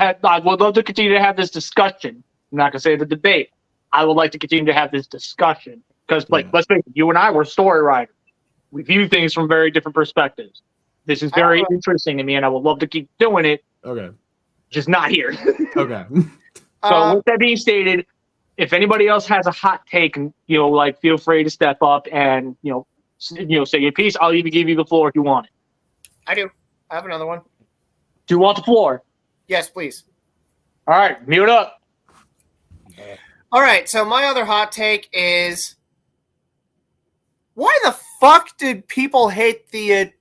to continue to have this discussion. I'm not gonna say the debate. I would like to continue to have this discussion because, let's face it, you and I were story writers. We view things from very different perspectives. This is very interesting to me, and I would love to keep doing it. Okay. Just not here. Okay. So with that being stated, if anybody else has a hot take, feel free to step up and say your piece. I'll even give you the floor if you want it. I do. I have another one. Do you want the floor? Yes, please. All right, mute up. All right, so my other hot take is, why the fuck did people hate the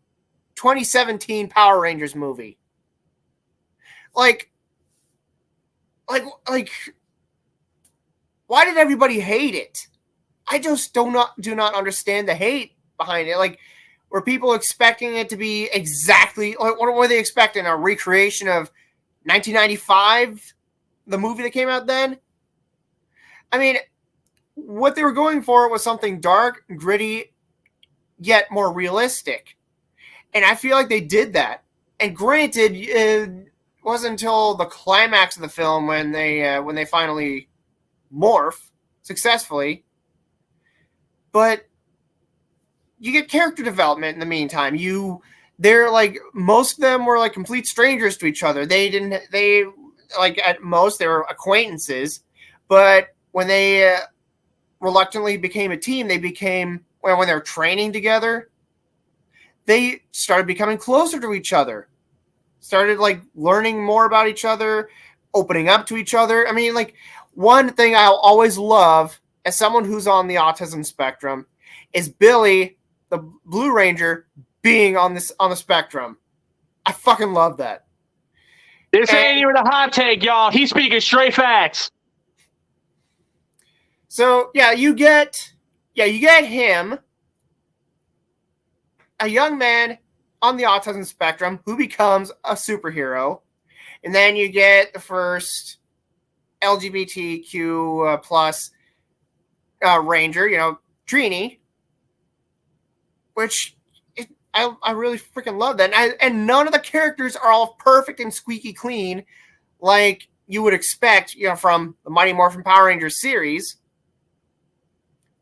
2017 Power Rangers movie? Like, why did everybody hate it? I just do not understand the hate behind it. Like, Were people expecting it to be exactly what were they expecting? A recreation of 1995, the movie that came out then? I mean, what they were going for was something dark, gritty, yet more realistic. And I feel like they did that. And granted, it wasn't until the climax of the film when they finally morph successfully. But you get character development in the meantime. They're like, most of them were like complete strangers to each other. They like, at most they were acquaintances, but when they reluctantly became a team, when they're training together, they started becoming closer to each other, started like learning more about each other, opening up to each other. I mean, like, one thing I'll always love as someone who's on the autism spectrum is Billy, the Blue Ranger, being on the spectrum. I fucking love that. This ain't even a hot take, y'all. He's speaking straight facts. So you get him, a young man on the autism spectrum who becomes a superhero, and then you get the first LGBTQ plus Ranger, Trini, which I really freaking love that. And none of the characters are all perfect and squeaky clean like you would expect, from the Mighty Morphin Power Rangers series.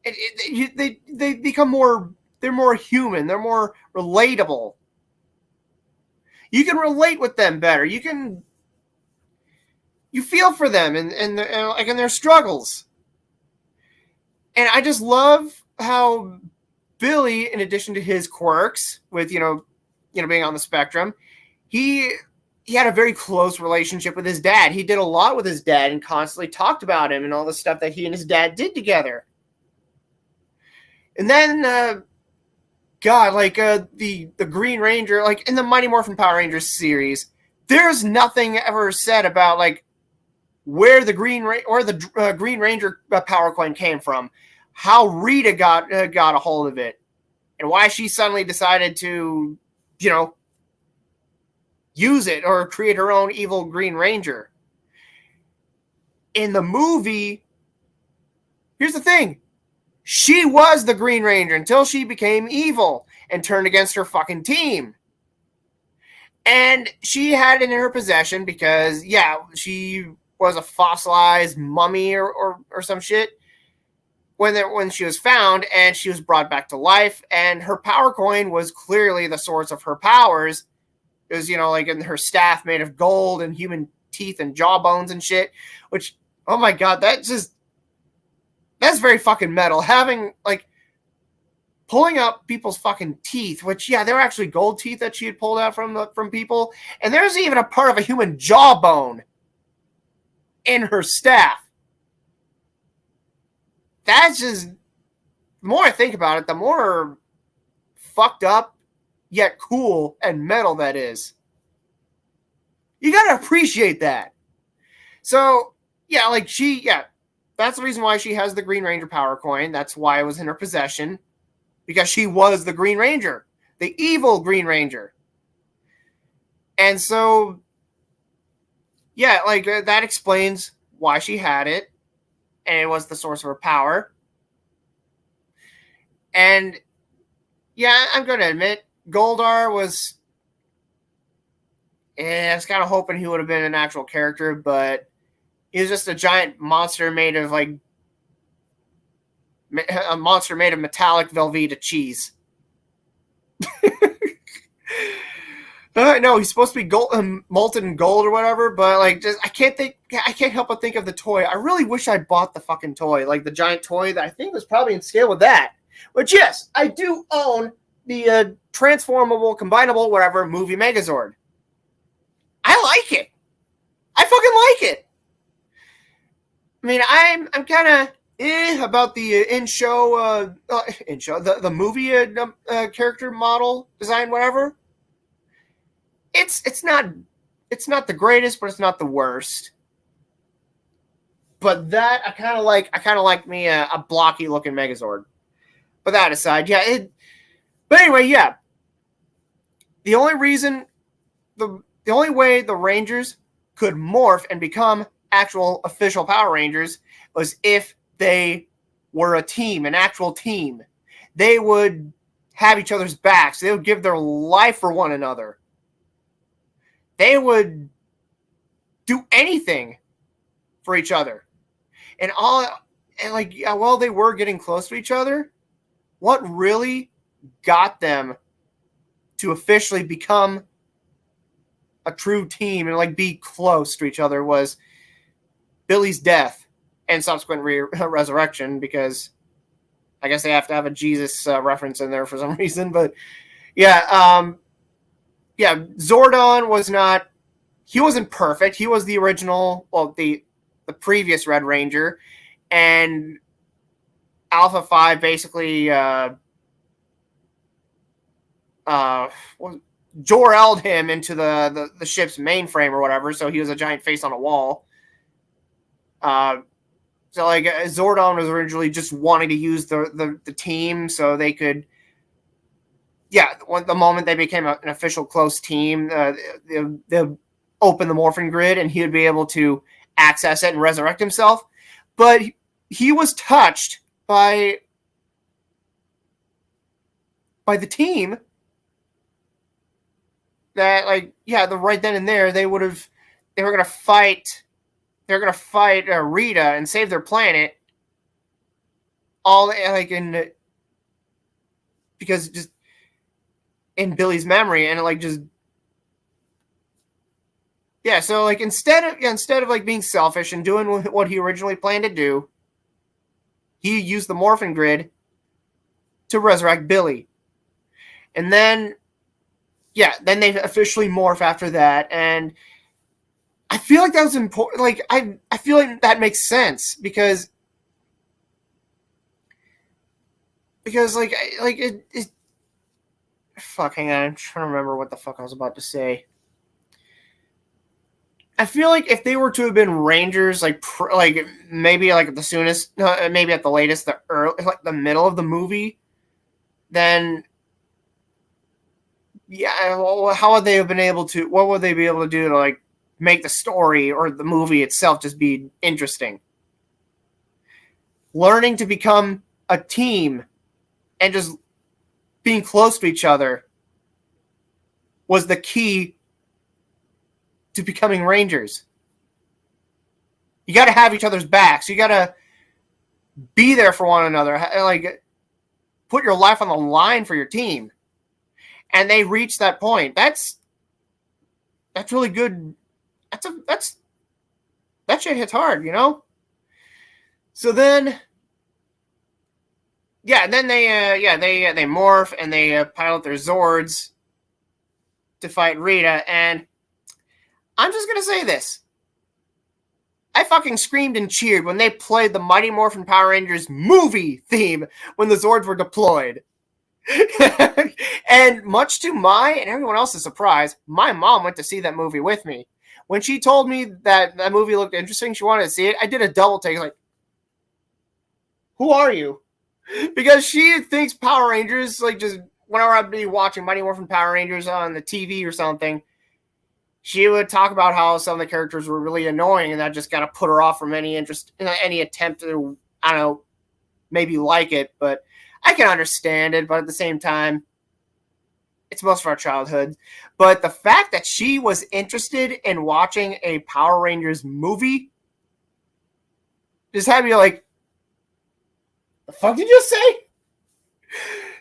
They become more, they're more human, they're more relatable. You can relate with them better. You feel for them and their struggles. And I just love how Billy, in addition to his quirks with being on the spectrum, he had a very close relationship with his dad. He did a lot with his dad and constantly talked about him and all the stuff that he and his dad did together. And then, the Green Ranger, like in the Mighty Morphin Power Rangers series, there's nothing ever said about like where the Green Ranger power coin came from, how Rita got a hold of it, and why she suddenly decided to, use it or create her own evil Green Ranger. In the movie, here's the thing. She was the Green Ranger until she became evil and turned against her fucking team. And she had it in her possession because, she was a fossilized mummy or some shit when she was found, and she was brought back to life. And her power coin was clearly the source of her powers. It was, like in her staff made of gold and human teeth and jawbones and shit, which, oh my God, that's very fucking metal. Having, like, pulling out people's fucking teeth, which, they were actually gold teeth that she had pulled out from people. And there's even a part of a human jawbone in her staff. That's just, the more I think about it, the more fucked up, yet cool and metal that is. You gotta appreciate that. So, that's the reason why she has the Green Ranger power coin. That's why it was in her possession. Because she was the Green Ranger. The evil Green Ranger. And so, that explains why she had it. And it was the source of her power. And, I'm going to admit, Goldar was... I was kind of hoping he would have been an actual character, but... he was just a giant monster made of metallic Velveeta cheese. No, he's supposed to be gold, molten gold or whatever, but I can't help but think of the toy. I really wish I bought the fucking toy, like the giant toy that I think was probably in scale with that. But yes, I do own the transformable, combinable, whatever movie Megazord. I like it. I fucking like it. I mean, I'm kind of about the the movie character model design, whatever. It's not the greatest, but it's not the worst. But that I kind of like me a blocky looking Megazord. But that aside, but But anyway, yeah. The only reason, the only way the Rangers could morph and become actual official Power Rangers was if they were a team, an actual team. They would have each other's backs. They would give their life for one another. They would do anything for each other. And while they were getting close to each other, what really got them to officially become a true team and like be close to each other was Billy's death and subsequent resurrection, because I guess they have to have a Jesus reference in there for some reason. But yeah, Zordon wasn't perfect. He was the original, well, the previous Red Ranger, and Alpha 5 basically Jor-L'd him into the ship's mainframe or whatever, so he was a giant face on a wall. So like Zordon was originally just wanting to use the team so they could, the moment they became an official close team, they'll open the morphin grid and he would be able to access it and resurrect himself. But he was touched by the team that, like, the right then and there they were gonna fight Rita and save their planet, all like because just in Billy's memory, and like just so like instead of like being selfish and doing what he originally planned to do, he used the morphin grid to resurrect Billy. And then they officially morph after that, and I feel like that was important. Like I feel like that makes sense because like it fuck, hang on, I'm trying to remember what the fuck I was about to say. I feel like if they were to have been Rangers, like maybe like at the soonest, maybe at the latest, the middle of the movie, then how would they have been able to? What would they be able to do to like make the story or the movie itself just be interesting? Learning to become a team and just being close to each other was the key to becoming Rangers. You got to have each other's backs. You got to be there for one another. Like, put your life on the line for your team. And they reached that point. That's really good. That shit hits hard, you know? So then, and then they morph and they pilot their Zords to fight Rita. And I'm just gonna say this: I fucking screamed and cheered when they played the Mighty Morphin Power Rangers movie theme when the Zords were deployed. And much to my and everyone else's surprise, my mom went to see that movie with me. When she told me that movie looked interesting, she wanted to see it, I did a double take, like, who are you? Because she thinks Power Rangers, like, just whenever I'd be watching Mighty Morphin Power Rangers on the TV or something, she would talk about how some of the characters were really annoying, and that just got to put her off from any attempt to, I don't know, maybe like it. But I can understand it, but at the same time, it's most of our childhood. But the fact that she was interested in watching a Power Rangers movie just had me like, the fuck did you say?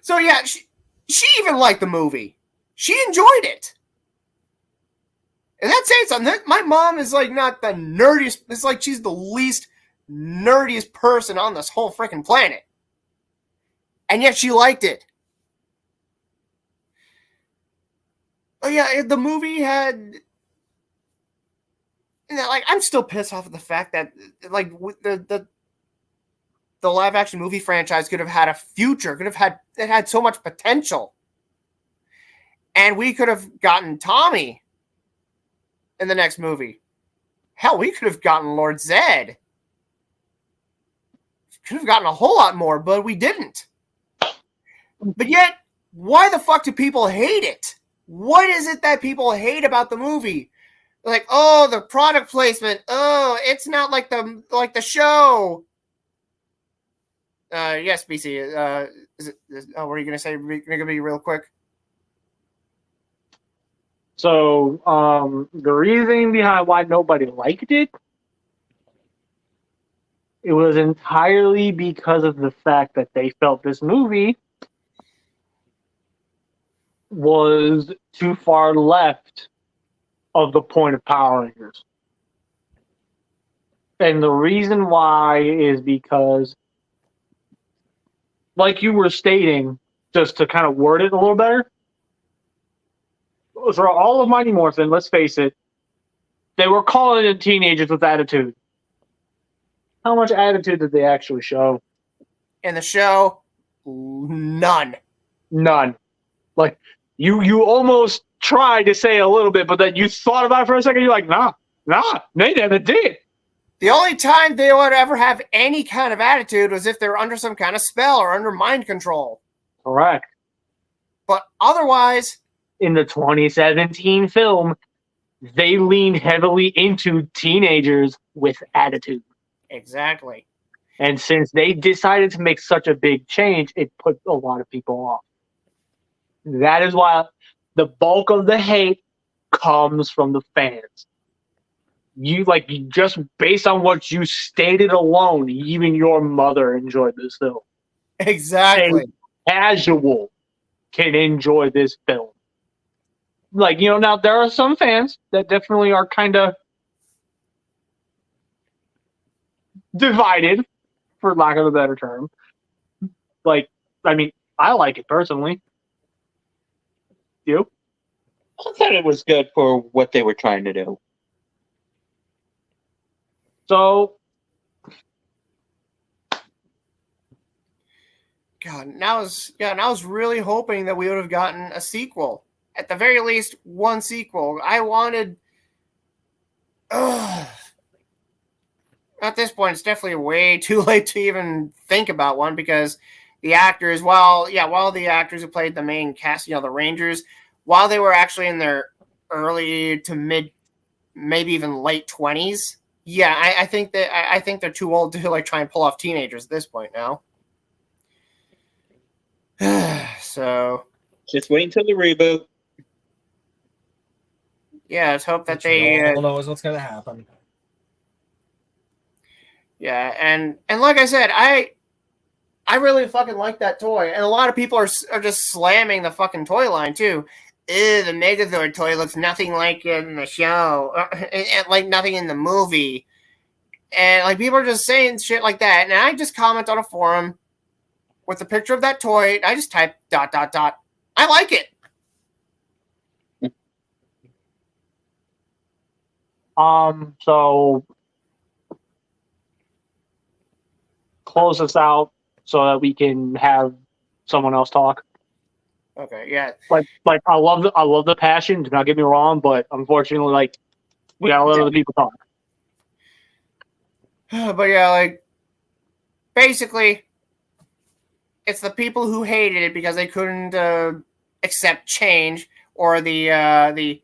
So yeah, she even liked the movie. She enjoyed it. And that's saying something. My mom is like not the nerdiest. It's like she's the least nerdiest person on this whole freaking planet. And yet she liked it. Oh yeah, the movie had, like, I'm still pissed off at the fact that, like, the live action movie franchise could have had a future, it had so much potential, and we could have gotten Tommy in the next movie. Hell, we could have gotten Lord Zed. Could have gotten a whole lot more, but we didn't. But yet, why the fuck do people hate it? What is it that people hate about the movie? Like, oh, the product placement. Oh, it's not like the show. Yes, BC. What are you gonna say? You're gonna be real quick. So, the reasoning behind why nobody liked it, it was entirely because of the fact that they felt this movie was too far left of the point of Power Rangers. And the reason why is because, like you were stating, just to kind of word it a little better, for all of Mighty Morphin, let's face it, they were calling it teenagers with attitude. How much attitude did they actually show? In the show, none. None. Like, you almost tried to say a little bit, but then you thought about it for a second, you're like, nah, they never did. The only time they would ever have any kind of attitude was if they were under some kind of spell or under mind control. Correct. But otherwise, in the 2017 film, they leaned heavily into teenagers with attitude. Exactly. And since they decided to make such a big change, it put a lot of people off. That is why the bulk of the hate comes from the fans. Just based on what you stated alone, even your mother enjoyed this film. Exactly. And casual can enjoy this film. Now there are some fans that definitely are kind of divided, for lack of a better term. I like it personally. You? I thought it was good for what they were trying to do. So, God, and I was really hoping that we would have gotten a sequel. At the very least, one sequel. I wanted. At this point, it's definitely way too late to even think about one because the actors, while the actors who played the main cast, the Rangers, while they were actually in their early to mid, maybe even late 20s, I think they're too old to try and pull off teenagers at this point now. So, just wait until the reboot. Yeah, let's hope that Which they all knows what's gonna happen. Yeah, and like I said, I really fucking like that toy, and a lot of people are just slamming the fucking toy line too. Ew, the Megazord toy looks nothing like it in the show, and like nothing in the movie, and people are just saying shit like that. And I just comment on a forum with a picture of that toy. I just type ... I like it. So close this out so that we can have someone else talk. Okay, yeah. I love the passion. Do not get me wrong, but unfortunately, we gotta let other people talk. But yeah, basically, it's the people who hated it because they couldn't accept change or the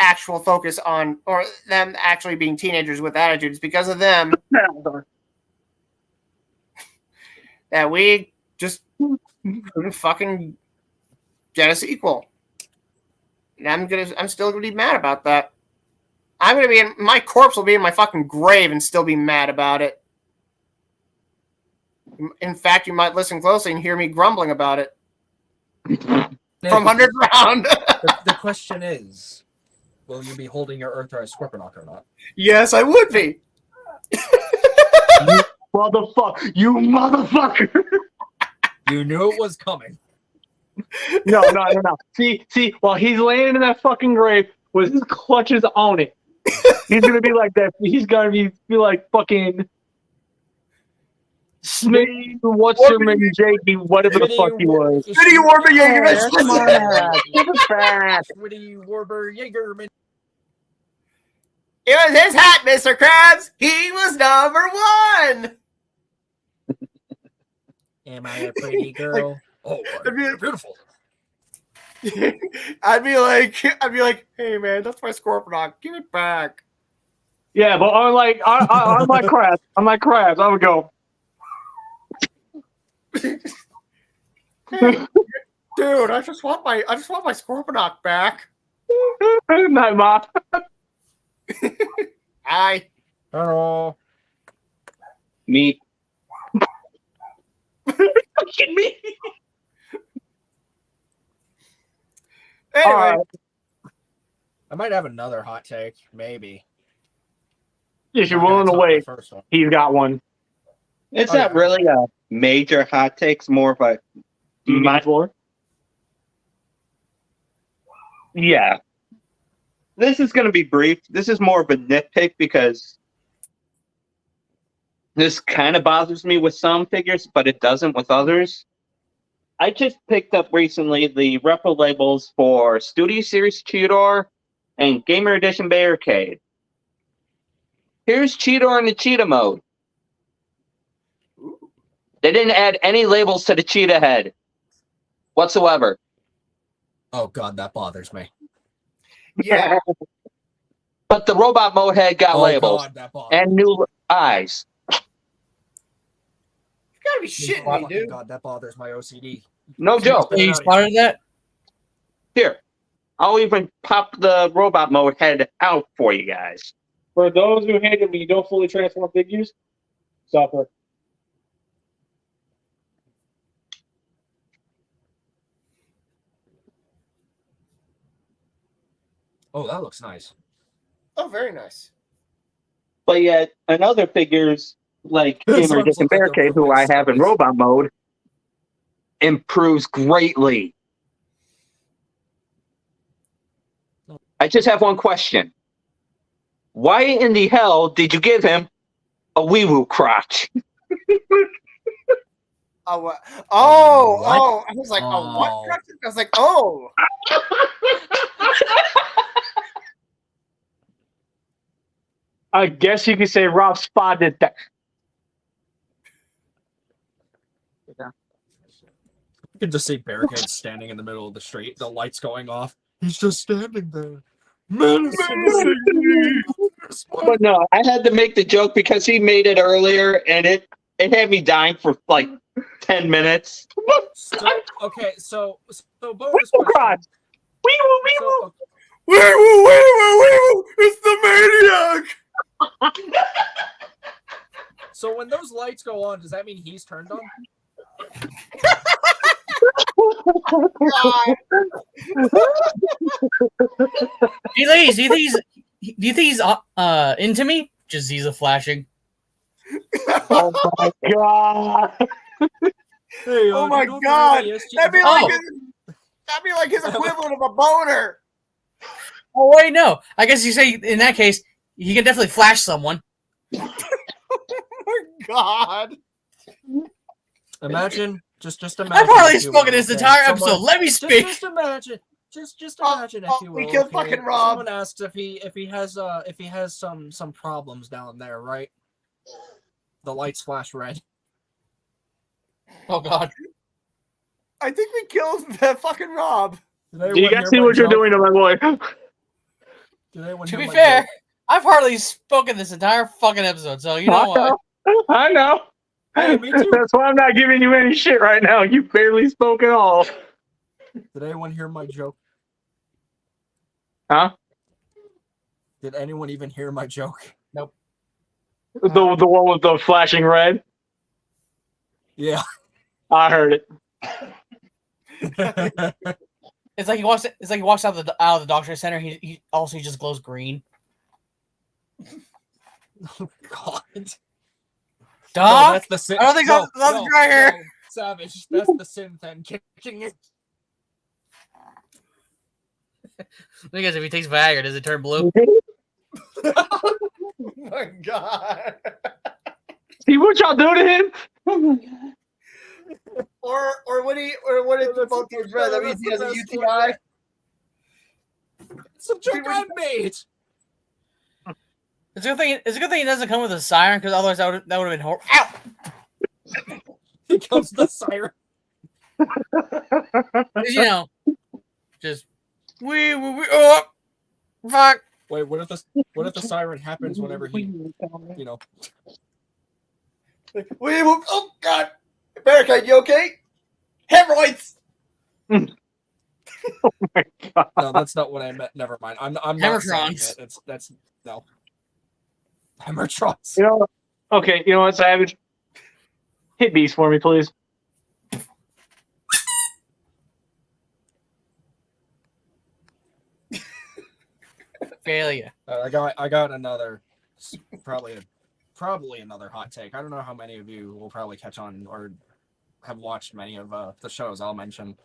actual focus on, or them actually being teenagers with attitudes. Because of them that we just couldn't fucking get a sequel. And I'm still gonna be mad about that. My corpse will be in my fucking grave and still be mad about it. In fact, you might listen closely and hear me grumbling about it from underground. The question is, will you be holding your Earthrise Scorponok or not? Yes, I would be. You motherfucker! You knew it was coming. No. See, while he's laying in that fucking grave with his clutches on it, he's gonna be like that. He's gonna be like fucking Smitty, what's your name, Jakey, whatever the fuck he was. Smitty Warber Jaegerman. Come on, give it back. Smitty Warber Jaegerman. It was his hat, Mr. Krabs. He was number one. Am I a pretty girl? Oh, I'd be- beautiful. I'd be like, hey man, that's my Scorponok. Give it back. Yeah, but on my crabs, I would go. Hey, dude, I just want my Scorponok back. Night, Ma. Hi. Hello. Me. Fucking me. Anyway, Alright. I might have another hot take, maybe. If you're Not gonna willing to top my wait, first one. he's got one. It's Oh, not yeah. really a major hot take. It's more of a Do you need My- the floor? yeah. This is going to be brief. This is more of a nitpick because this kind of bothers me with some figures, but it doesn't with others. I just picked up recently the repo labels for Studio Series Cheetor and Gamer Edition Barricade. Here's Cheetor in the Cheetah mode. They didn't add any labels to the Cheetah head whatsoever. Oh god, that bothers me. yeah, But the robot mode head got Oh labels god, that bothers and new eyes. you gotta be me. shitting Oh me, my dude. god, that bothers my OCD. No joke. So you spotted that? Here, I'll even pop the robot mode head out for you guys. For those who hate it when you don't fully transform figures, suffer. Oh, that looks nice. Oh, very nice. But yet, another figures like Those Gamer ones Edition look like they're Barricade, who I moving have in stories. robot mode, improves greatly. I just have one question. Why in the hell did you give him a wee woo crotch? Oh, what? Oh, What? oh! I was like, oh, what? Oh. I was like, oh. I guess you could say Rob spotted that. You can just see Barricade standing in the middle of the street, the lights going off. He's just standing there. Menacing me. But no, I had to make the joke because he made it earlier, and it had me dying for like 10 minutes. So, okay, so bonus Wee woo question. crotch. Wee woo, wee woo. So, Wee woo, wee woo, wee woo! It's the maniac. so when those lights go on, does that mean he's turned on? God. Do you think he's into me? Just he's a flashing. Oh my god. Hey, Oh do my you know if God. there's any That'd be SG like Oh. that'd be like his equivalent of a boner. Oh wait, no. I guess you say in that case he can definitely flash someone. Oh my God. Imagine, just imagine. I've hardly if you spoken will, this okay? entire Someone- episode. Let me speak. Just imagine. Just Oh, imagine, oh, if you we will. killed okay? fucking Rob. Someone asks if he has some problems down there, right? The lights flash red. Oh god. I think we killed that fucking Rob. Did Do you anyone guys hear see my what you're joke? doing to my boy? Did anyone To hear be my fair, joke? I've hardly spoken this entire fucking episode, so you know what? I know. Hey, me too. That's why I'm not giving you any shit right now. You barely spoke at all. Did anyone hear my joke? Huh? Did anyone even hear my joke? The one with the flashing red? Yeah. I heard it. It's like he walks. It's like he walks out of the doctor center. He also just glows green. Oh God. Dog. No, that's the sin. I don't think that's the dryer. no, Savage. That's the synth then kicking it. Look at if he takes Viagra, does it turn blue? Oh my God. See what y'all do to him? Or when it's both his red, that means he has a UTI. It's a joke I made. It's a good thing. It's a good thing it doesn't come with a siren, because otherwise that would have been horrible. Ow! Here comes the siren. You know, just we oh fuck. Wait, what if the siren happens whenever he, you know? Oh God, America, you okay? Hemorrhoids. Oh my god. No, that's not what I meant. Never mind. I'm not saying Hammertrons. it. That's no. Hammertrons. You know, okay, you know what, Savage? Hit Beast for me, please. Failure. I got another, probably another hot take. I don't know how many of you will probably catch on or have watched many of the shows I'll mention.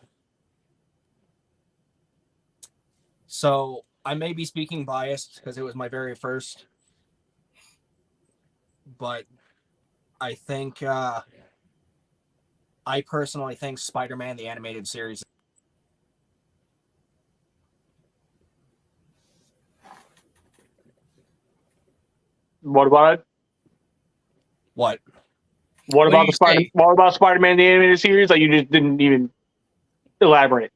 So I may be speaking biased because it was my very first, but I think I personally think Spider-Man the Animated Series. What about it? What? What do about you the Spider? say? What about Spider-Man the animated series? Like you just didn't even elaborate.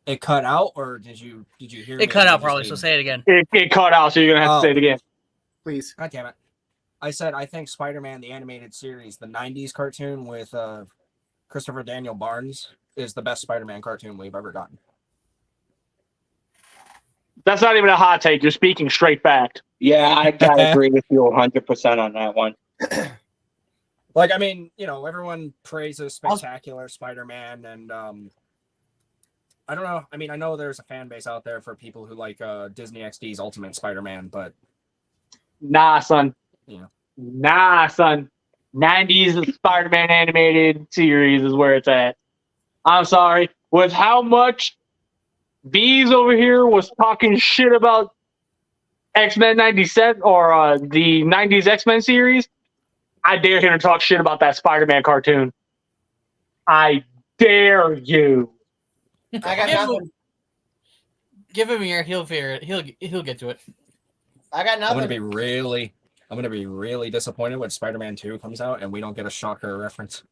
It cut out, or did you hear? It cut out probably. So say it again. It cut out, so you're gonna have to say it again. Please. God damn it! I said I think Spider-Man the Animated Series, the '90s cartoon with Christopher Daniel Barnes, is the best Spider-Man cartoon we've ever gotten. That's not even a hot take. You're speaking straight fact. Yeah, I gotta agree with you 100% on that one. Like, I mean, you know, everyone praises Spectacular Spider-Man, and I don't know. I mean, I know there's a fan base out there for people who like Disney XD's Ultimate Spider-Man, but Nah, son. Yeah. Nah, son. 90s Spider-Man animated series is where it's at. I'm sorry. With how much Bees over here was talking shit about X-Men 97 or the 90s X-Men series, I dare him to talk shit about that Spider-Man cartoon. I dare you. I got nothing. Give him a year. He'll figure it. He'll get to it. I got I'm nothing. gonna be really disappointed when Spider-Man 2 comes out and we don't get a Shocker reference.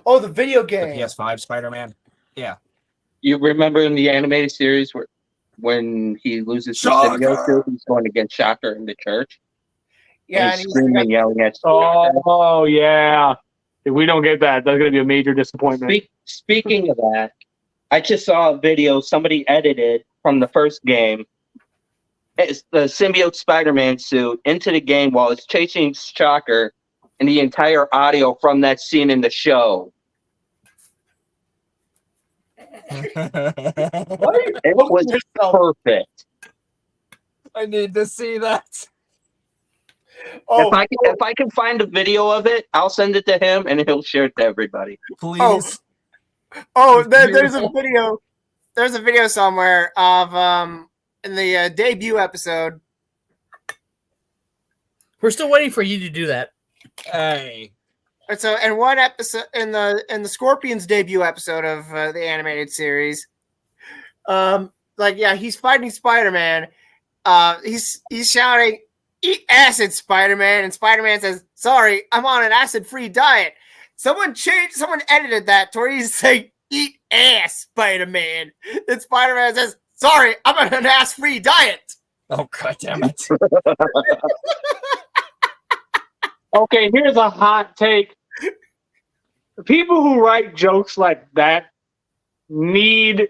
Oh, the video The game. PS5 Spider-Man. Yeah. You remember in the animated series when he loses the symbiote suit, he's going against Shocker in the church? Yeah, and he's screaming, yelling at Oh, yeah. If we don't get that, that's going to be a major disappointment. Speaking of that, I just saw a video somebody edited from the first game. It's the symbiote Spider-Man suit into the game while it's chasing Shocker, and the entire audio from that scene in the show. It was perfect. I need to see that. Oh, If I can find a video of it, I'll send it to him and he'll share it to everybody. Please. There's a video. There's a video somewhere of in the debut episode. We're still waiting for you to do that. Hey. So in one episode in the Scorpions debut episode of the animated series, he's fighting Spider-Man. He's shouting, "Eat acid, Spider-Man!" And Spider-Man says, "Sorry, I'm on an acid-free diet." Someone edited that to where he's saying, "Eat ass, Spider-Man." And Spider-Man says, "Sorry, I'm on an ass-free diet." Oh, god damn it. Okay, here's a hot take. People who write jokes like that need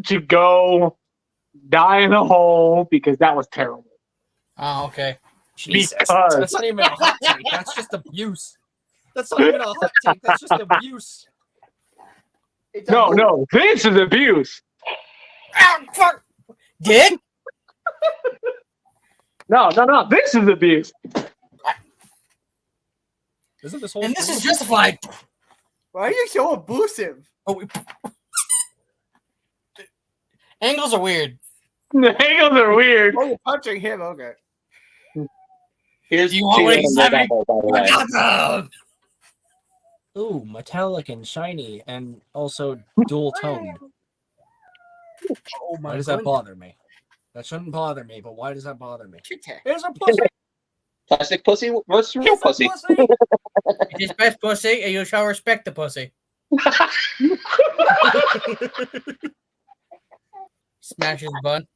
to go die in a hole because that was terrible. Oh, okay. Jesus. Because- That's not even a hot take. That's just abuse. That's not even a hot take. That's just abuse. No, this is abuse. Ow, fuck. Dick? No, this is abuse. Isn't this whole And this is justified. Why are you so abusive? Oh, angles are weird. The angles are weird. Oh, you're punching him. Okay. Here's Do you want what he's having? by the way. Ooh, metallic and shiny, and also dual toned. Oh Why does that bother me? That shouldn't bother me, but why does that bother me? Kit Kat. Here's a pussy. Plastic pussy versus real pussy. It is best pussy, and you shall respect the pussy. Smashes the bun.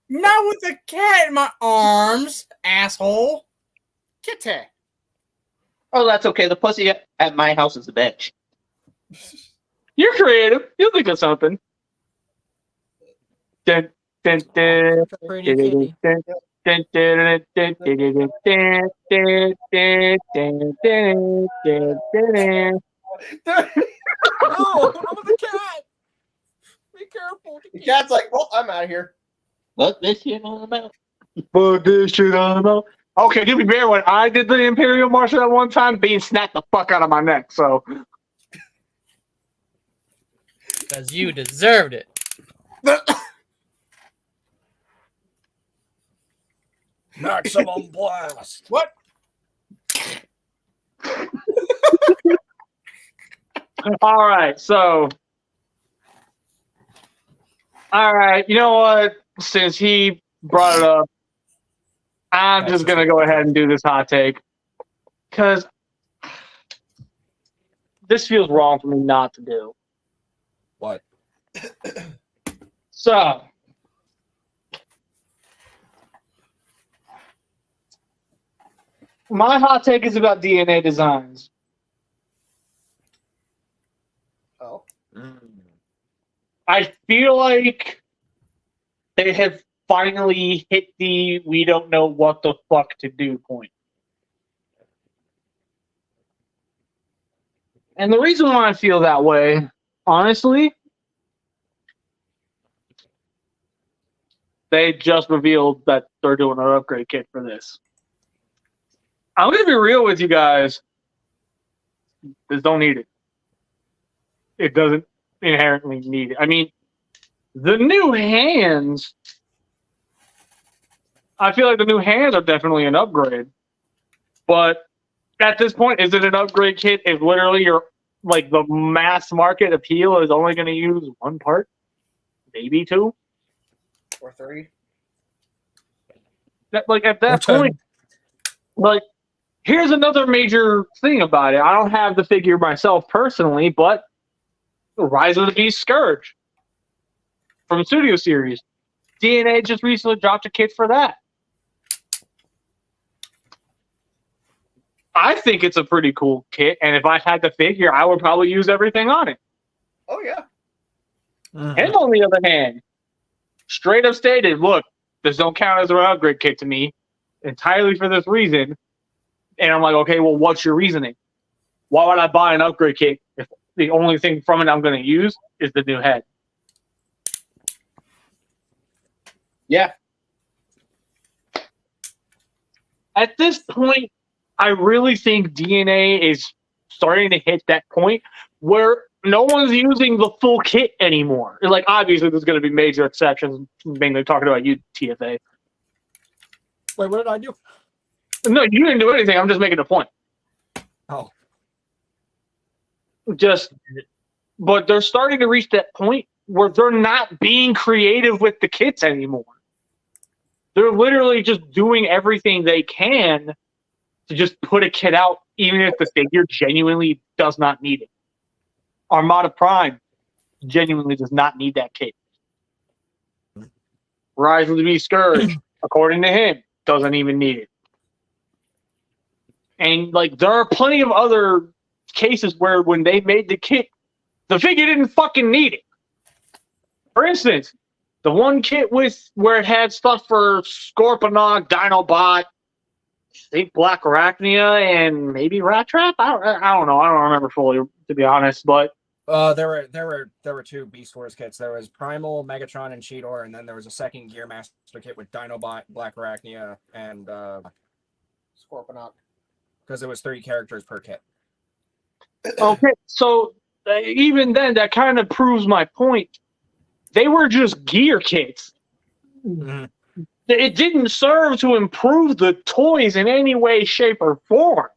Not with a cat in my arms, asshole. Kitty. Oh, that's okay. The pussy at my house is a bitch. You're creative. You'll think of something. Dun, dun, dun, Pretty dun, kitty. dun, dun, dun, dun, dun, dun, dun, dun, dun, dun, dun, dun, dun. No, I'm the cat. Be careful. The cat's like, well, I'm out of here. Look this shit on the mouth. Fuck this shit, I don't know. Okay, to be fair, when I did the Imperial Martial at one time, Bean snapped the fuck out of my neck, so. Because you deserved it. Maximum blast. What? All right, so. All right, you know what? Since he brought it up, I'm just going to go ahead and do this hot take. Because this feels wrong for me not to do. What? So. My hot take is about DNA designs. Oh. I feel like they have finally hit the we don't know what the fuck to do point. And the reason why I feel that way, honestly, they just revealed that they're doing an upgrade kit for this. I'm going to be real with you guys. Just don't need it. It doesn't inherently need it. I mean, the new hands, I feel like the new hands are definitely an upgrade. But at this point, is it an upgrade kit if literally your like the mass market appeal is only going to use one part? Maybe two? Or 3. Like at that Or 10. point, like here's another major thing about it. I don't have the figure myself personally, but Rise of the Beast Scourge from Studio Series. DNA just recently dropped a kit for that. I think it's a pretty cool kit, and if I had the figure, I would probably use everything on it. Oh, yeah. And on the other hand, straight up stated, look, this don't count as an upgrade kit to me, entirely for this reason. And I'm like, okay, well, what's your reasoning? Why would I buy an upgrade kit if the only thing from it I'm going to use is the new head? Yeah. At this point, I really think DNA is starting to hit that point where no one's using the full kit anymore. Like, obviously, there's going to be major exceptions, mainly talking about you, TFA. Wait, what did I do? No, you didn't do anything. I'm just making a point. Oh. But they're starting to reach that point where they're not being creative with the kits anymore. They're literally just doing everything they can to just put a kit out, even if the figure genuinely does not need it. Armada Prime genuinely does not need that kit. Rise of the Beast Scourge, according to him, doesn't even need it. And like there are plenty of other cases where when they made the kit, the figure didn't fucking need it. For instance, the one kit with where it had stuff for Scorponok, Dinobot, I think Black Arachnia, and maybe Rat Trap. I don't know. I don't remember fully, to be honest. But There were 2 Beast Wars kits. There was Primal, Megatron, and Cheetor, and then there was a second Gearmaster kit with Dinobot, Black Arachnia, and Scorponok. because it was 3 characters per kit. okay, so even then, that kind of proves my point. They were just gear kits. Mhm. It didn't serve to improve the toys in any way, shape, or form.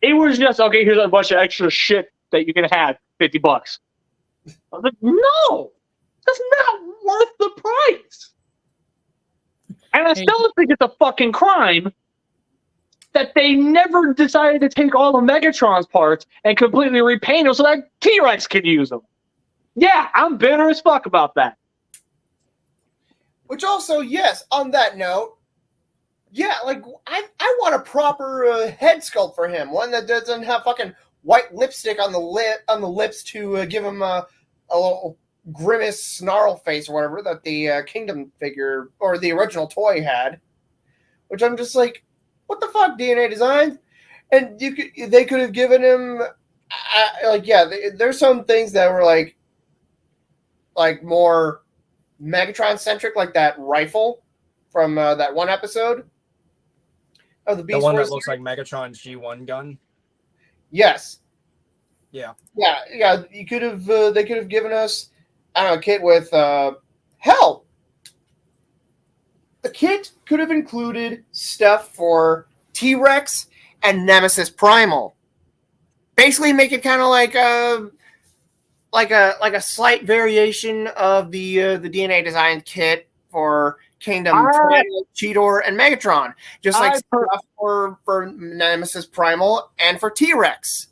It was just, okay, here's a bunch of extra shit that you can have, $50. I was like, no, that's not worth the price. And I still think it's a fucking crime that they never decided to take all of Megatron's parts and completely repaint them so that T-Rex could use them. Yeah, I'm bitter as fuck about that. Which also, yes, on that note, yeah, like I want a proper head sculpt for him, one that doesn't have fucking white lipstick on the lips to give him a little grimace snarl face or whatever that the Kingdom figure or the original toy had. Which I'm just like, what the fuck, DNA Design? And they could have given him there's some things that were like more Megatron centric, like that rifle from that one episode of the Beast The one Wars that looks series. like Megatron's G1 gun. Yes. Yeah. Yeah. You could have. They could have given us, I don't know, a kit with hell. The kit could have included stuff for T-Rex and Nemesis Primal. Basically, make it kind of like a slight variation of the DNA Design kit for Kingdom, Cheetor, and Megatron. Just like stuff for Nemesis Primal and for T-Rex.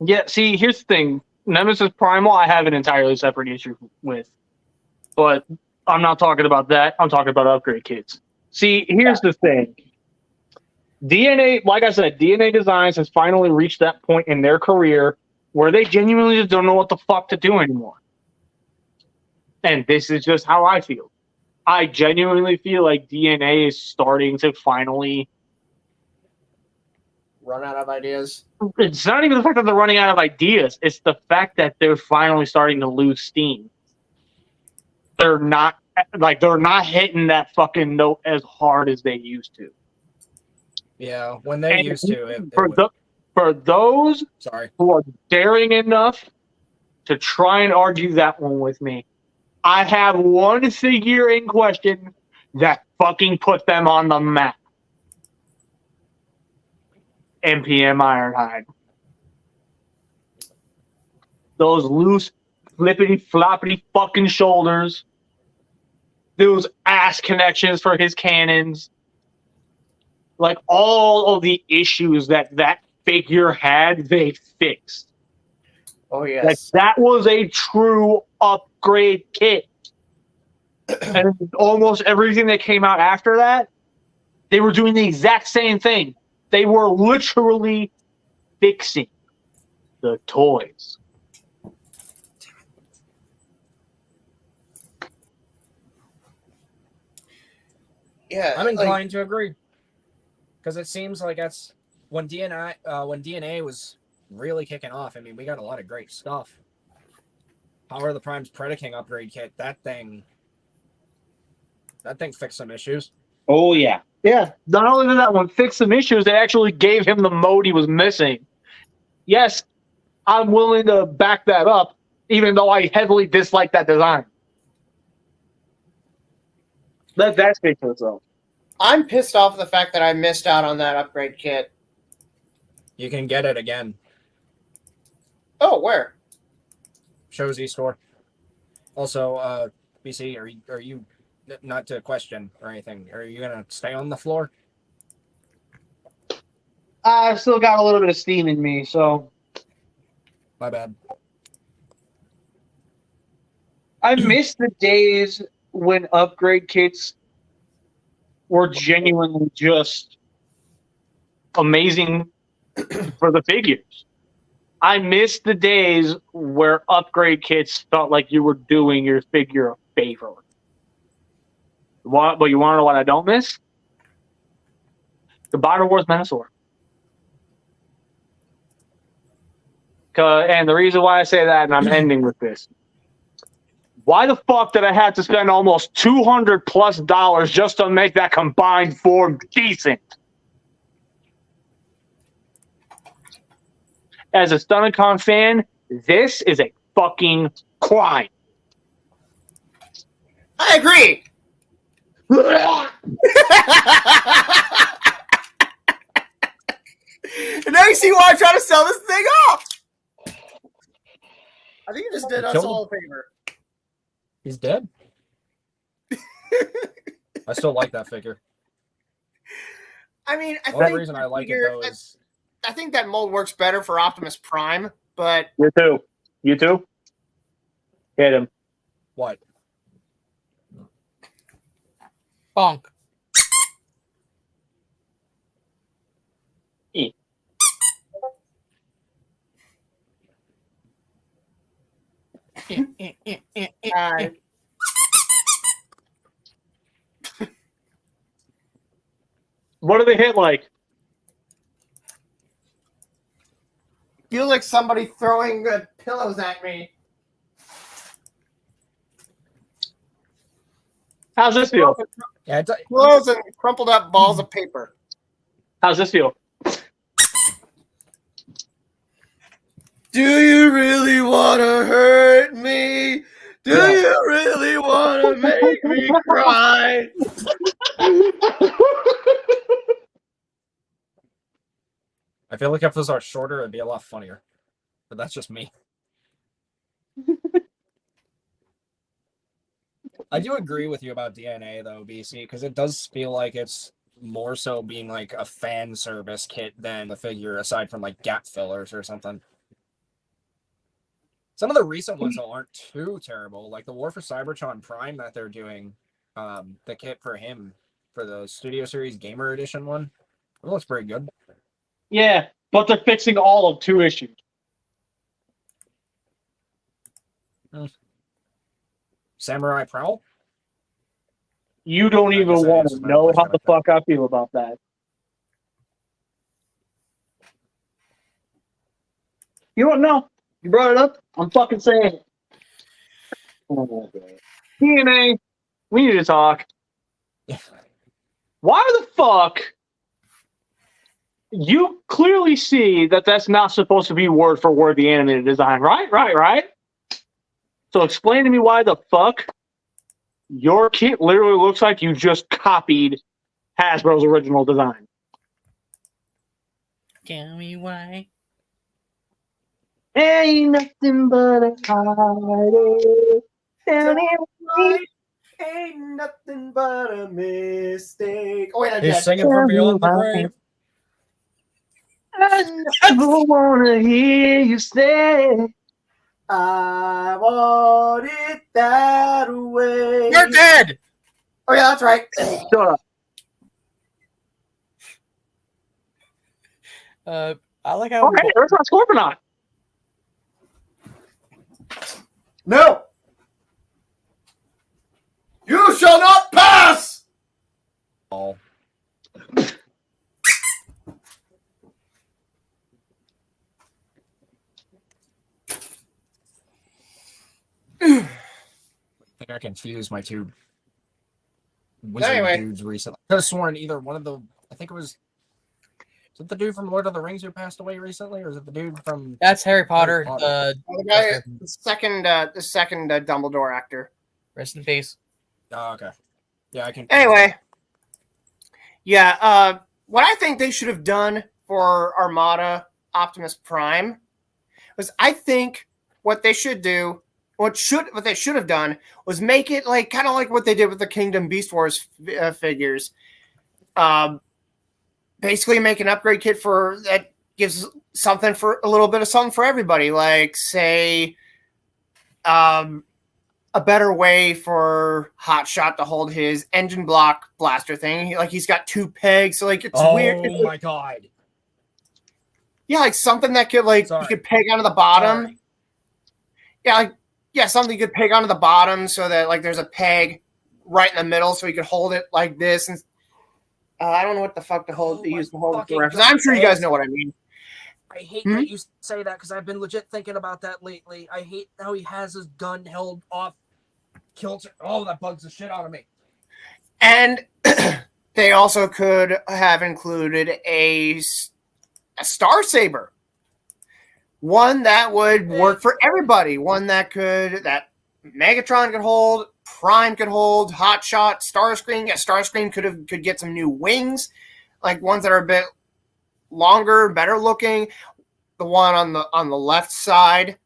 Yeah, see, here's the thing. Nemesis Primal, I have an entirely separate issue with. But I'm not talking about that. I'm talking about upgrade kits. See, here's the thing. DNA, like I said, DNA Designs has finally reached that point in their career where they genuinely just don't know what the fuck to do anymore. And this is just how I feel. I genuinely feel like DNA is starting to finally run out of ideas. It's not even the fact that they're running out of ideas. It's the fact that they're finally starting to lose steam. They're not hitting that fucking note as hard as they used to. Yeah, when they used to. For those Sorry. who are daring enough to try and argue that one with me, I have one figure in question that fucking put them on the map. MPM Ironhide. Those loose, flippity, floppity fucking shoulders. Those ass connections for his cannons. Like, all of the issues that figure had, they fixed. Oh, yes. That was a true upgrade kit. And almost everything that came out after that, they were doing the exact same thing. They were literally fixing the toys. Yeah, I'm inclined to agree. Because it seems like that's when DNA was really kicking off. I mean, we got a lot of great stuff. Power of the Prime's Predaking upgrade kit, that thing fixed some issues. Oh, yeah. Yeah, not only did that one fix some issues, they actually gave him the mode he was missing. Yes, I'm willing to back that up, even though I heavily dislike that design. Let that speak for itself. I'm pissed off at the fact that I missed out on that upgrade kit. You can get it again. Oh, where? Shozy store. Also, BC, are you not to question or anything? Are you gonna stay on the floor? I've still got a little bit of steam in me, so My bad. I miss the days when upgrade kits were genuinely just amazing for the figures. I miss the days where upgrade kits felt like you were doing your figure a favor. But you want to know what I don't miss? The Bottle Wars Menasor. And the reason why I say that, and I'm ending with this. Why the fuck did I have to spend almost $200+ just to make that combined form decent? As a Stunnicon fan, this is a fucking crime. I agree. And now you see why I'm trying to sell this thing off. I think you just did us all a favor. He's dead. I still like that figure. I mean, I The only think reason I like it figure- though is I think that mold works better for Optimus Prime, but You too. You too. Hit him. what? Bonk. uh, What do they hit like? feel like somebody throwing pillows at me. How's this feel? Yeah, Pillows and crumpled up balls of paper. How's this feel? Do you really want to hurt me? Do you really want to make me cry? I feel like if those are shorter, it'd be a lot funnier. But that's just me. I do agree with you about DNA though, BC, because it does feel like it's more so being like a fan service kit than the figure, aside from like gap fillers or something. Some of the recent ones though aren't too terrible, like the War for Cybertron Prime that they're doing, the kit for him for the Studio Series Gamer Edition one. It looks pretty good. Yeah, but they're fixing all of 2 issues. Samurai Prowl? You don't I even guess that want answers to my know how question. the fuck I feel about that. You don't know. You brought it up. I'm fucking saying it. Oh, DNA, we need to talk. Why the fuck? You clearly see that that's not supposed to be word for word the animated design, right? Right. So explain to me why the fuck your kit literally looks like you just copied Hasbro's original design. Tell me why. Ain't nothing but a heartache. Tell me why. Ain't nothing but a mistake. Oh wait, I'm He's dead. singing from beyond the grave. I never wanna hear you say. I want it that way. You're dead! Oh yeah, that's right. Shut up. I like how. Oh, hey, there's my Scorponok. No. You shall not pass. Oh. I think I confused my two wizard Anyway. dudes recently. I could have sworn either one of the. I think it was. Is it the dude from Lord of the Rings who passed away recently, or is it the dude from? That's Harry Potter. Harry Potter. The guy, the second Dumbledore actor. Rest in peace. Oh, okay. Yeah, I can. Anyway, yeah. What I think they should have done for Armada Optimus Prime was, I think what they should do, what they should have done was make it like kind of like what they did with the Kingdom Beast Wars figures. Basically, make an upgrade kit for that gives something for a little bit of something for everybody. Like say, a better way for Hotshot to hold his engine block blaster thing. Like he's got 2 pegs, so like it's weird. Oh my god! Yeah, like something that could like Sorry. you could peg onto the bottom. Sorry. Yeah, something you could peg onto the bottom so that like there's a peg right in the middle, so you could hold it like this. And I don't know what the fuck to hold to use to hold it for reference. I'm sure you guys know what I mean. I hate that you say that because I've been legit thinking about that lately. I hate how he has his gun held off kilter. Oh, that bugs the shit out of me. And they also could have included a Star Saber, one that would work for everybody. One that Megatron could hold, Prime could hold, Hotshot, Starscream. Yeah, Starscream could get some new wings, like ones that are a bit longer, better looking. The one on the left side,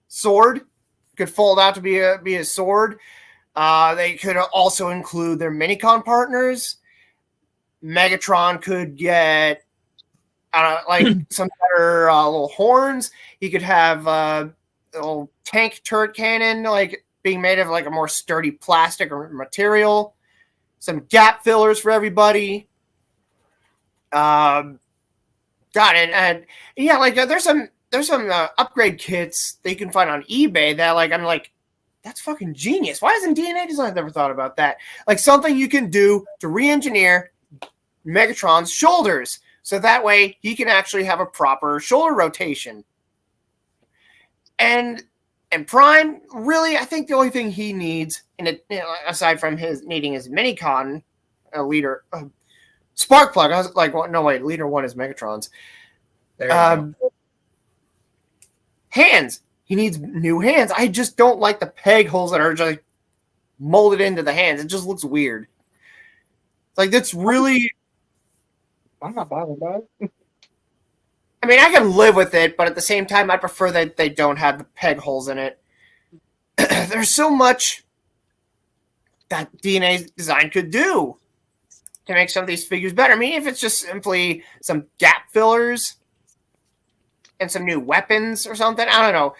sword could fold out to be a sword. They could also include their Minicon partners. Megatron could get like some better little horns. He could have a little tank turret cannon, like being made of like a more sturdy plastic or material. Some gap fillers for everybody. God, and yeah, like there's some upgrade kits that you can find on eBay that like I'm like, that's fucking genius. Why hasn't DNA Design ever thought about that? Like something you can do to re-engineer Megatron's shoulders, so that way he can actually have a proper shoulder rotation. And Prime, really, I think the only thing he needs, aside from his needing his Minicon leader, Sparkplug. I was like, well, no wait, leader 1 is Megatron's. There you go. Hands. He needs new hands. I just don't like the peg holes that are just like, molded into the hands. It just looks weird. Like that's really. I'm not bothered by it. I mean, I can live with it, but at the same time, I prefer that they don't have the peg holes in it. There's so much that DNA Design could do to make some of these figures better. I mean, if it's just simply some gap fillers and some new weapons or something, I don't know.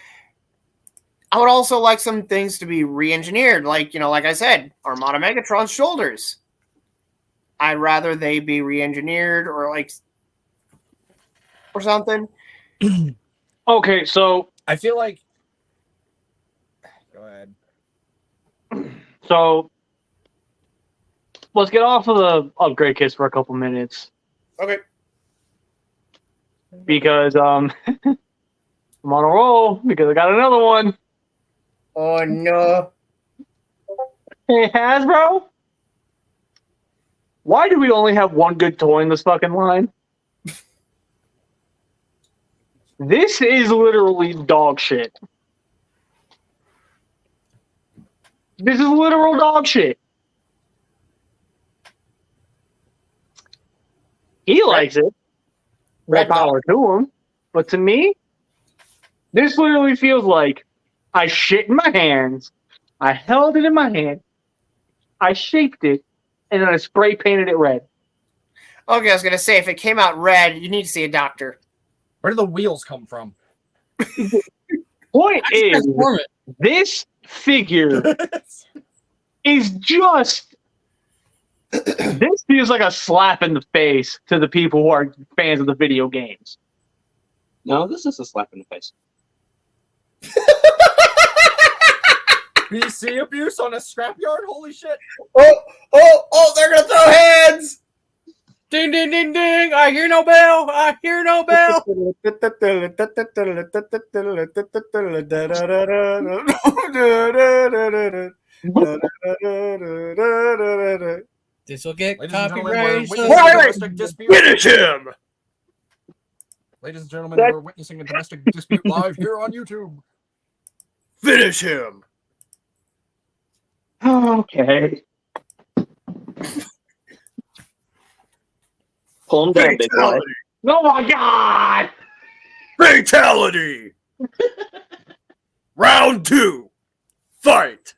I would also like some things to be re-engineered, like, like I said, Armada Megatron's shoulders. I'd rather they be re-engineered or something. Okay, so I feel like. Go ahead. So let's get off of the upgrade kits for a couple minutes Okay. because I'm on a roll because I got another one. Oh no. Hey Hasbro, why do we only have one good toy in this fucking line? This is literally dog shit. This is literal dog shit. He likes it. More power to him. But to me, this literally feels like I shit in my hands. I held it in my hand. I shaped it. And then I spray painted it red. Okay, I was going to say, if it came out red, you need to see a doctor. Where do the wheels come from? Point is, this figure is just... This feels like a slap in the face to the people who are fans of the video games. No, this is a slap in the face. PC abuse on a scrapyard? Holy shit. Oh, they're going to throw hands! Ding, ding, ding, ding! I hear no bell! I hear no bell! This will get Ladies and gentlemen, copyright. we're witnessing a domestic dispute. Finish him! Ladies and gentlemen, we're witnessing a domestic dispute live here on YouTube. Finish him! Okay. Pull him down, big boy. Oh my god! Fatality! Round 2. Fight!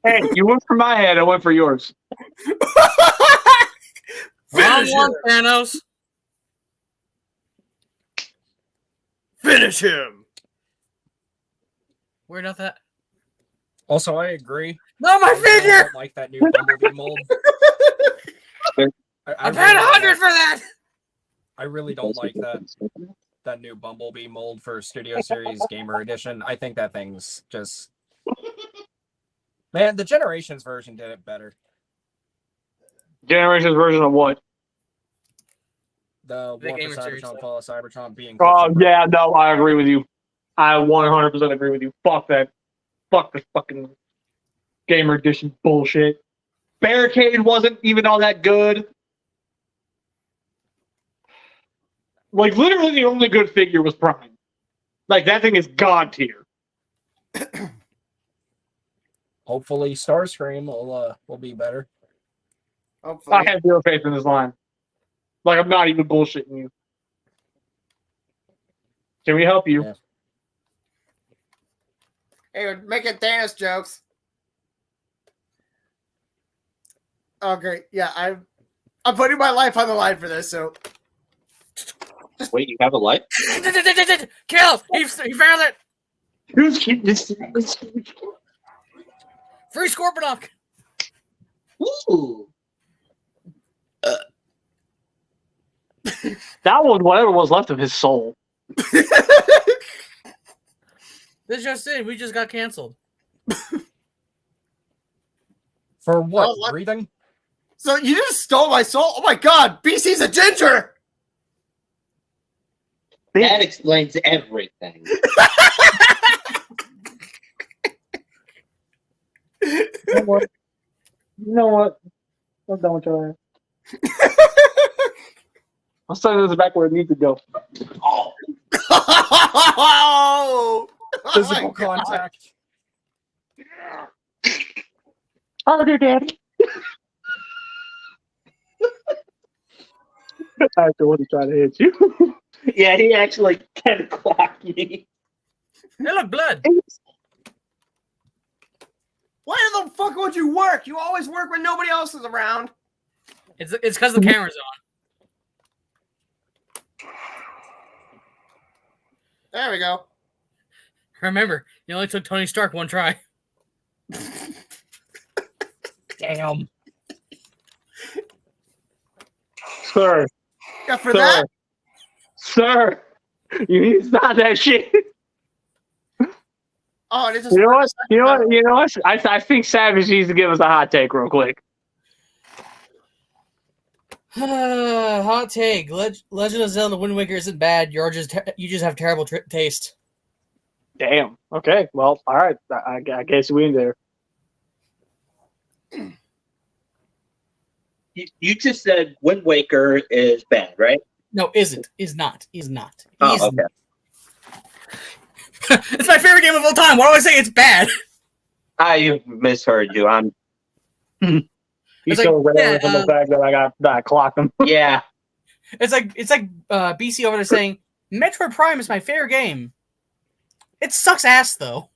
Hey, you went for my head, I went for yours. Round 1, Thanos. Finish him! Where not that? Also, I agree. Not my I figure! don't like that new Bumblebee mold. I paid 100 for that! I really don't like that new Bumblebee mold for Studio Series Gamer Edition. I think that thing's just... Man, the Generations version did it better. Generations version of what? The War for Gamer Series. Cybertron, Fall of Cybertron being... Oh, yeah, no, I agree with you. I 100% agree with you. Fuck that. Fuck this fucking Gamer Edition bullshit. Barricade wasn't even all that good. Like, literally the only good figure was Prime. Like, that thing is god tier. Hopefully Starscream will be better. Hopefully. I have zero faith in this line. Like, I'm not even bullshitting you. Can we help you? Yeah. Hey, we're making Thanos jokes. Okay, yeah, I'm putting my life on the line for this. So Wait, you have a life? Kill! He found it! Free Scorponok! Ooh. That was whatever was left of his soul. This just in, we just got canceled. For what? Oh, what? Breathing? So you just stole my soul? Oh my god, BC's a ginger! That explains everything. You know what? I'm done with your ass. I'm sending this back where it needs to go. Oh, Oh Physical my God. contact. Oh, dear daddy. I don't want to try to hit you. yeah, he actually can clock me. Hey, look, blood! Why the fuck would you work? You always work when nobody else is around. It's because the camera's on. There we go. Remember, you only took Tony Stark one try. Damn. Sir, Yeah, for that. sir, you need to stop that shit. Oh, it just. You know what? I think Savage needs to give us a hot take real quick. Hot take: Legend of Zelda: Wind Waker isn't bad. You just have terrible taste. Damn. Okay. Well, all right. I guess we in there. You just said Wind Waker is bad, right? No, isn't. Is not. Is not. Oh, Is okay. not. It's my favorite game of all time. Why do I say it's bad? I misheard you. I'm. He's It's so like, rare from the fact that I clocked him. Yeah. It's like BC over there saying Metroid Prime is my favorite game. It sucks ass though.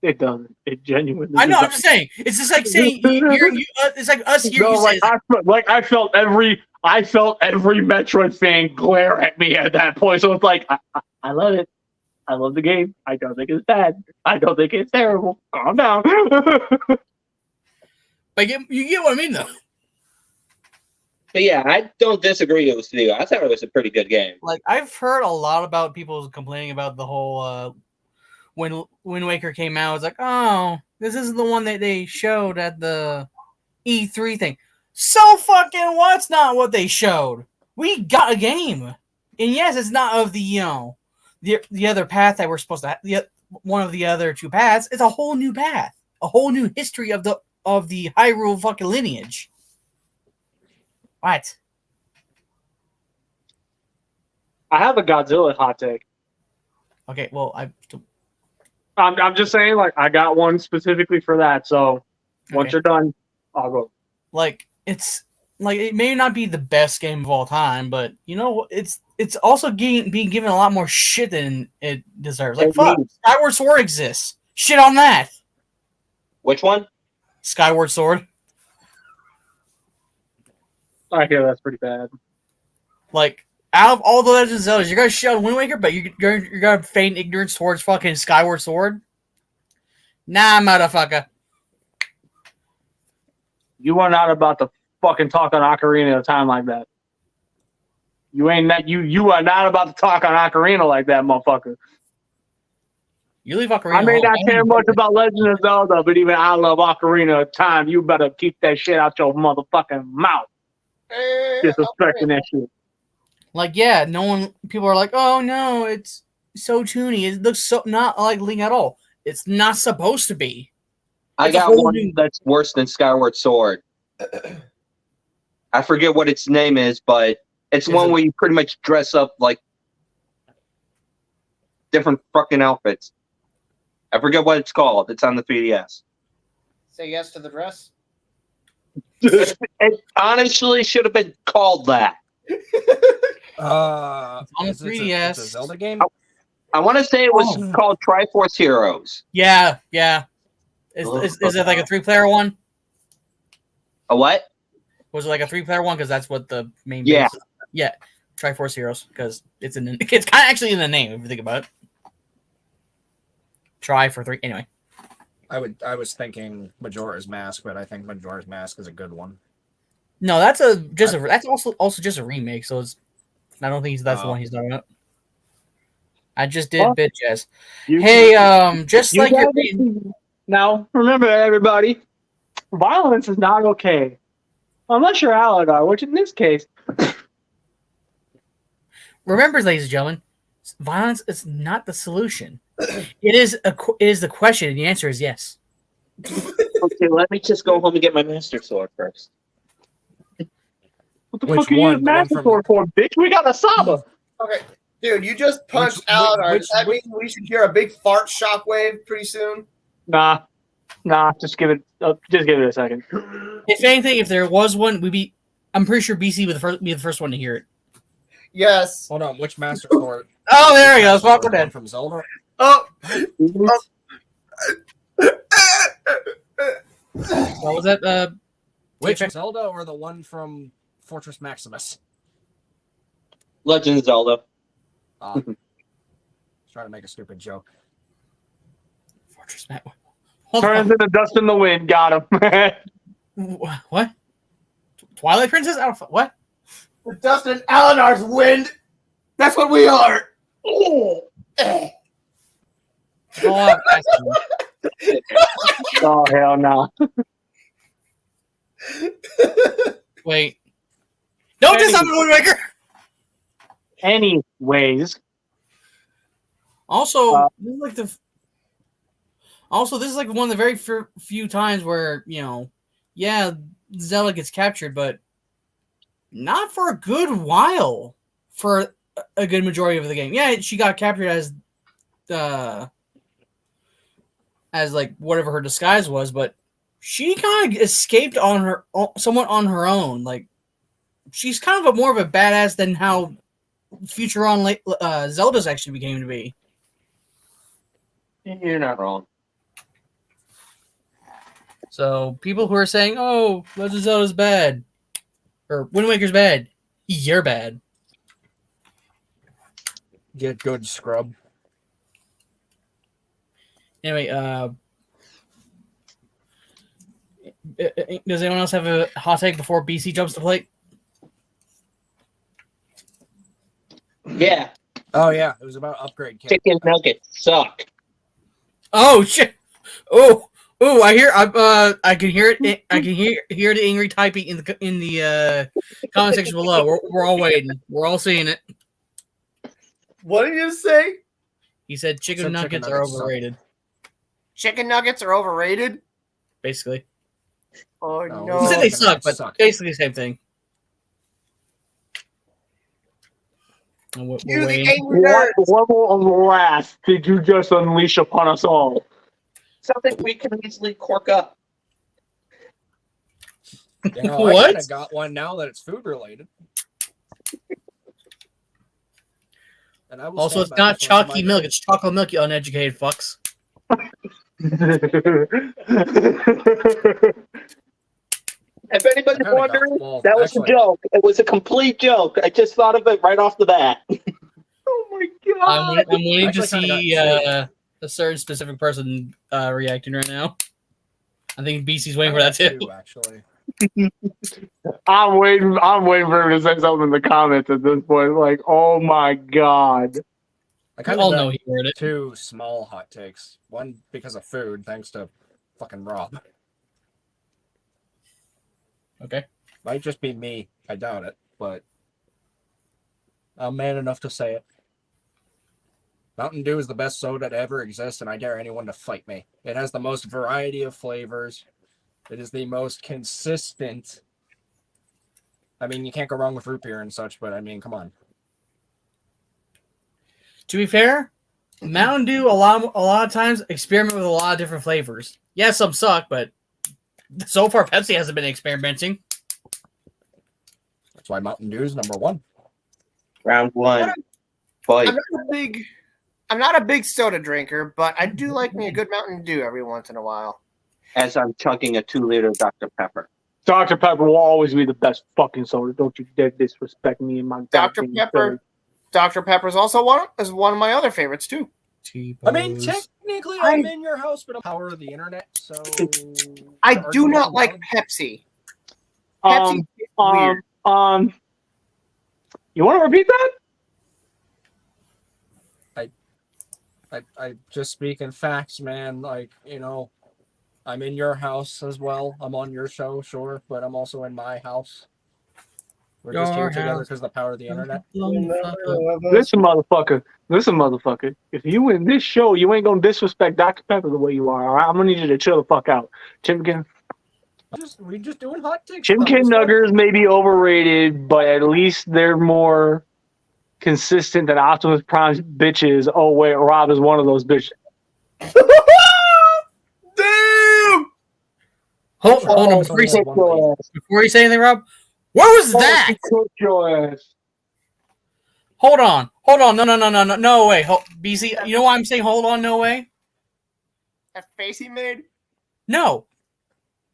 It doesn't. It genuinely. I know. I'm doesn't. just saying. It's just like saying it's like us here. No, You say, I felt every Metroid fan glare at me at that point. So it's like I love it. I love the game. I don't think it's bad. I don't think it's terrible. Calm down. like you get what I mean though. But yeah, I don't disagree with you. I thought it was a pretty good game. Like I've heard a lot about people complaining about the whole when Wind Waker came out. It's like, oh, this isn't the one that they showed at the E3 thing. So fucking what's not what they showed? We got a game, and yes, it's not of the the other path that we're supposed to have. One of the other two paths. It's a whole new path, a whole new history of the Hyrule fucking lineage. What? I have a Godzilla hot take. Okay, well, I'm just saying, like, I got one specifically for that. So once you're done, I'll go. like it's like it may not be the best game of all time, but you know it's also being given a lot more shit than it deserves. Like fuck, Skyward Sword exists. Shit on that. Which one? Skyward Sword. I hear that's pretty bad. Like out of all the Legends of Zelda, you're gonna shit on Wind Waker, but you're gonna feign ignorance towards fucking Skyward Sword. Nah, motherfucker. You are not about to fucking talk on Ocarina of Time like that. You ain't that. You are not about to talk on Ocarina like that, motherfucker. You leave Ocarina. I may not alone. care much about Legend of Zelda, but even I love Ocarina of Time. You better keep that shit out your motherfucking mouth. Disrespecting that shit. Like, yeah, people are like, oh no, it's so toony. It looks so not like Link at all. It's not supposed to be. I It's a got whole one new- that's worse than Skyward Sword. I forget what its name is, but it's one where you pretty much dress up like different fucking outfits. I forget what it's called. It's on the 3DS. Say yes to the dress. It honestly should have been called that. on the It's a 3DS. Zelda game? I want to say it was Oh. called Triforce Heroes. Yeah. Is it like a 3-player one? A what? Was it like a 3-player one? Because that's what the main Yeah. base is. Yeah. Triforce Heroes, because it's kind of actually in the name if you think about it. Try for 3 anyway. I was thinking Majora's Mask, but I think Majora's Mask is a good one. No, that's also just a remake. So I don't think that's the one he's talking about. I just did bitch ass. Hey, just like your now, remember everybody, violence is not okay. Unless you're Aladar, which in this case, remember, ladies and gentlemen, violence is not the solution. It is the question, and the answer is yes. Okay, let me just go home and get my Master Sword first. what the Which fuck are you one? using The one Master from- Sword for, bitch? We got a Saba. Okay, dude, you just punched Which- out. which- That means we should hear a big fart shockwave pretty soon. Nah, just give it a second. If anything, if there was one, I'm pretty sure BC would be the first one to hear it. Yes. Hold on, which Master Sword? Oh, there he goes. Master Sword, Walker the one dead. from Zelda. Oh. What was that? Which Okay. Zelda or the one from Fortress Maximus? Legend of Zelda. Trying to make a stupid joke. Fortress Map. Hold Turns on. into dust in the wind. Got him. What? Twilight Princess? I don't. What? The Dustin Aladar's wind. That's what we are. Oh, I'm asking. Oh hell no. Wait. Don't diss on the Wind Waker. Anyways, Also, this is like one of the very few times where Zelda gets captured, but not for a good while. For a good majority of the game, yeah, she got captured as like whatever her disguise was, but she kind of escaped somewhat on her own. Like she's kind of more of a badass than how future on Zelda's actually became to be. You're not wrong. So people who are saying, "Oh, Legend of Zelda's bad," or Wind Waker's bad, you're bad. Get good, scrub. Anyway, does anyone else have a hot take before BC jumps to plate? Yeah, Oh yeah, it was about upgrade kit. chicken nuggets suck. Oh shit! Oh, I can hear it. I can hear the angry typing in the comment section below. We're all waiting. We're all seeing it. What did you say? He said chicken Said nuggets chicken are nuggets suck. overrated. Chicken nuggets are overrated. Basically, Oh No, no! he said they chicken suck, nuggets but suck. basically the same thing. And we're You the waiting. angry what nerd. level of wrath did you just unleash upon us all? Something we can easily cork up. You know, I What? kind of got one now that it's food related. And I will Also, stand it's by not this one to chalky my milk; grave. it's chocolate milk. You uneducated fucks. If anybody's I kinda got- wondering, well, that was actually- a joke. It was a complete joke. I just thought of it right off the bat. Oh my I'm god! waiting to Actually, kinda see got a certain specific person reacting right now. I think BC's waiting I for that got too. two, actually. I'm waiting for him to say something in the comments at this point. Like, oh my god. I We kind all of know got he heard it. two small hot takes. One because of food, thanks to fucking Rob. Okay. Might just be me. I doubt it, but I'm man enough to say it. Mountain Dew is the best soda to ever exist, and I dare anyone to fight me. It has the most variety of flavors. It is the most consistent. I mean, you can't go wrong with root beer and such, but I mean, come on. To be fair, Mountain Dew a lot of times experiment with a lot of different flavors. Yeah, some suck, but so far Pepsi hasn't been experimenting. That's why Mountain Dew is number one. Round one. Fight. I'm not a big I'm not a big soda drinker, but I do like me a good Mountain Dew every once in a while. As I'm chugging a 2-liter Dr. Pepper. Dr. Pepper will always be the best fucking soda. Don't you dare disrespect me and my Dr. goddamn Pepper. soda. Dr. Pepper's also one of my other favorites too. I mean, technically, I'm in your house, but I'm power of the internet, so I do not like Pepsi. Pepsi is weird. You want to repeat that? I just speaking facts, man. Like, you know, I'm in your house as well. I'm on your show, sure, but I'm also in my house. We're just here together because of the power of the internet. Listen, motherfucker. If you win this show, you ain't gonna disrespect Dr. Pepper the way you are. All right? I'm gonna need you to chill the fuck out. We just doing hot takes. Chimkin Nuggers may be overrated, but at least they're more consistent than Optimus Prime's bitches. Oh wait, Rob is one of those bitches. Damn! Hold on, before you say anything, Rob. Where was that? Cook your ass. Hold on. No way. BC, you know why I'm saying hold on, no way? That face he made? No.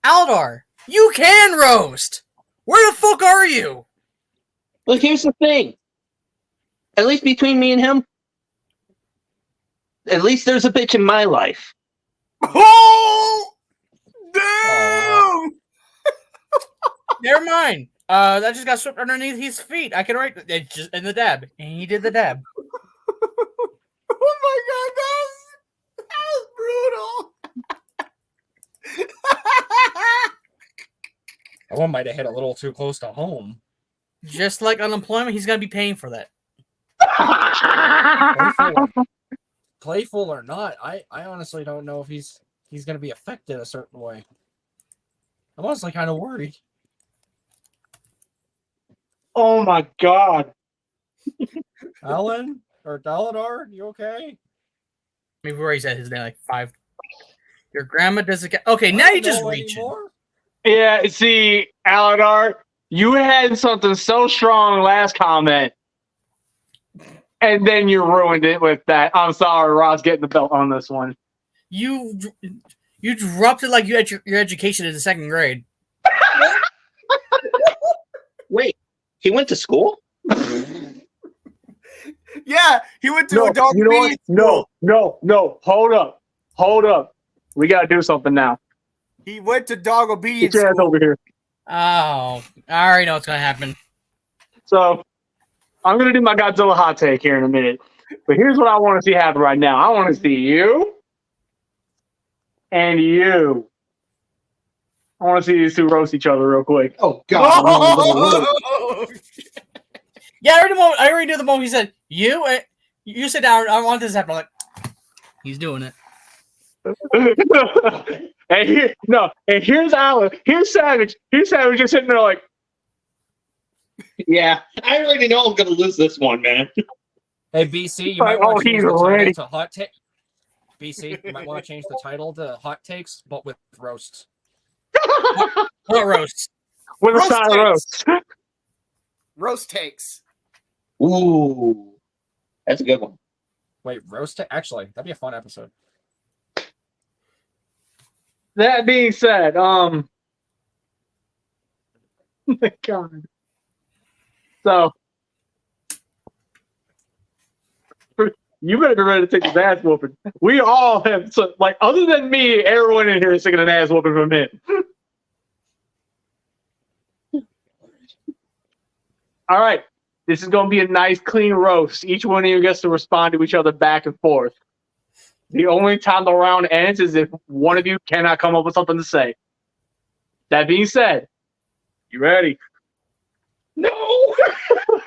Aldar, you can roast. Where the fuck are you? Look, here's the thing. At least between me and him, at least there's a bitch in my life. Oh! Damn! Never mind. That just got swept underneath his feet. I can write it just in the dab. And he did the dab. Oh my god, that was brutal. That one might have hit a little too close to home. Just like unemployment, he's gonna be paying for that. Playful or not, I honestly don't know if he's gonna be affected a certain way. I'm honestly kind of worried. Oh my god. Alan or Daladar, you okay? Maybe where he's at his name like 5. Your grandma doesn't get okay. Now you just reaching. Yeah, see, Aladar, you had something so strong last comment, and then you ruined it with that. I'm sorry, Rob's getting the belt on this one. You dropped it like you had your education in the 2nd grade. Wait, he went to school? Yeah, he went to a dog. You know what? No. Hold up. We gotta do something now. He went to dog obedience Get your ass school. over here. Oh, I already know what's gonna happen. So, I'm gonna do my Godzilla hot take here in a minute. But here's what I want to see happen right now. I want to see you and you. I want to see these two roast each other real quick. Oh god. Oh, Yeah, I already knew the moment he said you sit down. I want this to happen. I'm like, he's doing it. And here's Alan. Here's Savage. Here's Savage just sitting there like, Yeah, I already know I'm gonna lose this one, man. Hey, BC, you Like, might want to he's change the title ready. to Hot Take. BC, you might want to change the title to Hot Takes, but with roasts. What roast? with a Roast side takes. roast. roast takes. Ooh, that's a good one. Wait, actually, that'd be a fun episode. That being said, oh my god. So, you better be ready to take his ass whooping. We all have, other than me, everyone in here is taking an ass whooping from him. All right. This is going to be a nice, clean roast. Each one of you gets to respond to each other back and forth. The only time the round ends is if one of you cannot come up with something to say. That being said, you ready? No!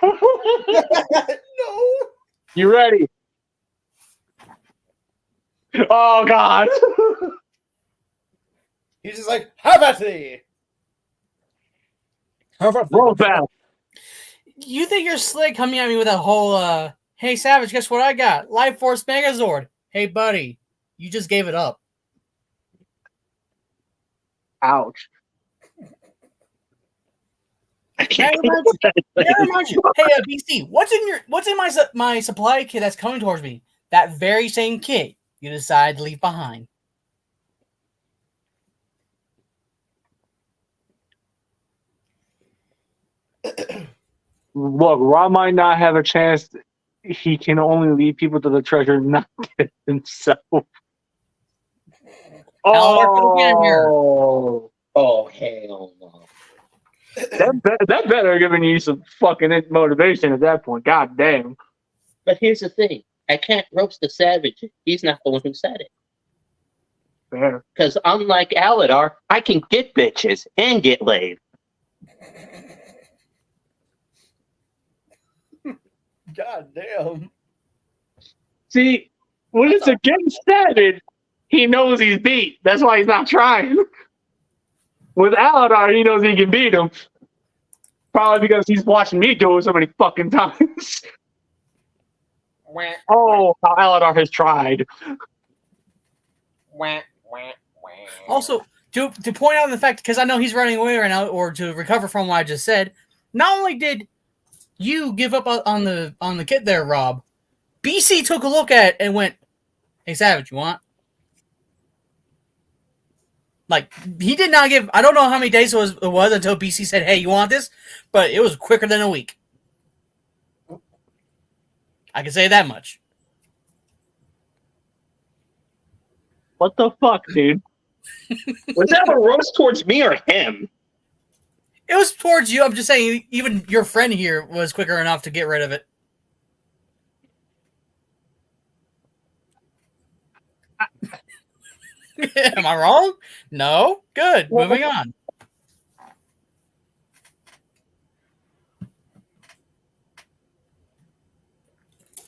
No. You ready? Oh, God. He's just like, have at thee. How about Roll back. You think you're slick coming at me with that whole hey Savage, guess what I got? Life Force Megazord. Hey buddy, you just gave it up. Ouch. I can't. Never mind you. Hey BC, what's in my supply kit that's coming towards me? that very same kid you decide to leave behind. Look, Rob might not have a chance. He can only lead people to the treasure, not himself. Oh, Oh, hell no. that better giving you some fucking motivation at that point. God damn. But here's the thing. I can't roast the savage. He's not the one who said it. Fair. Because unlike Aladar, I can get bitches and get laid. God damn. See, when it's against Savage, he knows he's beat. That's why he's not trying. With Aladar, he knows he can beat him. Probably because he's watching me do it so many fucking times. Oh, how Aladar has tried. Also, to point out the fact, because I know he's running away right now, or to recover from what I just said, not only did you give up on the kid there, Rob, BC took a look at it and went, "Hey, Savage, you want?" Like, he did not give... I don't know how many days it was until BC said, "Hey, you want this?" But it was quicker than a week. I can say that much. What the fuck, dude? Was that a roast towards me or him? It was towards you. I'm just saying, even your friend here was quicker enough to get rid of it. Am I wrong? No? Good. Moving on.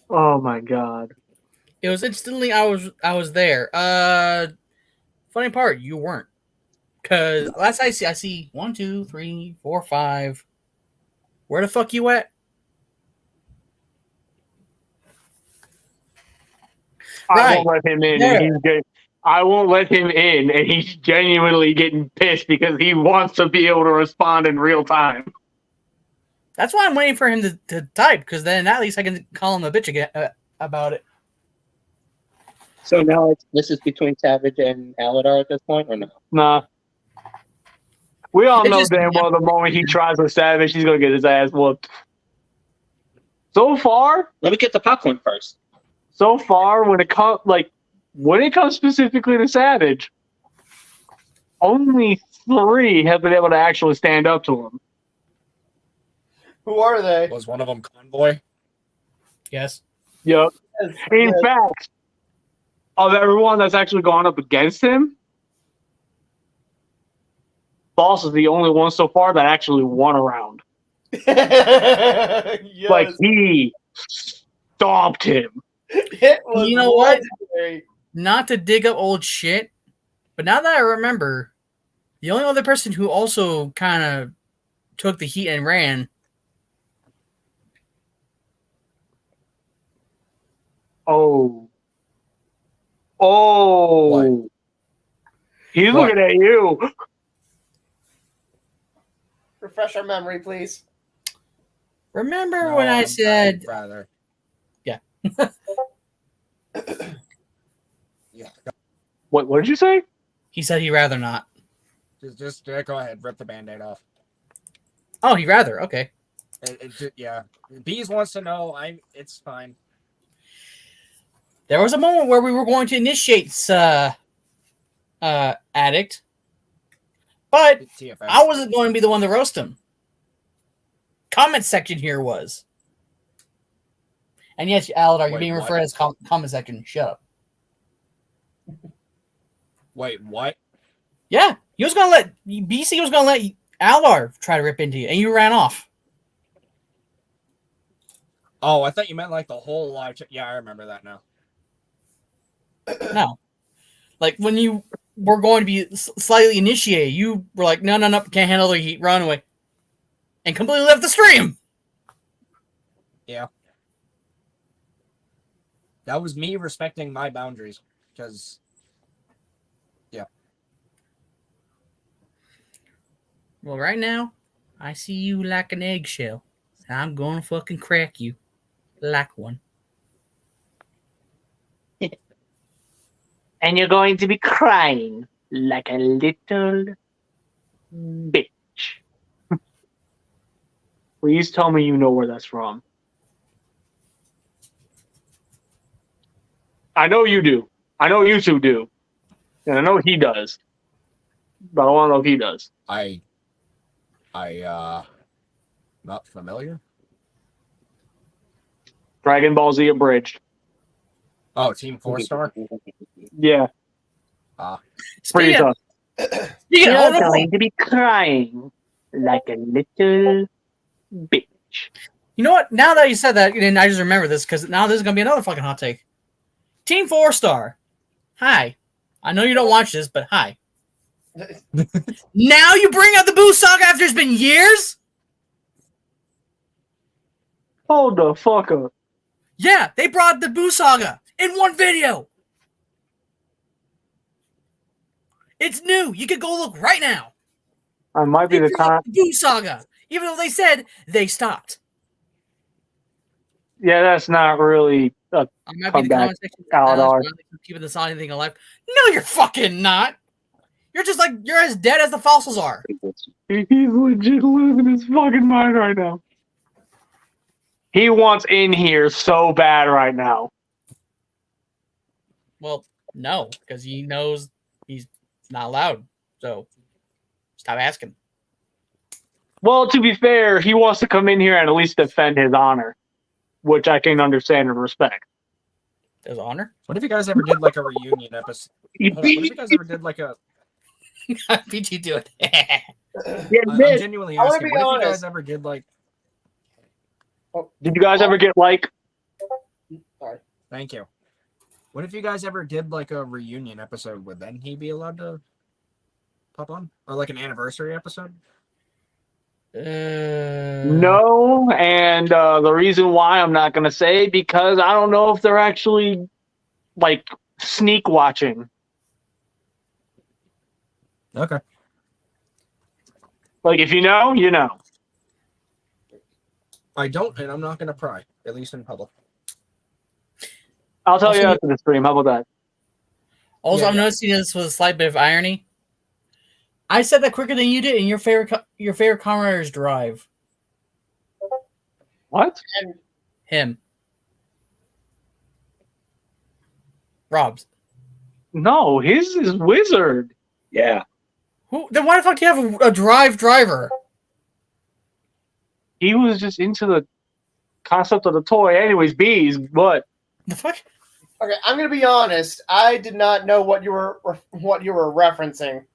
Oh my god. It was instantly I was there. Funny part, you weren't. Cause last I see 1, 2, 3, 4, 5. Where the fuck you at? I won't let him in. Yeah. I won't let him in, and he's genuinely getting pissed because he wants to be able to respond in real time. That's why I'm waiting for him to type, because then at least I can call him a bitch again about it. So now this is between Savage and Aladar at this point, or no? Nah. We all It's know just- damn well the moment he tries with Savage, he's gonna get his ass whooped. So far, Let me get the popcorn first. when it comes specifically to Savage, only 3 have been able to actually stand up to him. Who are they? Was one of them Convoy? Yes. Yep. Yes, In yes. fact, of everyone that's actually gone up against him, Boss is the only one so far that actually won a round. Yes. Like, he stomped him. It was You know what? legendary. Not to dig up old shit, but now that I remember, the only other person who also kind of took the heat and ran. Oh. What? He's What? looking at you. Refresh our memory, please. Remember No, when I I'd said, rather. Yeah. Yeah. What did you say? he said he'd rather not. Just go ahead, rip the band-aid off. Oh, he'd rather. Okay. Yeah. Bees wants to know. It's fine. There was a moment where we were going to initiate Addict, but TFS. I wasn't going to be the one to roast him. Comment section here was. And yes, Aladar, you're Wait, being what? referred as comment section. Shut up. Wait, what? Yeah, he was going to let BC was going to let Aladar try to rip into you, and you ran off. Oh, I thought you meant like the whole live chat. Yeah, I remember that now. No, like when you were going to be slightly initiated, you were like, no, can't handle the heat, run away, and completely left the stream. Yeah. That was me respecting my boundaries, because Well, right now, I see you like an eggshell. I'm gonna fucking crack you like one. And you're going to be crying like a little bitch. Please tell me you know where that's from. I know you do. I know you two do. And I know he does. But I want to know if he does. Not familiar. Dragon Ball Z Abridged. Oh, Team 4-Star? Yeah. Speaking Frieza. Speaking You're of, going to be crying like a little bitch. you know what? Now that you said that, and I just remember this because now this is gonna be another fucking hot take. Team 4-Star. Hi. I know you don't watch this, but hi. Now you bring out the Boo Saga after it's been years? Hold the fuck up. Yeah, they brought the Boo Saga in one video. It's new. You can go look right now. I might be They the brought kind. the Boo Saga, even though they said they stopped. Yeah, that's not really. I might Come be the back, comment section. Aladar. Keeping the Sonic thing alive. No, you're fucking not. You're just like you're as dead as the fossils are. He's legit losing his fucking mind right now. He wants in here so bad right now. Well, no, because he knows he's not allowed. So stop asking. Well, to be fair, he wants to come in here and at least defend his honor, which I can understand and respect. His honor? What if you guys ever did like a reunion episode? Hold on, what if you guys ever did like a... PG do it. I'm genuinely I wanna asking, be what if you honest. guys ever did like... Did you guys ever get like? Thank you. What if you guys ever did like a reunion episode? Would then he be allowed to pop on? Or like an anniversary episode? No, and the reason why I'm not gonna say because I don't know if they're actually like sneak watching. Okay. Like if you know, you know. I don't, and I'm not going to pry, at least in public. I'll tell Also, you after the stream. How about that? Also, Yeah, I'm noticing this with a slight bit of irony. I said that quicker than you did, and your favorite comrade is Drive. What? Him. Rob's. No, his is Wizard. Yeah. Who? Then why the fuck do you have a Drive driver? He was just into the concept of the toy. Anyways, bees. What? The fuck? Okay, I'm gonna be honest. I did not know what you were referencing.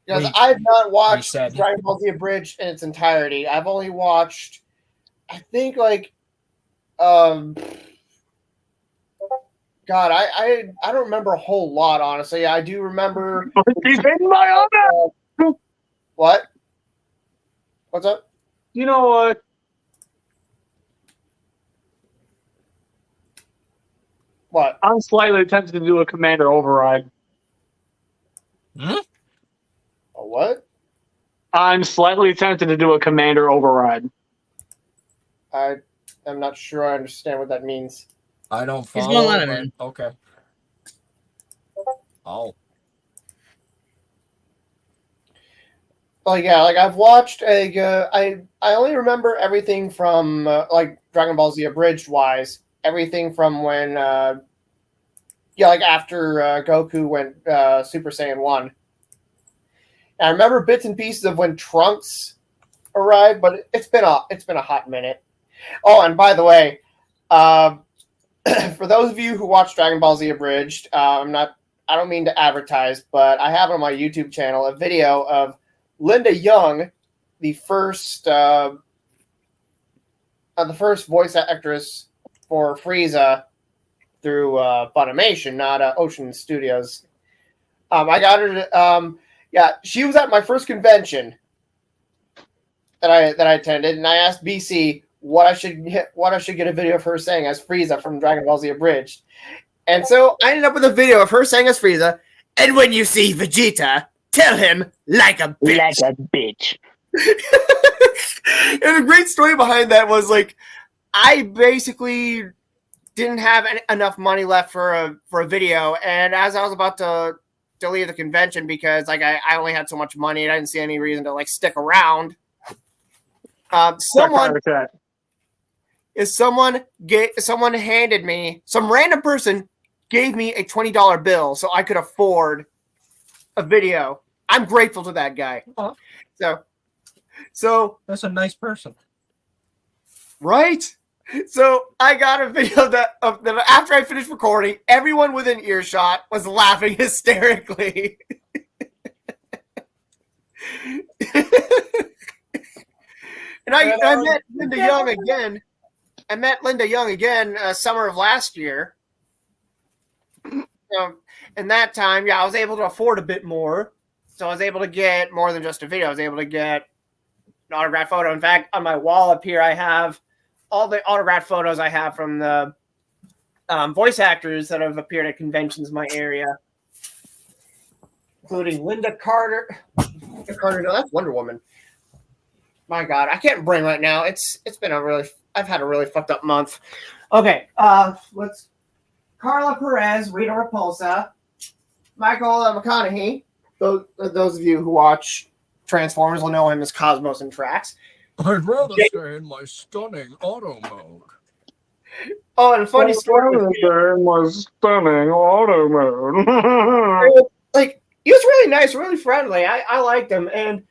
Because We- I've not watched said- Dragon Ball Z Abridged in its entirety. I've only watched, I think, like, God, I don't remember a whole lot, honestly. I do remember. Defend my honor. What? What's up? You know what? What? I'm slightly tempted to do a commander override. A what? I'm slightly tempted to do a commander override. I'm not sure I understand what that means. I don't He's follow. gonna let him but- in. Okay. Oh. Like, yeah, like I've watched I only remember everything from like Dragon Ball Z Abridged wise, everything from when like after Goku went Super Saiyan 1. And I remember bits and pieces of when Trunks arrived, but it's been a hot minute. Oh, and by the way, for those of you who watch Dragon Ball Z Abridged, I don't mean to advertise, but I have on my YouTube channel a video of Linda Young, the first voice actress for Frieza through Funimation, not Ocean Studios. I got her. Yeah, she was at my first convention that I attended, and I asked BC what I should get a video of her saying as Frieza from Dragon Ball Z Abridged, and so I ended up with a video of her saying as Frieza. And when you see Vegeta, tell him like a bitch. Like a bitch. And the great story behind that was like, I basically didn't have enough money left for a video, and as I was about to leave the convention because like I only had so much money and I didn't see any reason to like stick around. Someone handed me, some random person gave me a $20 bill so I could afford a video. I'm grateful to that guy. So That's a nice person. right? So I got a video that after I finished recording, everyone within earshot was laughing hysterically. And I met Linda Young again. I met Linda Young again summer of last year. And that time, I was able to afford a bit more. So I was able to get more than just a video. I was able to get an autographed photo. In fact, on my wall up here, I have all the autographed photos I have from the voice actors that have appeared at conventions in my area, including Linda Carter. No, that's Wonder Woman. My God, I can't brain right now. It's been I've had a really fucked up month. Okay, let's. Carla Perez, Rita Repulsa, Michael McConaughey. Those of you who watch Transformers will know him as Cosmos in Tracks. I'd rather stay in my stunning auto mode. Oh, and a funny story. My stunning auto mode. Like, he was really nice, really friendly. I liked him, and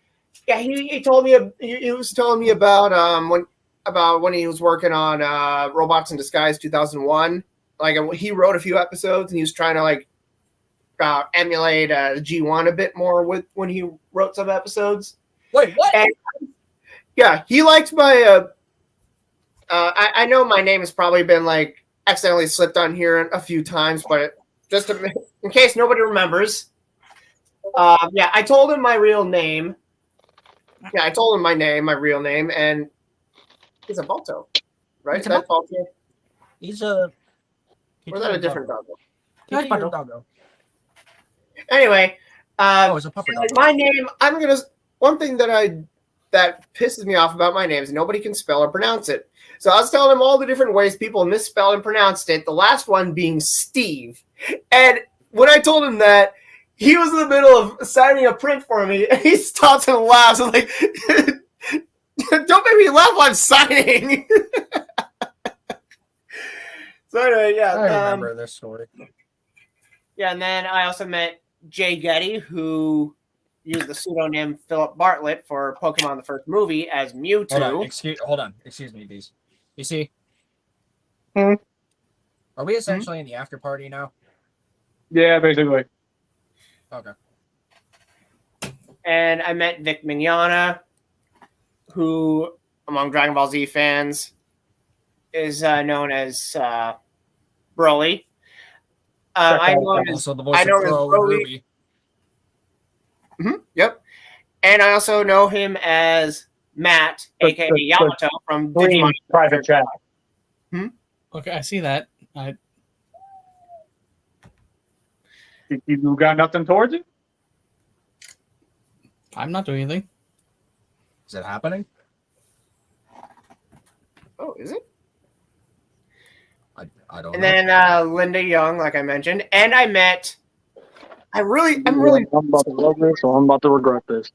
yeah, he told me he was telling me about when he was working on Robots in Disguise 2001. Like, he wrote a few episodes, and he was trying to like emulate G1 a bit more when he wrote some episodes. Wait, what? And, yeah, he liked my. I know my name has probably been like accidentally slipped on here a few times, but just in case nobody remembers. Yeah, I told him my real name. Yeah, I told him my real name, and he's a Balto, right? He's a That's Balto. He's a. Or is that a different doggo? Doggo. Anyway, It's a puppy dog. my name. One thing that pisses me off about my name is nobody can spell or pronounce it. So I was telling him all the different ways people misspelled and pronounced it. The last one being Steve, and when I told him that, he was in the middle of signing a print for me, and he stops and laughs. I'm like, "Don't make me laugh while I'm signing." So anyway, yeah. I remember this story. Yeah, and then I also met Jay Getty, who used the pseudonym Philip Bartlett for Pokemon the first movie as Mewtwo. Hold on. Excuse me, Beast. You see? Hmm? Are we essentially in the after party now? Yeah, basically. Okay. And I met Vic Mignogna, who, among Dragon Ball Z fans, is known as Broly. I know him as Also, the voice of Crow and Ruby. Yep. And I also know him as Matt, aka Yamato from Digimon Private Chat. Okay, I see that. You got nothing towards it? I'm not doing anything. Is it happening? Oh, is it? I don't And know. then Linda Young, like I mentioned, and I met. I'm really. I'm about to love this, so I'm about to regret this.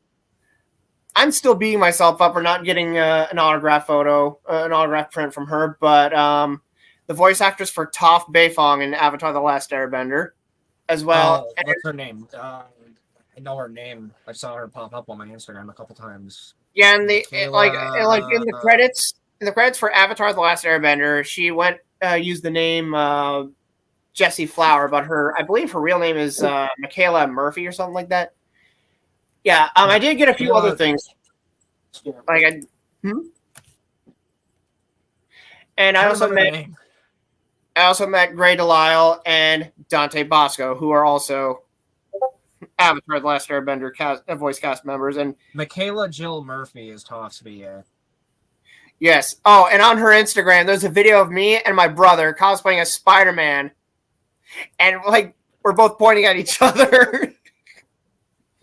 I'm still beating myself up for not getting an autograph photo, an autograph print from her. But the voice actress for Toph Beifong in Avatar: The Last Airbender, as well. What's her name? I know her name. I saw her pop up on my Instagram a couple times. Yeah, and the Kayla- like in the credits for Avatar: The Last Airbender, she went used the name Jessie Flower, but I believe her real name is Michaela Murphy or something like that. Yeah, I did get a few other things. Like and I also met Gray Delisle and Dante Bosco, who are also Avatar: The Last Airbender voice cast members. And Michaela Jill Murphy is Toph's VA. yes. Oh, and on her Instagram, there's a video of me and my brother cosplaying as Spider-Man. And like we're both pointing at each other.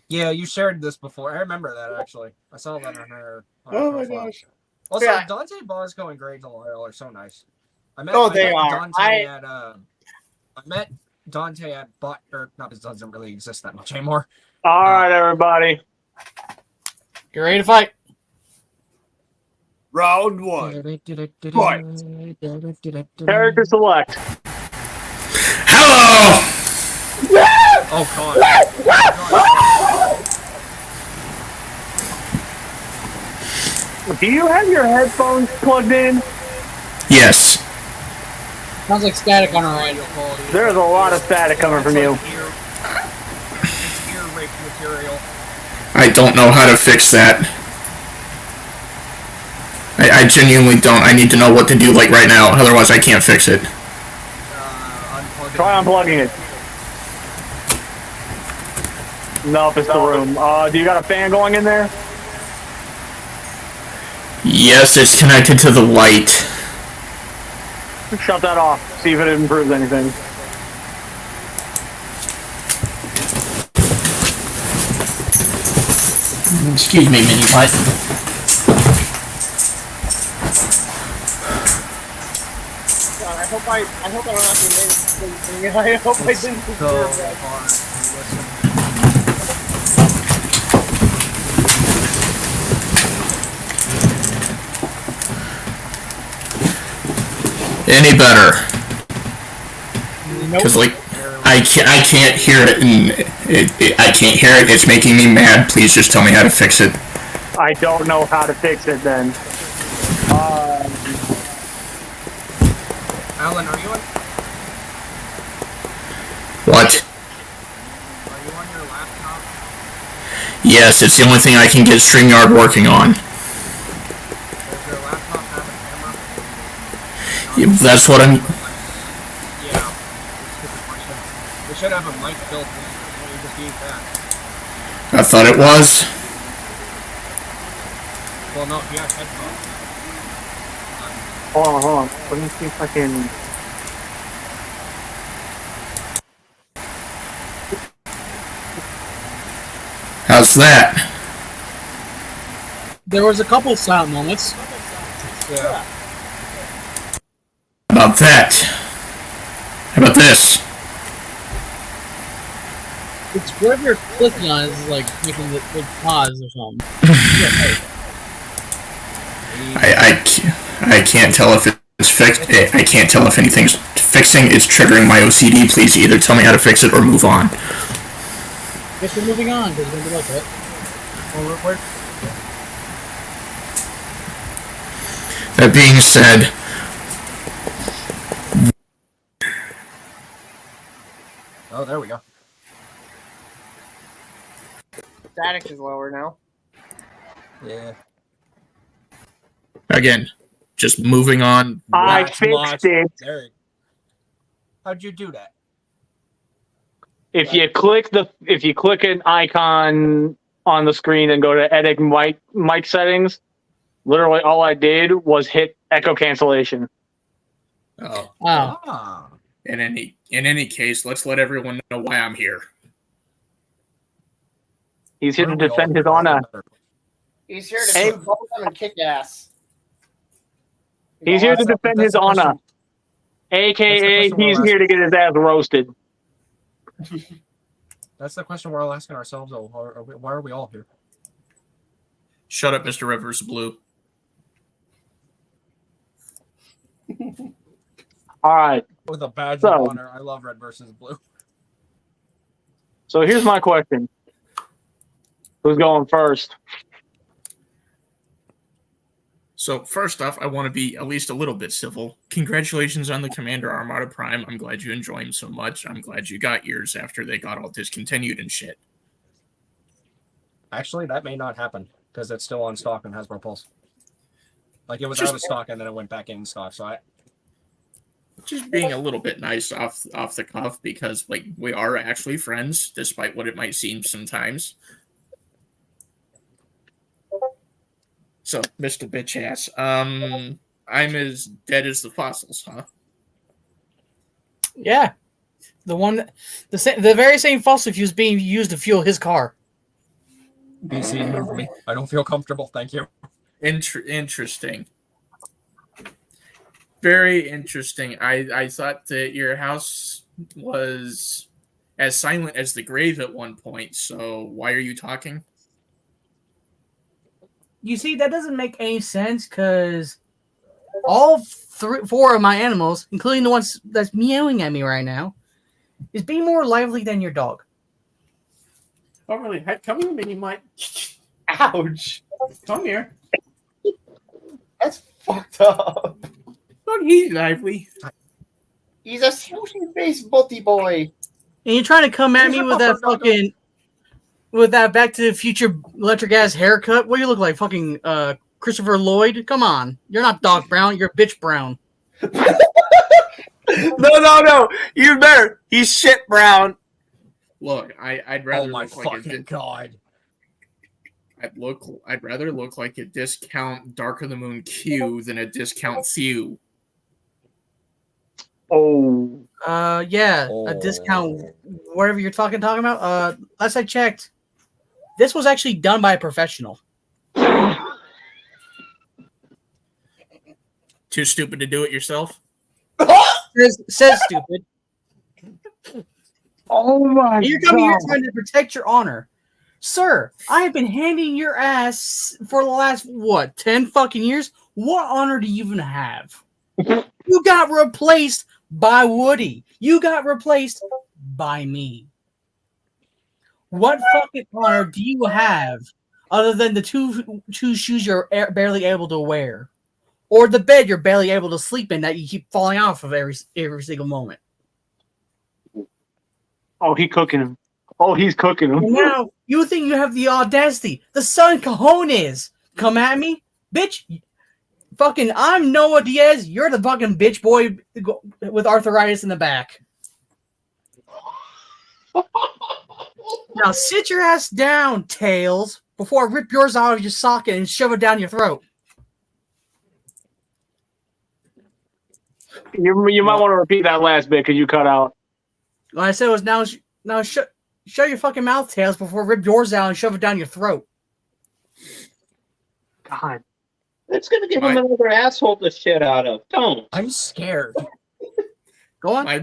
Yeah, you shared this before. I remember that actually. I saw that on her. Oh my profile. gosh. Also, Yeah. Dante Bosco and Gray Delisle are so nice. I met, Oh, I they met are. Dante at I met Dante at Bot, or not, this doesn't really exist that much anymore. All right, everybody. Get ready to fight. Round one. Fight. Character select. Hello! Oh god. Do you have your headphones plugged in? Yes. Sounds like static on our end. There's a lot of static coming from you. It's ear rape material. I don't know how to fix that. I genuinely don't. I need to know what to do like right now, otherwise I can't fix it. Try unplugging it. Nope, it's the room. Do you got a fan going in there? Yes, it's connected to the light. Shut that off. See if it improves anything. Excuse me, mini putt. I hope I don't have to make it. I hope I didn't So deserve that. hard to listen. Any better? Nope. Because like I can't hear it, and I can't hear it. It's making me mad. Please just tell me how to fix it. I don't know how to fix it then. Alan, are you on What? your laptop? Yes, it's the only thing I can get StreamYard working on. Does your laptop have a camera? Yeah, that's what I'm. Yeah. Stupid question. It should have a mic built in. Why don't you just use that? I thought it was. Well, no, if you have headphones. Hold on. Let me see if I can. How's that? There was a couple silent moments. Yeah. How about that? How about this? It's whatever you're clicking on is like making it like pause or something. I can't tell if it's fixed. I can't tell if anything's fixing. It's triggering my OCD. Please either tell me how to fix it or move on. Guess we're moving on because we're gonna be like it. That being said, Oh, there we go. Static is lower now. Yeah. again, just moving on. I Watch, fixed watch. it. There. How'd you do that? If you click an icon on the screen and go to edit mic settings, literally all I did was hit echo cancellation. Oh. Oh. Ah. In any case, let's let everyone know why I'm here. He's here to What are we defend all his here honor. for? He's here to Hey. take both of them and kick ass. He's here to defend his honor. AKA, That's the question he's we're here to get his ass roasted. That's the question we're all asking ourselves. Though. Why are we all here? Shut up, Mr. Reverse Blue. All right. With a badge So- of honor, I love red versus blue. So here's my question. Who's going first? So first off, I want to be at least a little bit civil. Congratulations on the Commander Armada Prime. I'm glad you enjoy him so much. I'm glad you got yours after they got all discontinued and shit. Actually, that may not happen because it's still on stock in Hasbro Pulse. Like it was Just- out of stock and then it went back in stock. So Just being a little bit nice off the cuff because like we are actually friends, despite what it might seem sometimes. So, Mr. Bitch Ass, I'm as dead as the fossils, huh? Yeah. The very same fossil fuel is being used to fuel his car. BC, move me. I don't feel comfortable. Thank you. Interesting. Very interesting. I thought that your house was as silent as the grave at one point, so why are you talking? You see, that doesn't make any sense because all four of my animals, including the ones that's meowing at me right now, is being more lively than your dog. Oh, really? Come here, Minnie Mike. Ouch. Come here. That's fucked up. Look, he's lively. He's a sushi face butty boy. And you're trying to come at me with that fucking, with that Back to the Future electric ass haircut. What do you look like, fucking Christopher Lloyd? Come on, you're not Doc Brown. You're bitch Brown. No. You better. He's shit brown. Look, I'd rather Oh my look like fucking god. I'd rather look like a discount Dark of the Moon Q than a discount Thew. Oh, Yeah, a discount, whatever you're talking about. Last I checked, this was actually done by a professional. Too stupid to do it yourself? Says stupid. oh my You're coming here god! trying to protect your honor. Sir, I have been handing your ass for the last, 10 fucking years? What honor do you even have? You got replaced by Woody. You got replaced by me. What fucking honor do you have other than the two shoes you're barely able to wear? Or the bed you're barely able to sleep in that you keep falling off of every single moment? Oh, he's cooking him. Oh, he's cooking him. And now you think you have the audacity, the son cojones, come at me, bitch. Fucking, I'm Noah Diaz. You're the fucking bitch boy with arthritis in the back. Now sit your ass down, Tails, before I rip yours out of your socket and shove it down your throat. You might want to repeat that last bit because you cut out. What I said was now shut your fucking mouth, Tails, before I rip yours out and shove it down your throat. God. It's gonna give him another asshole to shit out of. Don't. I'm scared. Go on. My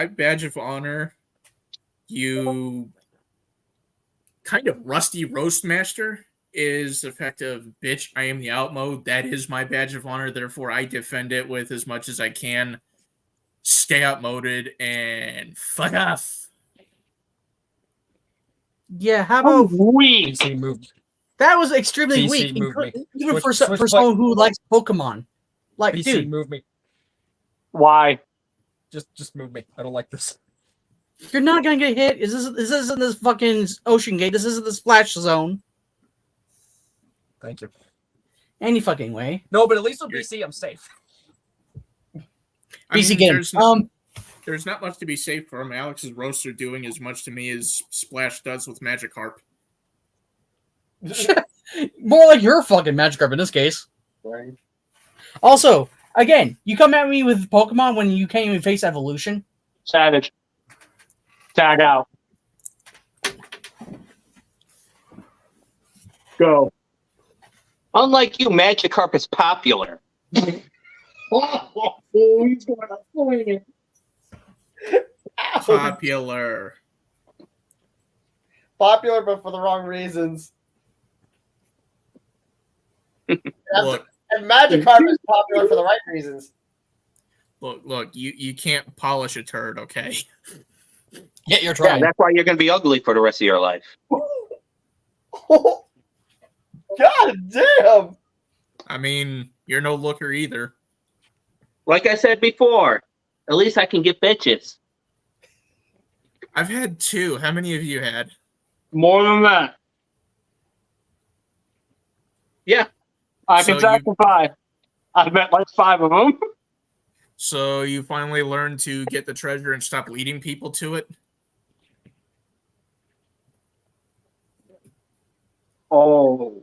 badge of honor, you kind of rusty roast master, is effective bitch. I am the outmode. That is my badge of honor. Therefore, I defend it with as much as I can. Stay outmoded and fuck off. Yeah, how about Weak. PC moved. that was extremely PC weak, moved me. even Switch- for switch someone who likes Pokemon. Like, PC dude, move me. Why? Just move me. I don't like this. you're not gonna get hit. This isn't this fucking Ocean Gate. This isn't the Splash Zone. Thank you. Any fucking way. No, but at least with BC, I'm safe. I BC mean, game. there's not much to be safe from. Alex's roaster doing as much to me as Splash does with Magikarp. More like your fucking Magikarp in this case. Right. Also, again, you come at me with Pokemon when you can't even face evolution. Savage. Tag out. Go. Unlike you, Magikarp is popular. Oh, he's going to swing it. Popular. Popular, but for the wrong reasons. Look, And Magikarp is popular for the right reasons. look. You can't polish a turd, okay? Get your Yeah, try. that's why you're going to be ugly for the rest of your life. God damn! I mean, you're no looker either. Like I said before, at least I can get bitches. I've had 2. How many of you had? More than that. Yeah. I So can testify. I met like 5 of them. So you finally learned to get the treasure and stop leading people to it? Oh.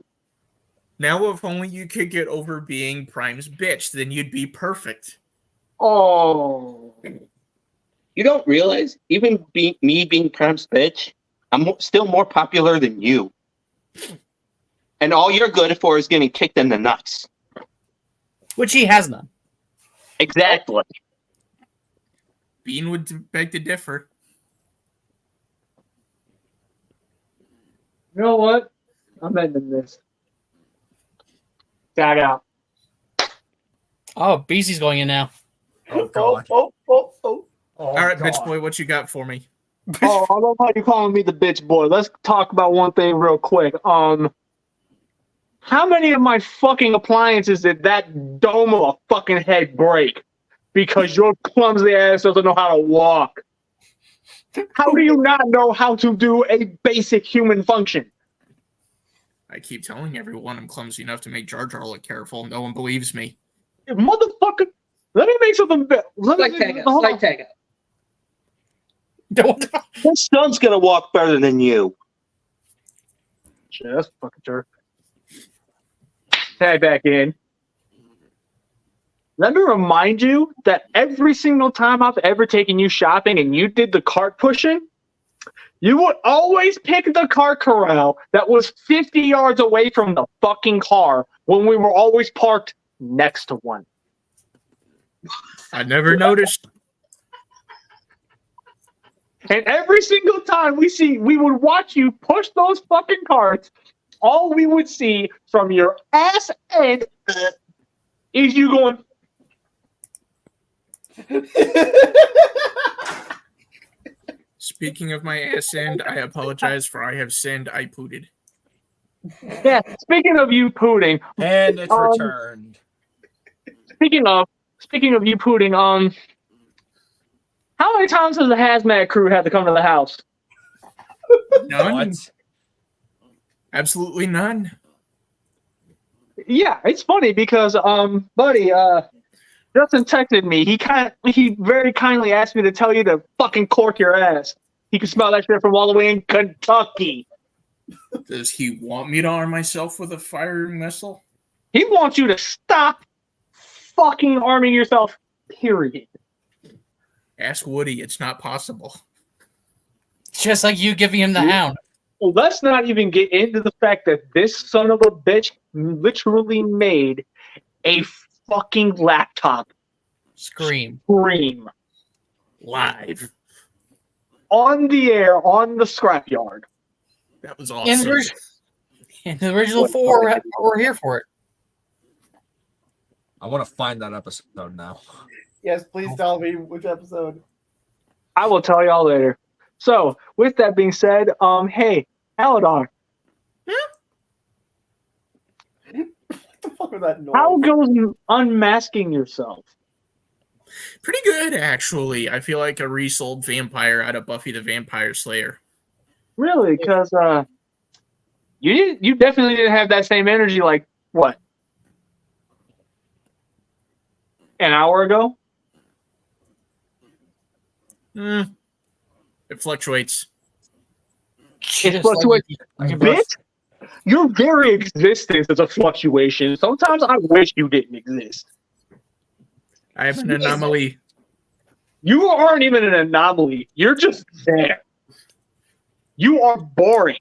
Now, if only you could get over being Prime's bitch, then you'd be perfect. Oh. You don't realize, even me being Prime's bitch, I'm still more popular than you. And all you're good for is getting kicked in the nuts. Which he has none. Exactly. Bean would beg to differ. You know what? I'm ending this. Tag out. Oh, BC's going in now. Oh god. Oh. Oh, All right, bitch God. boy, what you got for me? Oh, I love how you calling me the bitch boy. Let's talk about one thing real quick. How many of my fucking appliances did that dome of a fucking head break? Because your clumsy ass doesn't know how to walk. How do you not know how to do a basic human function? I keep telling everyone I'm clumsy enough to make Jar Jar look careful. No one believes me. Motherfucker, let me make something. Slight tag out. His son's gonna walk better than you. Shit, that's fucking jerk. Tag back in. Let me remind you that every single time I've ever taken you shopping and you did the cart pushing, you would always pick the cart corral that was 50 yards away from the fucking car when we were always parked next to one. I never noticed. And every single time we would watch you push those fucking carts, all we would see from your ass end is you going, Speaking of my ass end, I apologize for I have sinned. I pooted. yeah, speaking of you pooting, And it's returned. speaking of you pooting, how many times has the hazmat crew had to come to the house? None. What? Absolutely none. Yeah, it's funny because buddy, Justin texted me. He very kindly asked me to tell you to fucking cork your ass. He could smell that shit from all the way in Kentucky. Does he want me to arm myself with a firing missile? He wants you to stop fucking arming yourself, period. Ask Woody. It's not possible. Just like you giving him the hound. Well, let's not even get into the fact that this son of a bitch literally made a fucking laptop Scream. Live. on the air on the scrapyard. That was In awesome. the original 4 were here for it. I want to find that episode now. Yes, please tell me which episode. I will tell y'all later. So, with that being said, hey, Aladar, What the fuck was that noise? how goes unmasking yourself? Pretty good, actually. I feel like a resold vampire out of Buffy the Vampire Slayer. Really? Because you definitely didn't have that same energy. Like what? An hour ago? It fluctuates. It fluctuates. Bitch, your very existence is a fluctuation. Sometimes I wish you didn't exist. I am an anomaly. You aren't even an anomaly. You're just there. You are boring.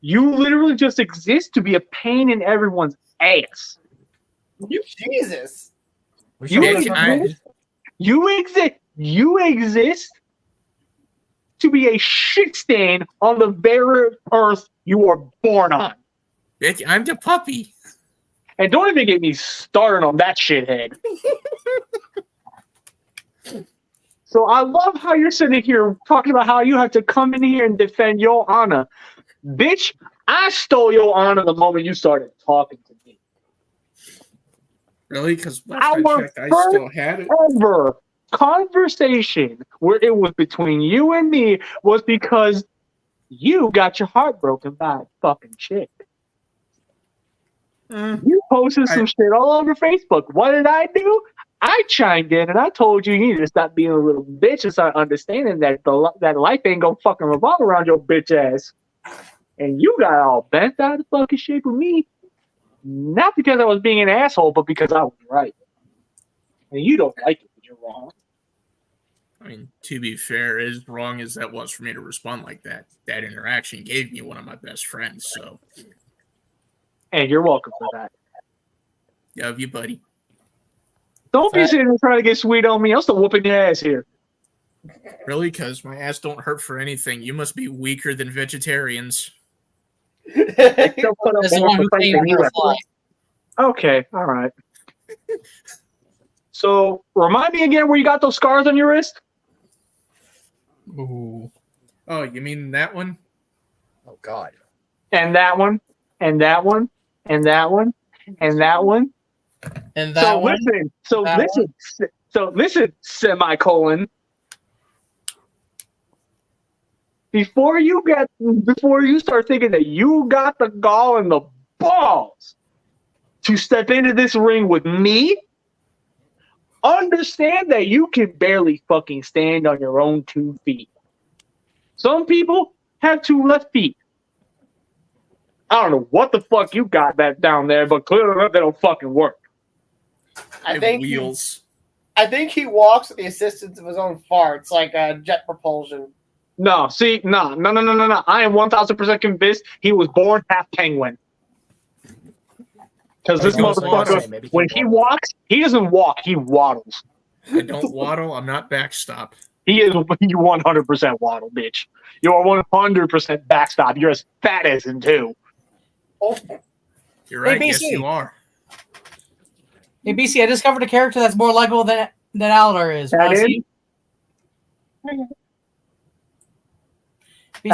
You literally just exist to be a pain in everyone's ass. Jesus. You exist to be a shit stain on the very earth you were born on. Bitch, I'm the puppy. And don't even get me started on that shithead. So I love how you're sitting here talking about how you have to come in here and defend your honor. Bitch, I stole your honor the moment you started talking to me. Really? Because last I checked, I still had it. Ever conversation where it was between you and me was because you got your heart broken by a fucking chick. You posted some shit all over Facebook. What did I do? I chimed in and I told you you need to stop being a little bitch and start understanding that that life ain't gonna fucking revolve around your bitch ass. And you got all bent out of fucking shape with me. Not because I was being an asshole, but because I was right. And you don't like it, but you're wrong. I mean, to be fair, as wrong as that was for me to respond like that, that interaction gave me one of my best friends, so. And you're welcome for that. Love you, buddy. Don't be sitting there trying to get sweet on me. I'm still whooping your ass here. Really? Because my ass don't hurt for anything. You must be weaker than vegetarians. Still put up That's the more one who fight came than with you a have. fly. Okay, all right. So, remind me again where you got those scars on your wrist? Ooh. Oh, you mean that one? Oh God. And that one, and that one, and that one, and that one. And that one. Listen, semicolon. Before you start thinking that you got the gall and the balls to step into this ring with me, understand that you can barely fucking stand on your own 2 feet. Some people have 2 left feet. I don't know what the fuck you got that down there, but clearly they don't fucking work. I have wheels. I think he walks with the assistance of his own farts, like jet propulsion. No, see, no. I am 1,000% convinced he was born half penguin. Because this motherfucker, when he walks, he doesn't walk, he waddles. I don't waddle. I'm not backstop. He is 100% waddle, bitch. You are 100% backstop. You're as fat as him, too. Oh, You're right. Hey, Yes, BC. you are. Hey, BC, I discovered a character that's more likable than Aladar is. That Wanna is? see? BC,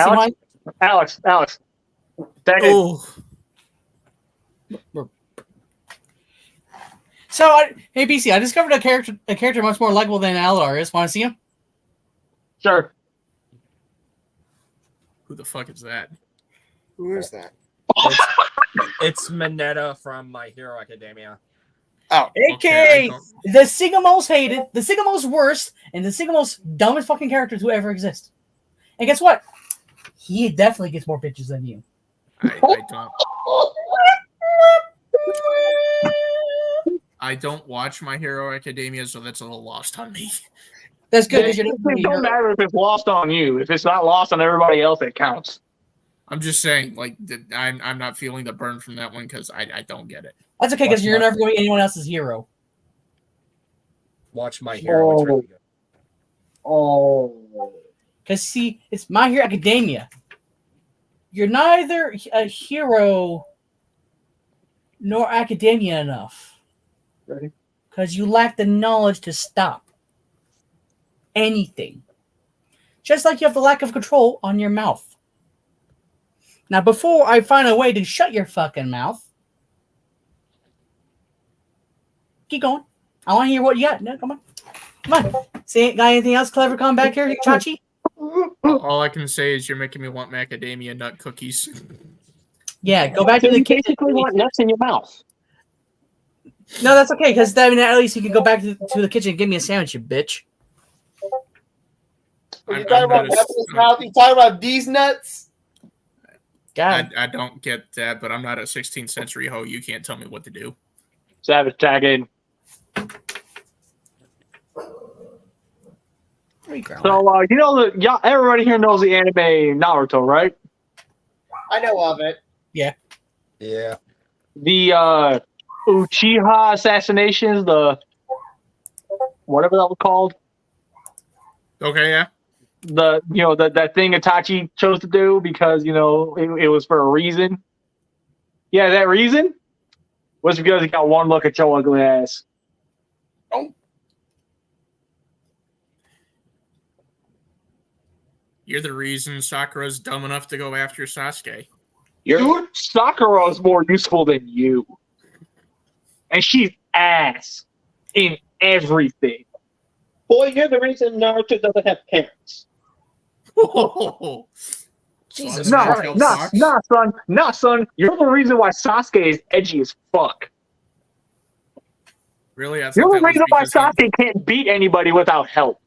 Alex? Alex. That is. Oh, So, hey, BC, I discovered a character much more likable than Aladar is. Want to see him? Sure. who the fuck is that? who is that? It's Mineta from My Hero Academia. Oh, AKA I don't- the single most hated, the single most worst, and the single most dumbest fucking character to ever exist. And guess what? He definitely gets more bitches than you. I don't watch My Hero Academia, so that's a little lost on me. That's good. It don't matter if it's lost on you. If it's not lost on everybody else, it counts. I'm just saying, like, I'm not feeling the burn from that one because I don't get it. That's okay because you're never going to be anyone else's hero. Watch My Hero. It's really good. Oh. Because see, it's My Hero Academia. You're neither a hero nor academia enough. Ready? Because you lack the knowledge to stop anything. Just like you have the lack of control on your mouth. Now, before I find a way to shut your fucking mouth, keep going. I want to hear what you got. No, come on. Come on. See, got anything else clever coming back here, Chachi? All I can say is you're making me want macadamia nut cookies. Yeah, go back to the kitchen. Basically, want nuts in your mouth. No, that's okay, because at least you can go back to the kitchen and give me a sandwich, you bitch. You talking about nuts in his mouth? You talking about these nuts? God. I don't get that, but I'm not a 16th century hoe. You can't tell me what to do. Savage tag in. So, you know, everybody here knows the anime Naruto, right? I know of it. Yeah. The Uchiha assassinations, the whatever that was called. Okay, yeah. That thing Itachi chose to do because, it was for a reason. Yeah, that reason was because he got one look at your ugly ass. You're the reason Sakura's dumb enough to go after Sasuke. Dude, Sakura's more useful than you. And she's ass in everything. Boy, you're the reason Naruto doesn't have parents. Oh, Jesus Nah, Christ. son. You're the reason why Sasuke is edgy as fuck. Really? I thought You're the that was reason why because Sasuke can't beat anybody without help.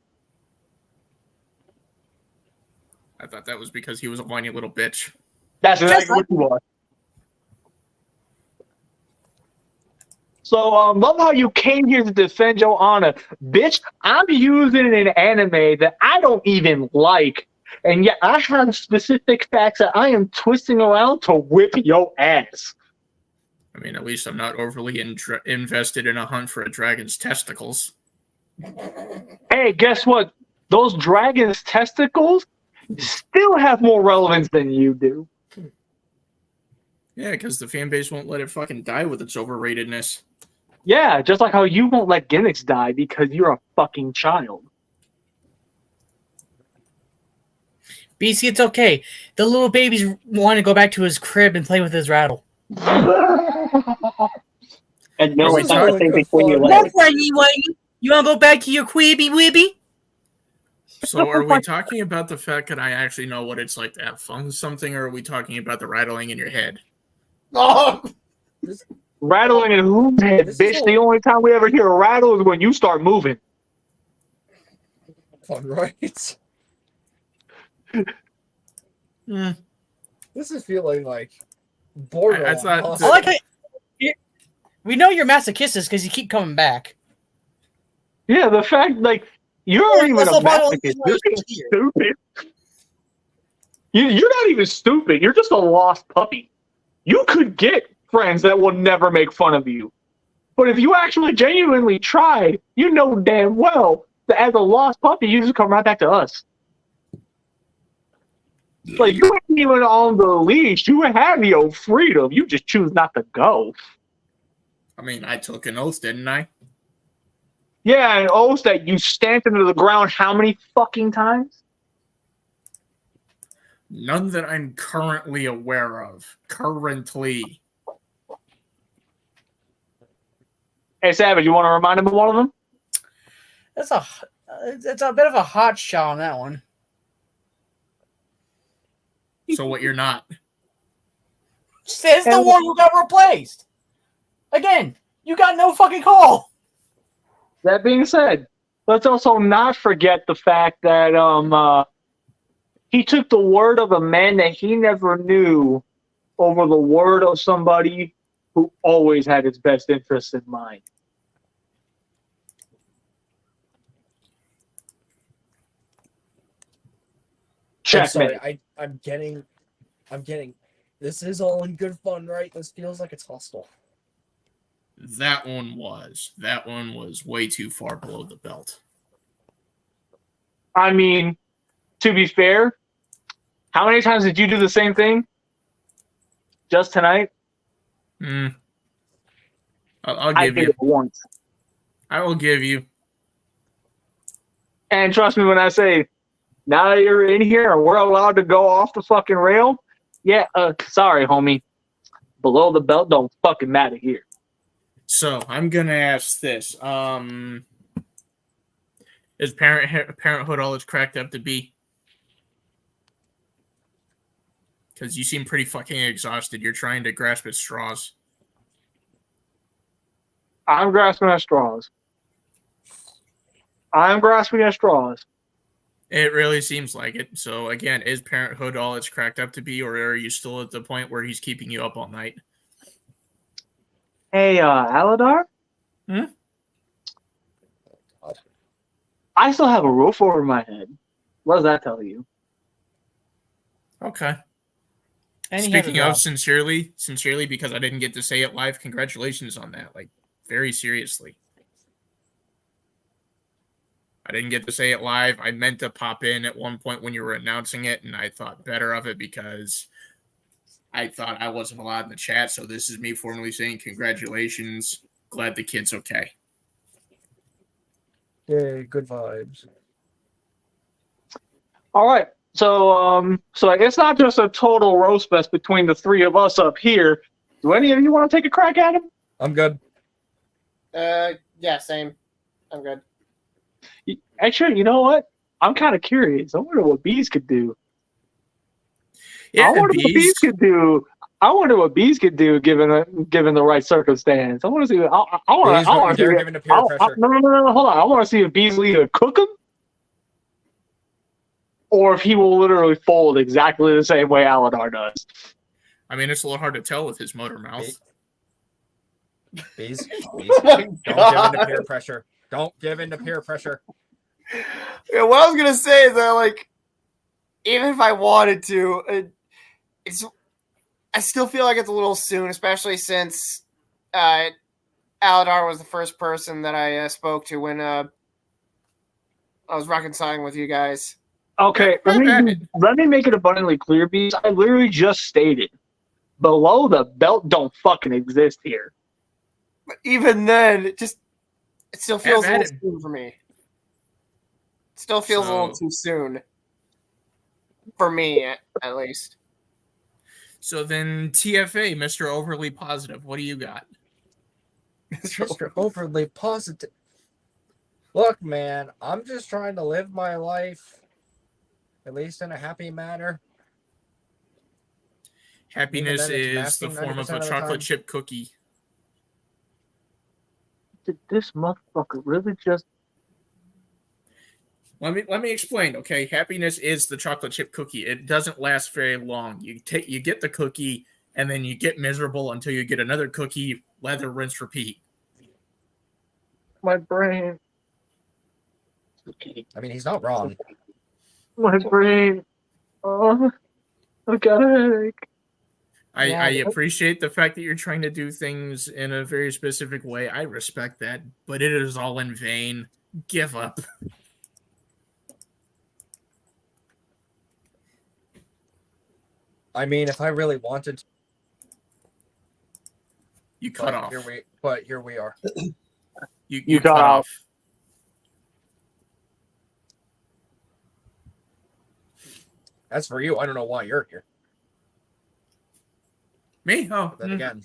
I thought that was because he was a whiny little bitch. That's exactly what you are. So, love how you came here to defend your honor. Bitch, I'm using an anime that I don't even like, and yet I have specific facts that I am twisting around to whip your ass. I mean, at least I'm not overly invested in a hunt for a dragon's testicles. Hey, guess what? Those dragon's testicles still have more relevance than you do. Yeah, because the fan base won't let it fucking die with its overratedness. Yeah, just like how you won't let gimmicks die because you're a fucking child. BC, it's okay. The little babies want to go back to his crib and play with his rattle. And no, Are we it's not the talking thing about before you fun? left. You want to go back to your quibby wibby? So are we talking about the fact that I actually know what it's like to have fun with something, or are we talking about the rattling in your head? Oh, Rattling in whose head, This is bitch? all- The only time we ever hear a rattle is when you start moving. Fun, right? Mm. This is feeling like borderline. I thought hostile. I like how we know you're masochistic because you keep coming back. Yeah, the fact, like, you're not even That's a the bottom masochist. line You're just here. stupid. You're not even stupid. You're just a lost puppy. You could get friends that will never make fun of you. But if you actually genuinely tried, you know damn well that as a lost puppy, you just come right back to us. Like, you ain't even on the leash. You have your freedom. You just choose not to go. I mean, I took an oath, didn't I? Yeah, and oath that you stamped into the ground how many fucking times? None that I'm currently aware of. Currently. Hey, Savage, you want to remind him of one of them? It's a bit of a hot shot on that one. So what you're not. Says the one who got replaced. Again, you got no fucking call. That being said, let's also not forget the fact that he took the word of a man that he never knew over the word of somebody who always had his best interests in mind. I'm sorry, Checkmate. I'm getting. This is all in good fun, right? This feels like it's hostile. That one was. That one was way too far below the belt. I mean, to be fair, how many times did you do the same thing? Just tonight? I'll I give did you. it once. I will give you. And trust me when I say, now that you're in here and we're allowed to go off the fucking rail, yeah, sorry, homie. Below the belt don't fucking matter here. So I'm gonna ask this: is parenthood all it's cracked up to be? Because you seem pretty fucking exhausted. You're trying to grasp at straws. I'm grasping at straws. I'm grasping at straws. It really seems like it. So again, is parenthood all it's cracked up to be, or are you still at the point where he's keeping you up all night? Hey, Aladar? Hmm? I still have a roof over my head. What does that tell you? Okay. And he has a Speaking of job. sincerely, because I didn't get to say it live, congratulations on that. Like, very seriously. I didn't get to say it live. I meant to pop in at one point when you were announcing it, and I thought better of it because I thought I wasn't allowed in the chat. So this is me formally saying congratulations. Glad the kid's okay. Yay, good vibes. All right. So it's not just a total roast fest between the three of us up here. Do any of you want to take a crack at him? I'm good. Yeah, same. I'm good. Actually, you know what? I'm kind of curious. I wonder what Bees could do. Yeah, I wonder what Bees could do. I wonder what Bees could do given the right circumstance. I want to see. I want to see. They're giving the peer pressure. No. Hold on. I want to see if Bees will either cook him, or if he will literally fold exactly the same way Aladar does. I mean, it's a little hard to tell with his motor mouth. Bees, Oh my don't give in God. to peer pressure. Don't give in to peer pressure. Yeah, what I was gonna say is that, like, even if I wanted to, I still feel like it's a little soon, especially since Aladar was the first person that I spoke to when I was reconciling with you guys. Okay, let me make it abundantly clear, because I literally just stated below the belt don't fucking exist here. But even then, it still feels a Have little at it. soon for me. It still feels a little So- too soon. For me, at least. So then, TFA, Mr. Overly Positive, what do you got? Mr. Overly positive. Look, man, I'm just trying to live my life, at least in a happy manner. Happiness then, it's is the masking form of 90% a of the chocolate time. chip cookie. Did this motherfucker really just... Let me explain, okay? Happiness is the chocolate chip cookie. It doesn't last very long. You get the cookie, and then you get miserable until you get another cookie, lather, rinse, repeat. My brain. Okay. I mean, he's not wrong. My brain. Oh, I got a headache. I appreciate the fact that you're trying to do things in a very specific way. I respect that, but it is all in vain. Give up. I mean, if I really wanted to, You cut off. here we are. You cut cut off. off. As for you, I don't know why you're here. Me? Oh, Then again,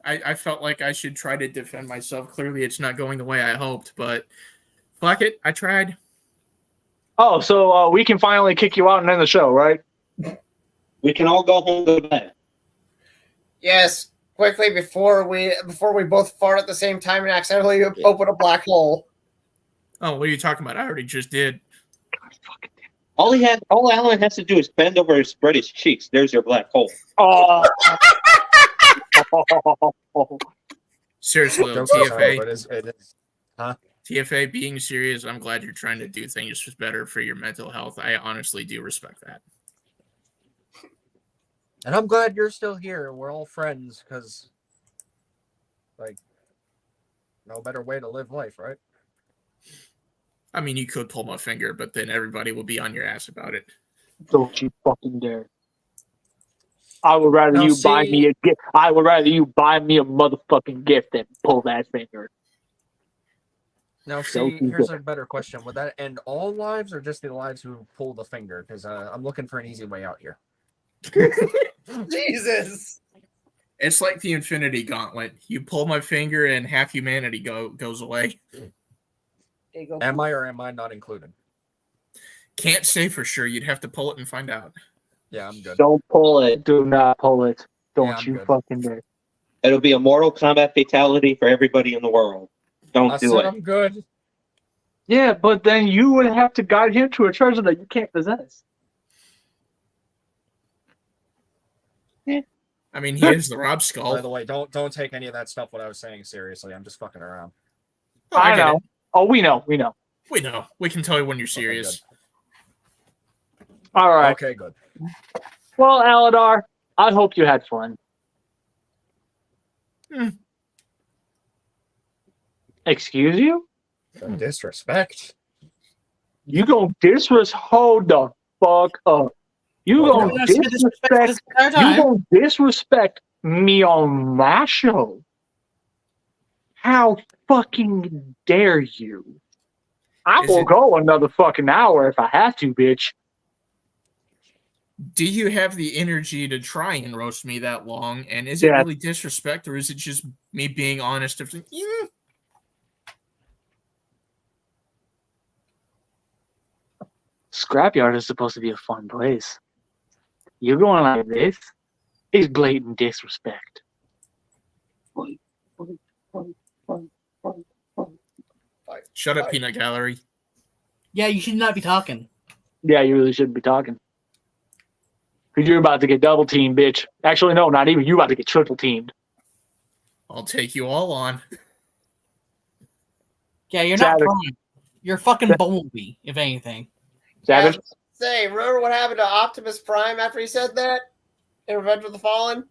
I felt like I should try to defend myself. Clearly, it's not going the way I hoped, but fuck it, I tried. Oh, so we can finally kick you out and end the show, right? We can all go home to bed. Yes, quickly before we both fart at the same time and accidentally open a black hole. Oh, what are you talking about? I already just did. All Alan has to do is bend over and spread his cheeks. There's your black hole. Oh. Seriously, jokes aside, but TFA. it is. TFA, being serious, I'm glad you're trying to do things better for your mental health. I honestly do respect that. And I'm glad you're still here and we're all friends because, like, no better way to live life, right? I mean, you could pull my finger, but then everybody will be on your ass about it. Don't you fucking dare. I would rather Now, you buy see- me a gift. I would rather you buy me a motherfucking gift than pull that finger. Now, Don't see, you here's dare. a better question. Would that end all lives or just the lives who pull the finger? Because I'm looking for an easy way out here. Jesus. It's like the Infinity Gauntlet. You pull my finger and half humanity goes away. There you go. Am I or am I not included? Can't say for sure. You'd have to pull it and find out. Yeah, I'm good. Don't pull it. Do not pull it. Don't Yeah, I'm you good. fucking dare. It'll be a Mortal Kombat fatality for everybody in the world. Don't I do said it. I'm good. Yeah, but then you would have to guide him to a treasure that you can't possess. I mean, he is the Rob Skull. By the way, don't take any of that stuff what I was saying seriously. I'm just fucking around. Oh, I get know. it. Oh, we know. We know. We know. We can tell you when you're serious. All right. Okay, good. Well, Aladar, I hope you had fun. Excuse you? Disrespect. You gonna hold the fuck up. You Well, gonna I've been disrespectful this entire you time. gonna disrespect me on my show? How fucking dare you? I Is will it- go another fucking hour if I have to, bitch. Do you have the energy to try and roast me that long? And is it Yeah. really disrespect, or is it just me being honest? Of Scrapyard is supposed to be a fun place. You're going like this is blatant disrespect. Shut up, Peanut Gallery. Yeah, you should not be talking. Yeah, you really shouldn't be talking. Because you're about to get double teamed, bitch. Actually, no, not even. You're about to get triple teamed. I'll take you all on. Yeah, you're not Savage. trying. You're fucking Bumblebee, if anything. Savage? Say, remember what happened to Optimus Prime after he said that in Revenge of the Fallen?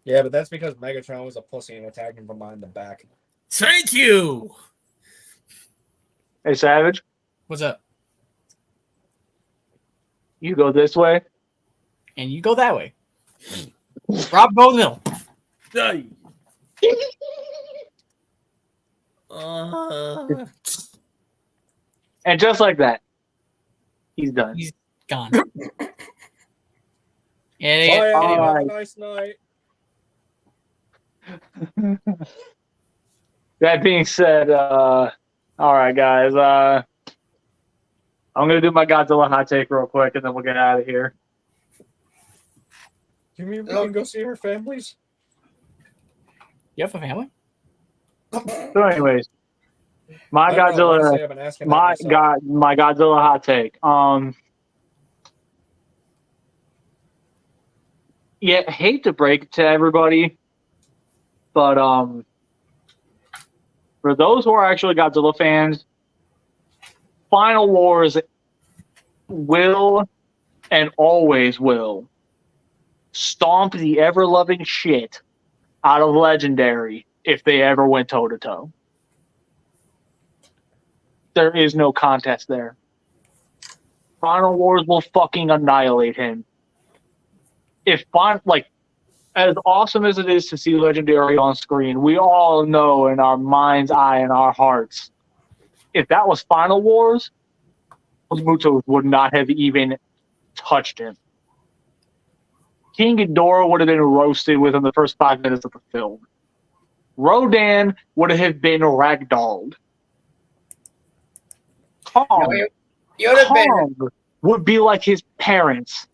Yeah, but that's because Megatron was a pussy and attacked him from behind the back. Thank you. Hey, Savage, What's up? you go this way. And you go that way. Rob, go in the middle. Die. And just like that, he's done. He's gone. Bye, And Andy. Have a Alright. nice night. That being said, all right, guys. I'm gonna do my Godzilla hot take real quick, and then we'll get out of here. You mean we can go see our families? you have a family? So, anyways, my I don't know, Godzilla, honestly, I've been asking that myself. my Godzilla hot take. Yeah, hate to break it to everybody, but for those who are actually Godzilla fans, Final Wars will and always will stomp the ever-loving shit out of Legendary if they ever went toe-to-toe. There is no contest there. Final Wars will fucking annihilate him. As awesome as it is to see Legendary on screen, we all know in our mind's eye and our hearts, if that was Final Wars, those Mutos would not have even touched him. King Ghidorah would have been roasted within the first 5 minutes of the film. Rodan would have been ragdolled. Kong, You would have been would be like his parents,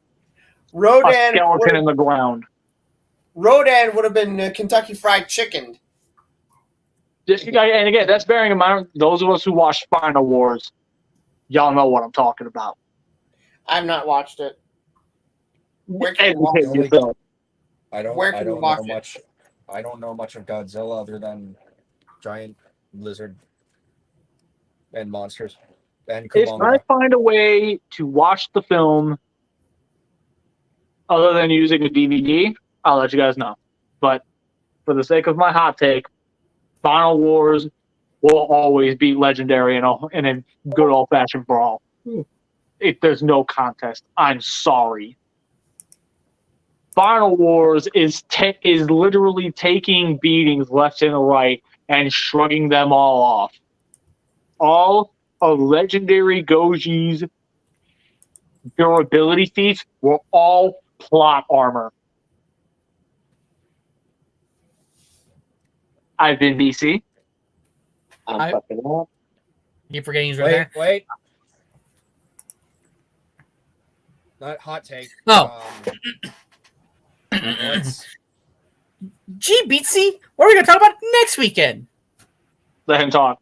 a Rodan. skeleton in the ground. Rodan would have been Kentucky Fried Chicken. And again, that's bearing in mind, those of us who watch Final Wars, y'all know what I'm talking about. I've not watched it. Where can you Educate watch it? yourself. Where can we watch know it? much. I don't know much of Godzilla other than giant lizard and monsters and If I Kumanga. find a way to watch the film other than using a DVD, I'll let you guys know. But for the sake of my hot take, Final Wars will always be Legendary in a good old-fashioned brawl. If there's no contest, I'm sorry. Final Wars is literally taking beatings left and right and shrugging them all off. All of Legendary Goji's durability feats were all plot armor. I've been BC. I'm fucking up. You're forgetting he's right Wait, there. wait. Not hot take. Oh. Let's- Gee, Beatsy, what are we going to talk about next weekend? Let him talk.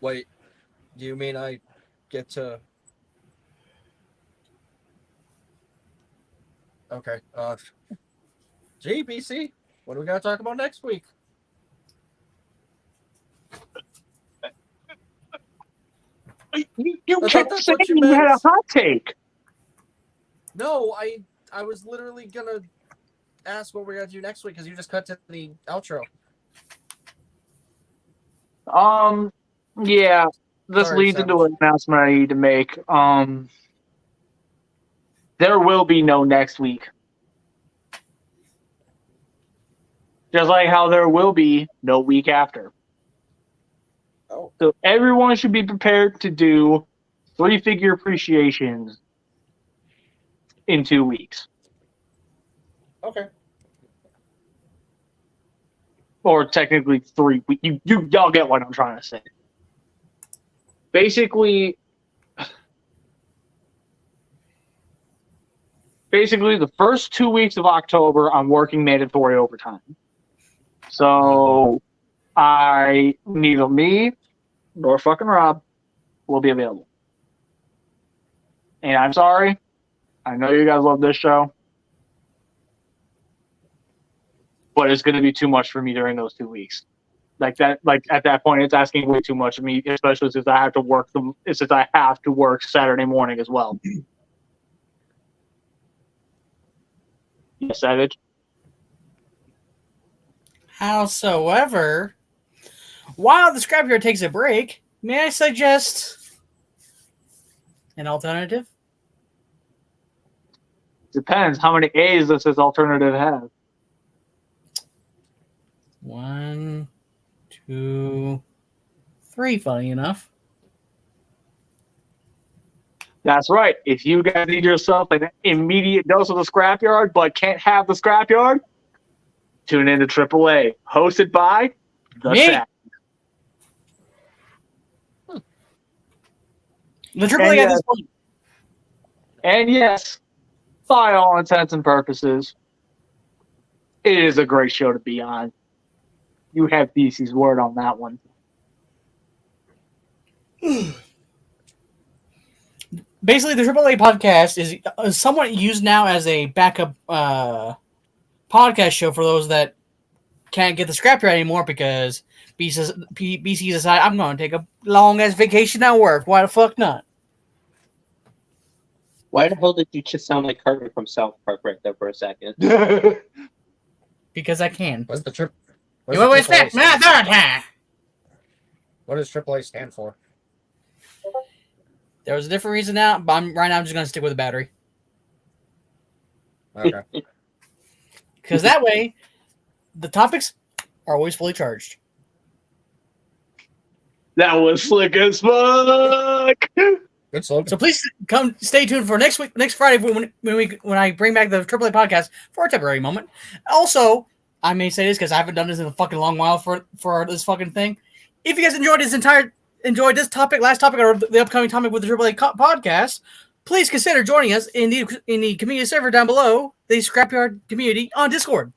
Wait, do you mean I get to? Okay. GBC, what do we got to talk about next week? You I kept thought that's saying what you you had a meant. hot take. No, I was literally gonna ask what we're gonna do next week because you just cut to the outro. Yeah, this Sorry, leads into Savage. an announcement I need to make. There will be no next week. Just like how there will be no week after. Oh. So everyone should be prepared to do 3-figure appreciations in 2 weeks. Okay. Or technically 3 weeks. Y'all get what I'm trying to say. Basically, the first 2 weeks of October, I'm working mandatory overtime. So, neither me nor fucking Rob will be available. And I'm sorry. I know you guys love this show. But it's going to be too much for me during those 2 weeks. At that point, it's asking way too much of me, especially since I have to work Saturday morning as well. Yes, Savage. Howsoever, while the Scrapyard takes a break, may I suggest an alternative? Depends. How many A's does this alternative have? 1, 2, 3, funny enough. That's right. If you guys need yourself an immediate dose of the Scrapyard, but can't have the Scrapyard, tune in to AAA, hosted by the Me. Savage. The AAA at this point. And yes, by all intents and purposes, it is a great show to be on. You have DC's word on that one. Basically, the AAA podcast is somewhat used now as a backup podcast show for those that can't get the Scrapyard anymore because BC decided, I'm going to take a long-ass vacation at work. Why the fuck not? Why the hell did you just sound like Carter from South Park right there for a second? Because I can. What's the trip? You always expect my third time. What does AAA stand for? There was a different reason now, but right now I'm just going to stick with the battery. Okay. Because that way, the topics are always fully charged. That was slick as fuck. Good slogan. So please stay tuned for next Friday when I bring back the AAA podcast for a temporary moment. Also, I may say this because I haven't done this in a fucking long while for this fucking thing. If you guys enjoyed this topic, last topic, or the upcoming topic with the AAA podcast, please consider joining us in the community server down below, the Scrapyard community on Discord.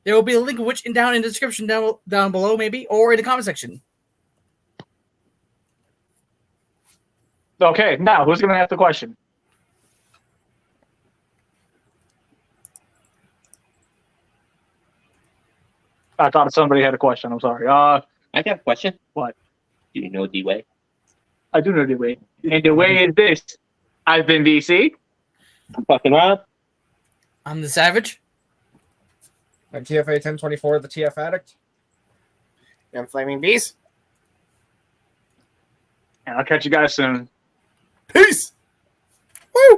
There will be a link of which down in the description down below, maybe, or in the comment section. Okay, now who's going to ask the question? I thought somebody had a question. I'm sorry. I got a question. What? Do you know D-Way? I do know the way. And the way is this. I've been DC. I'm fucking Rob. I'm the Savage. I'm TFA 1024, the TF Addict. I'm Flaming Beast. And I'll catch you guys soon. Peace.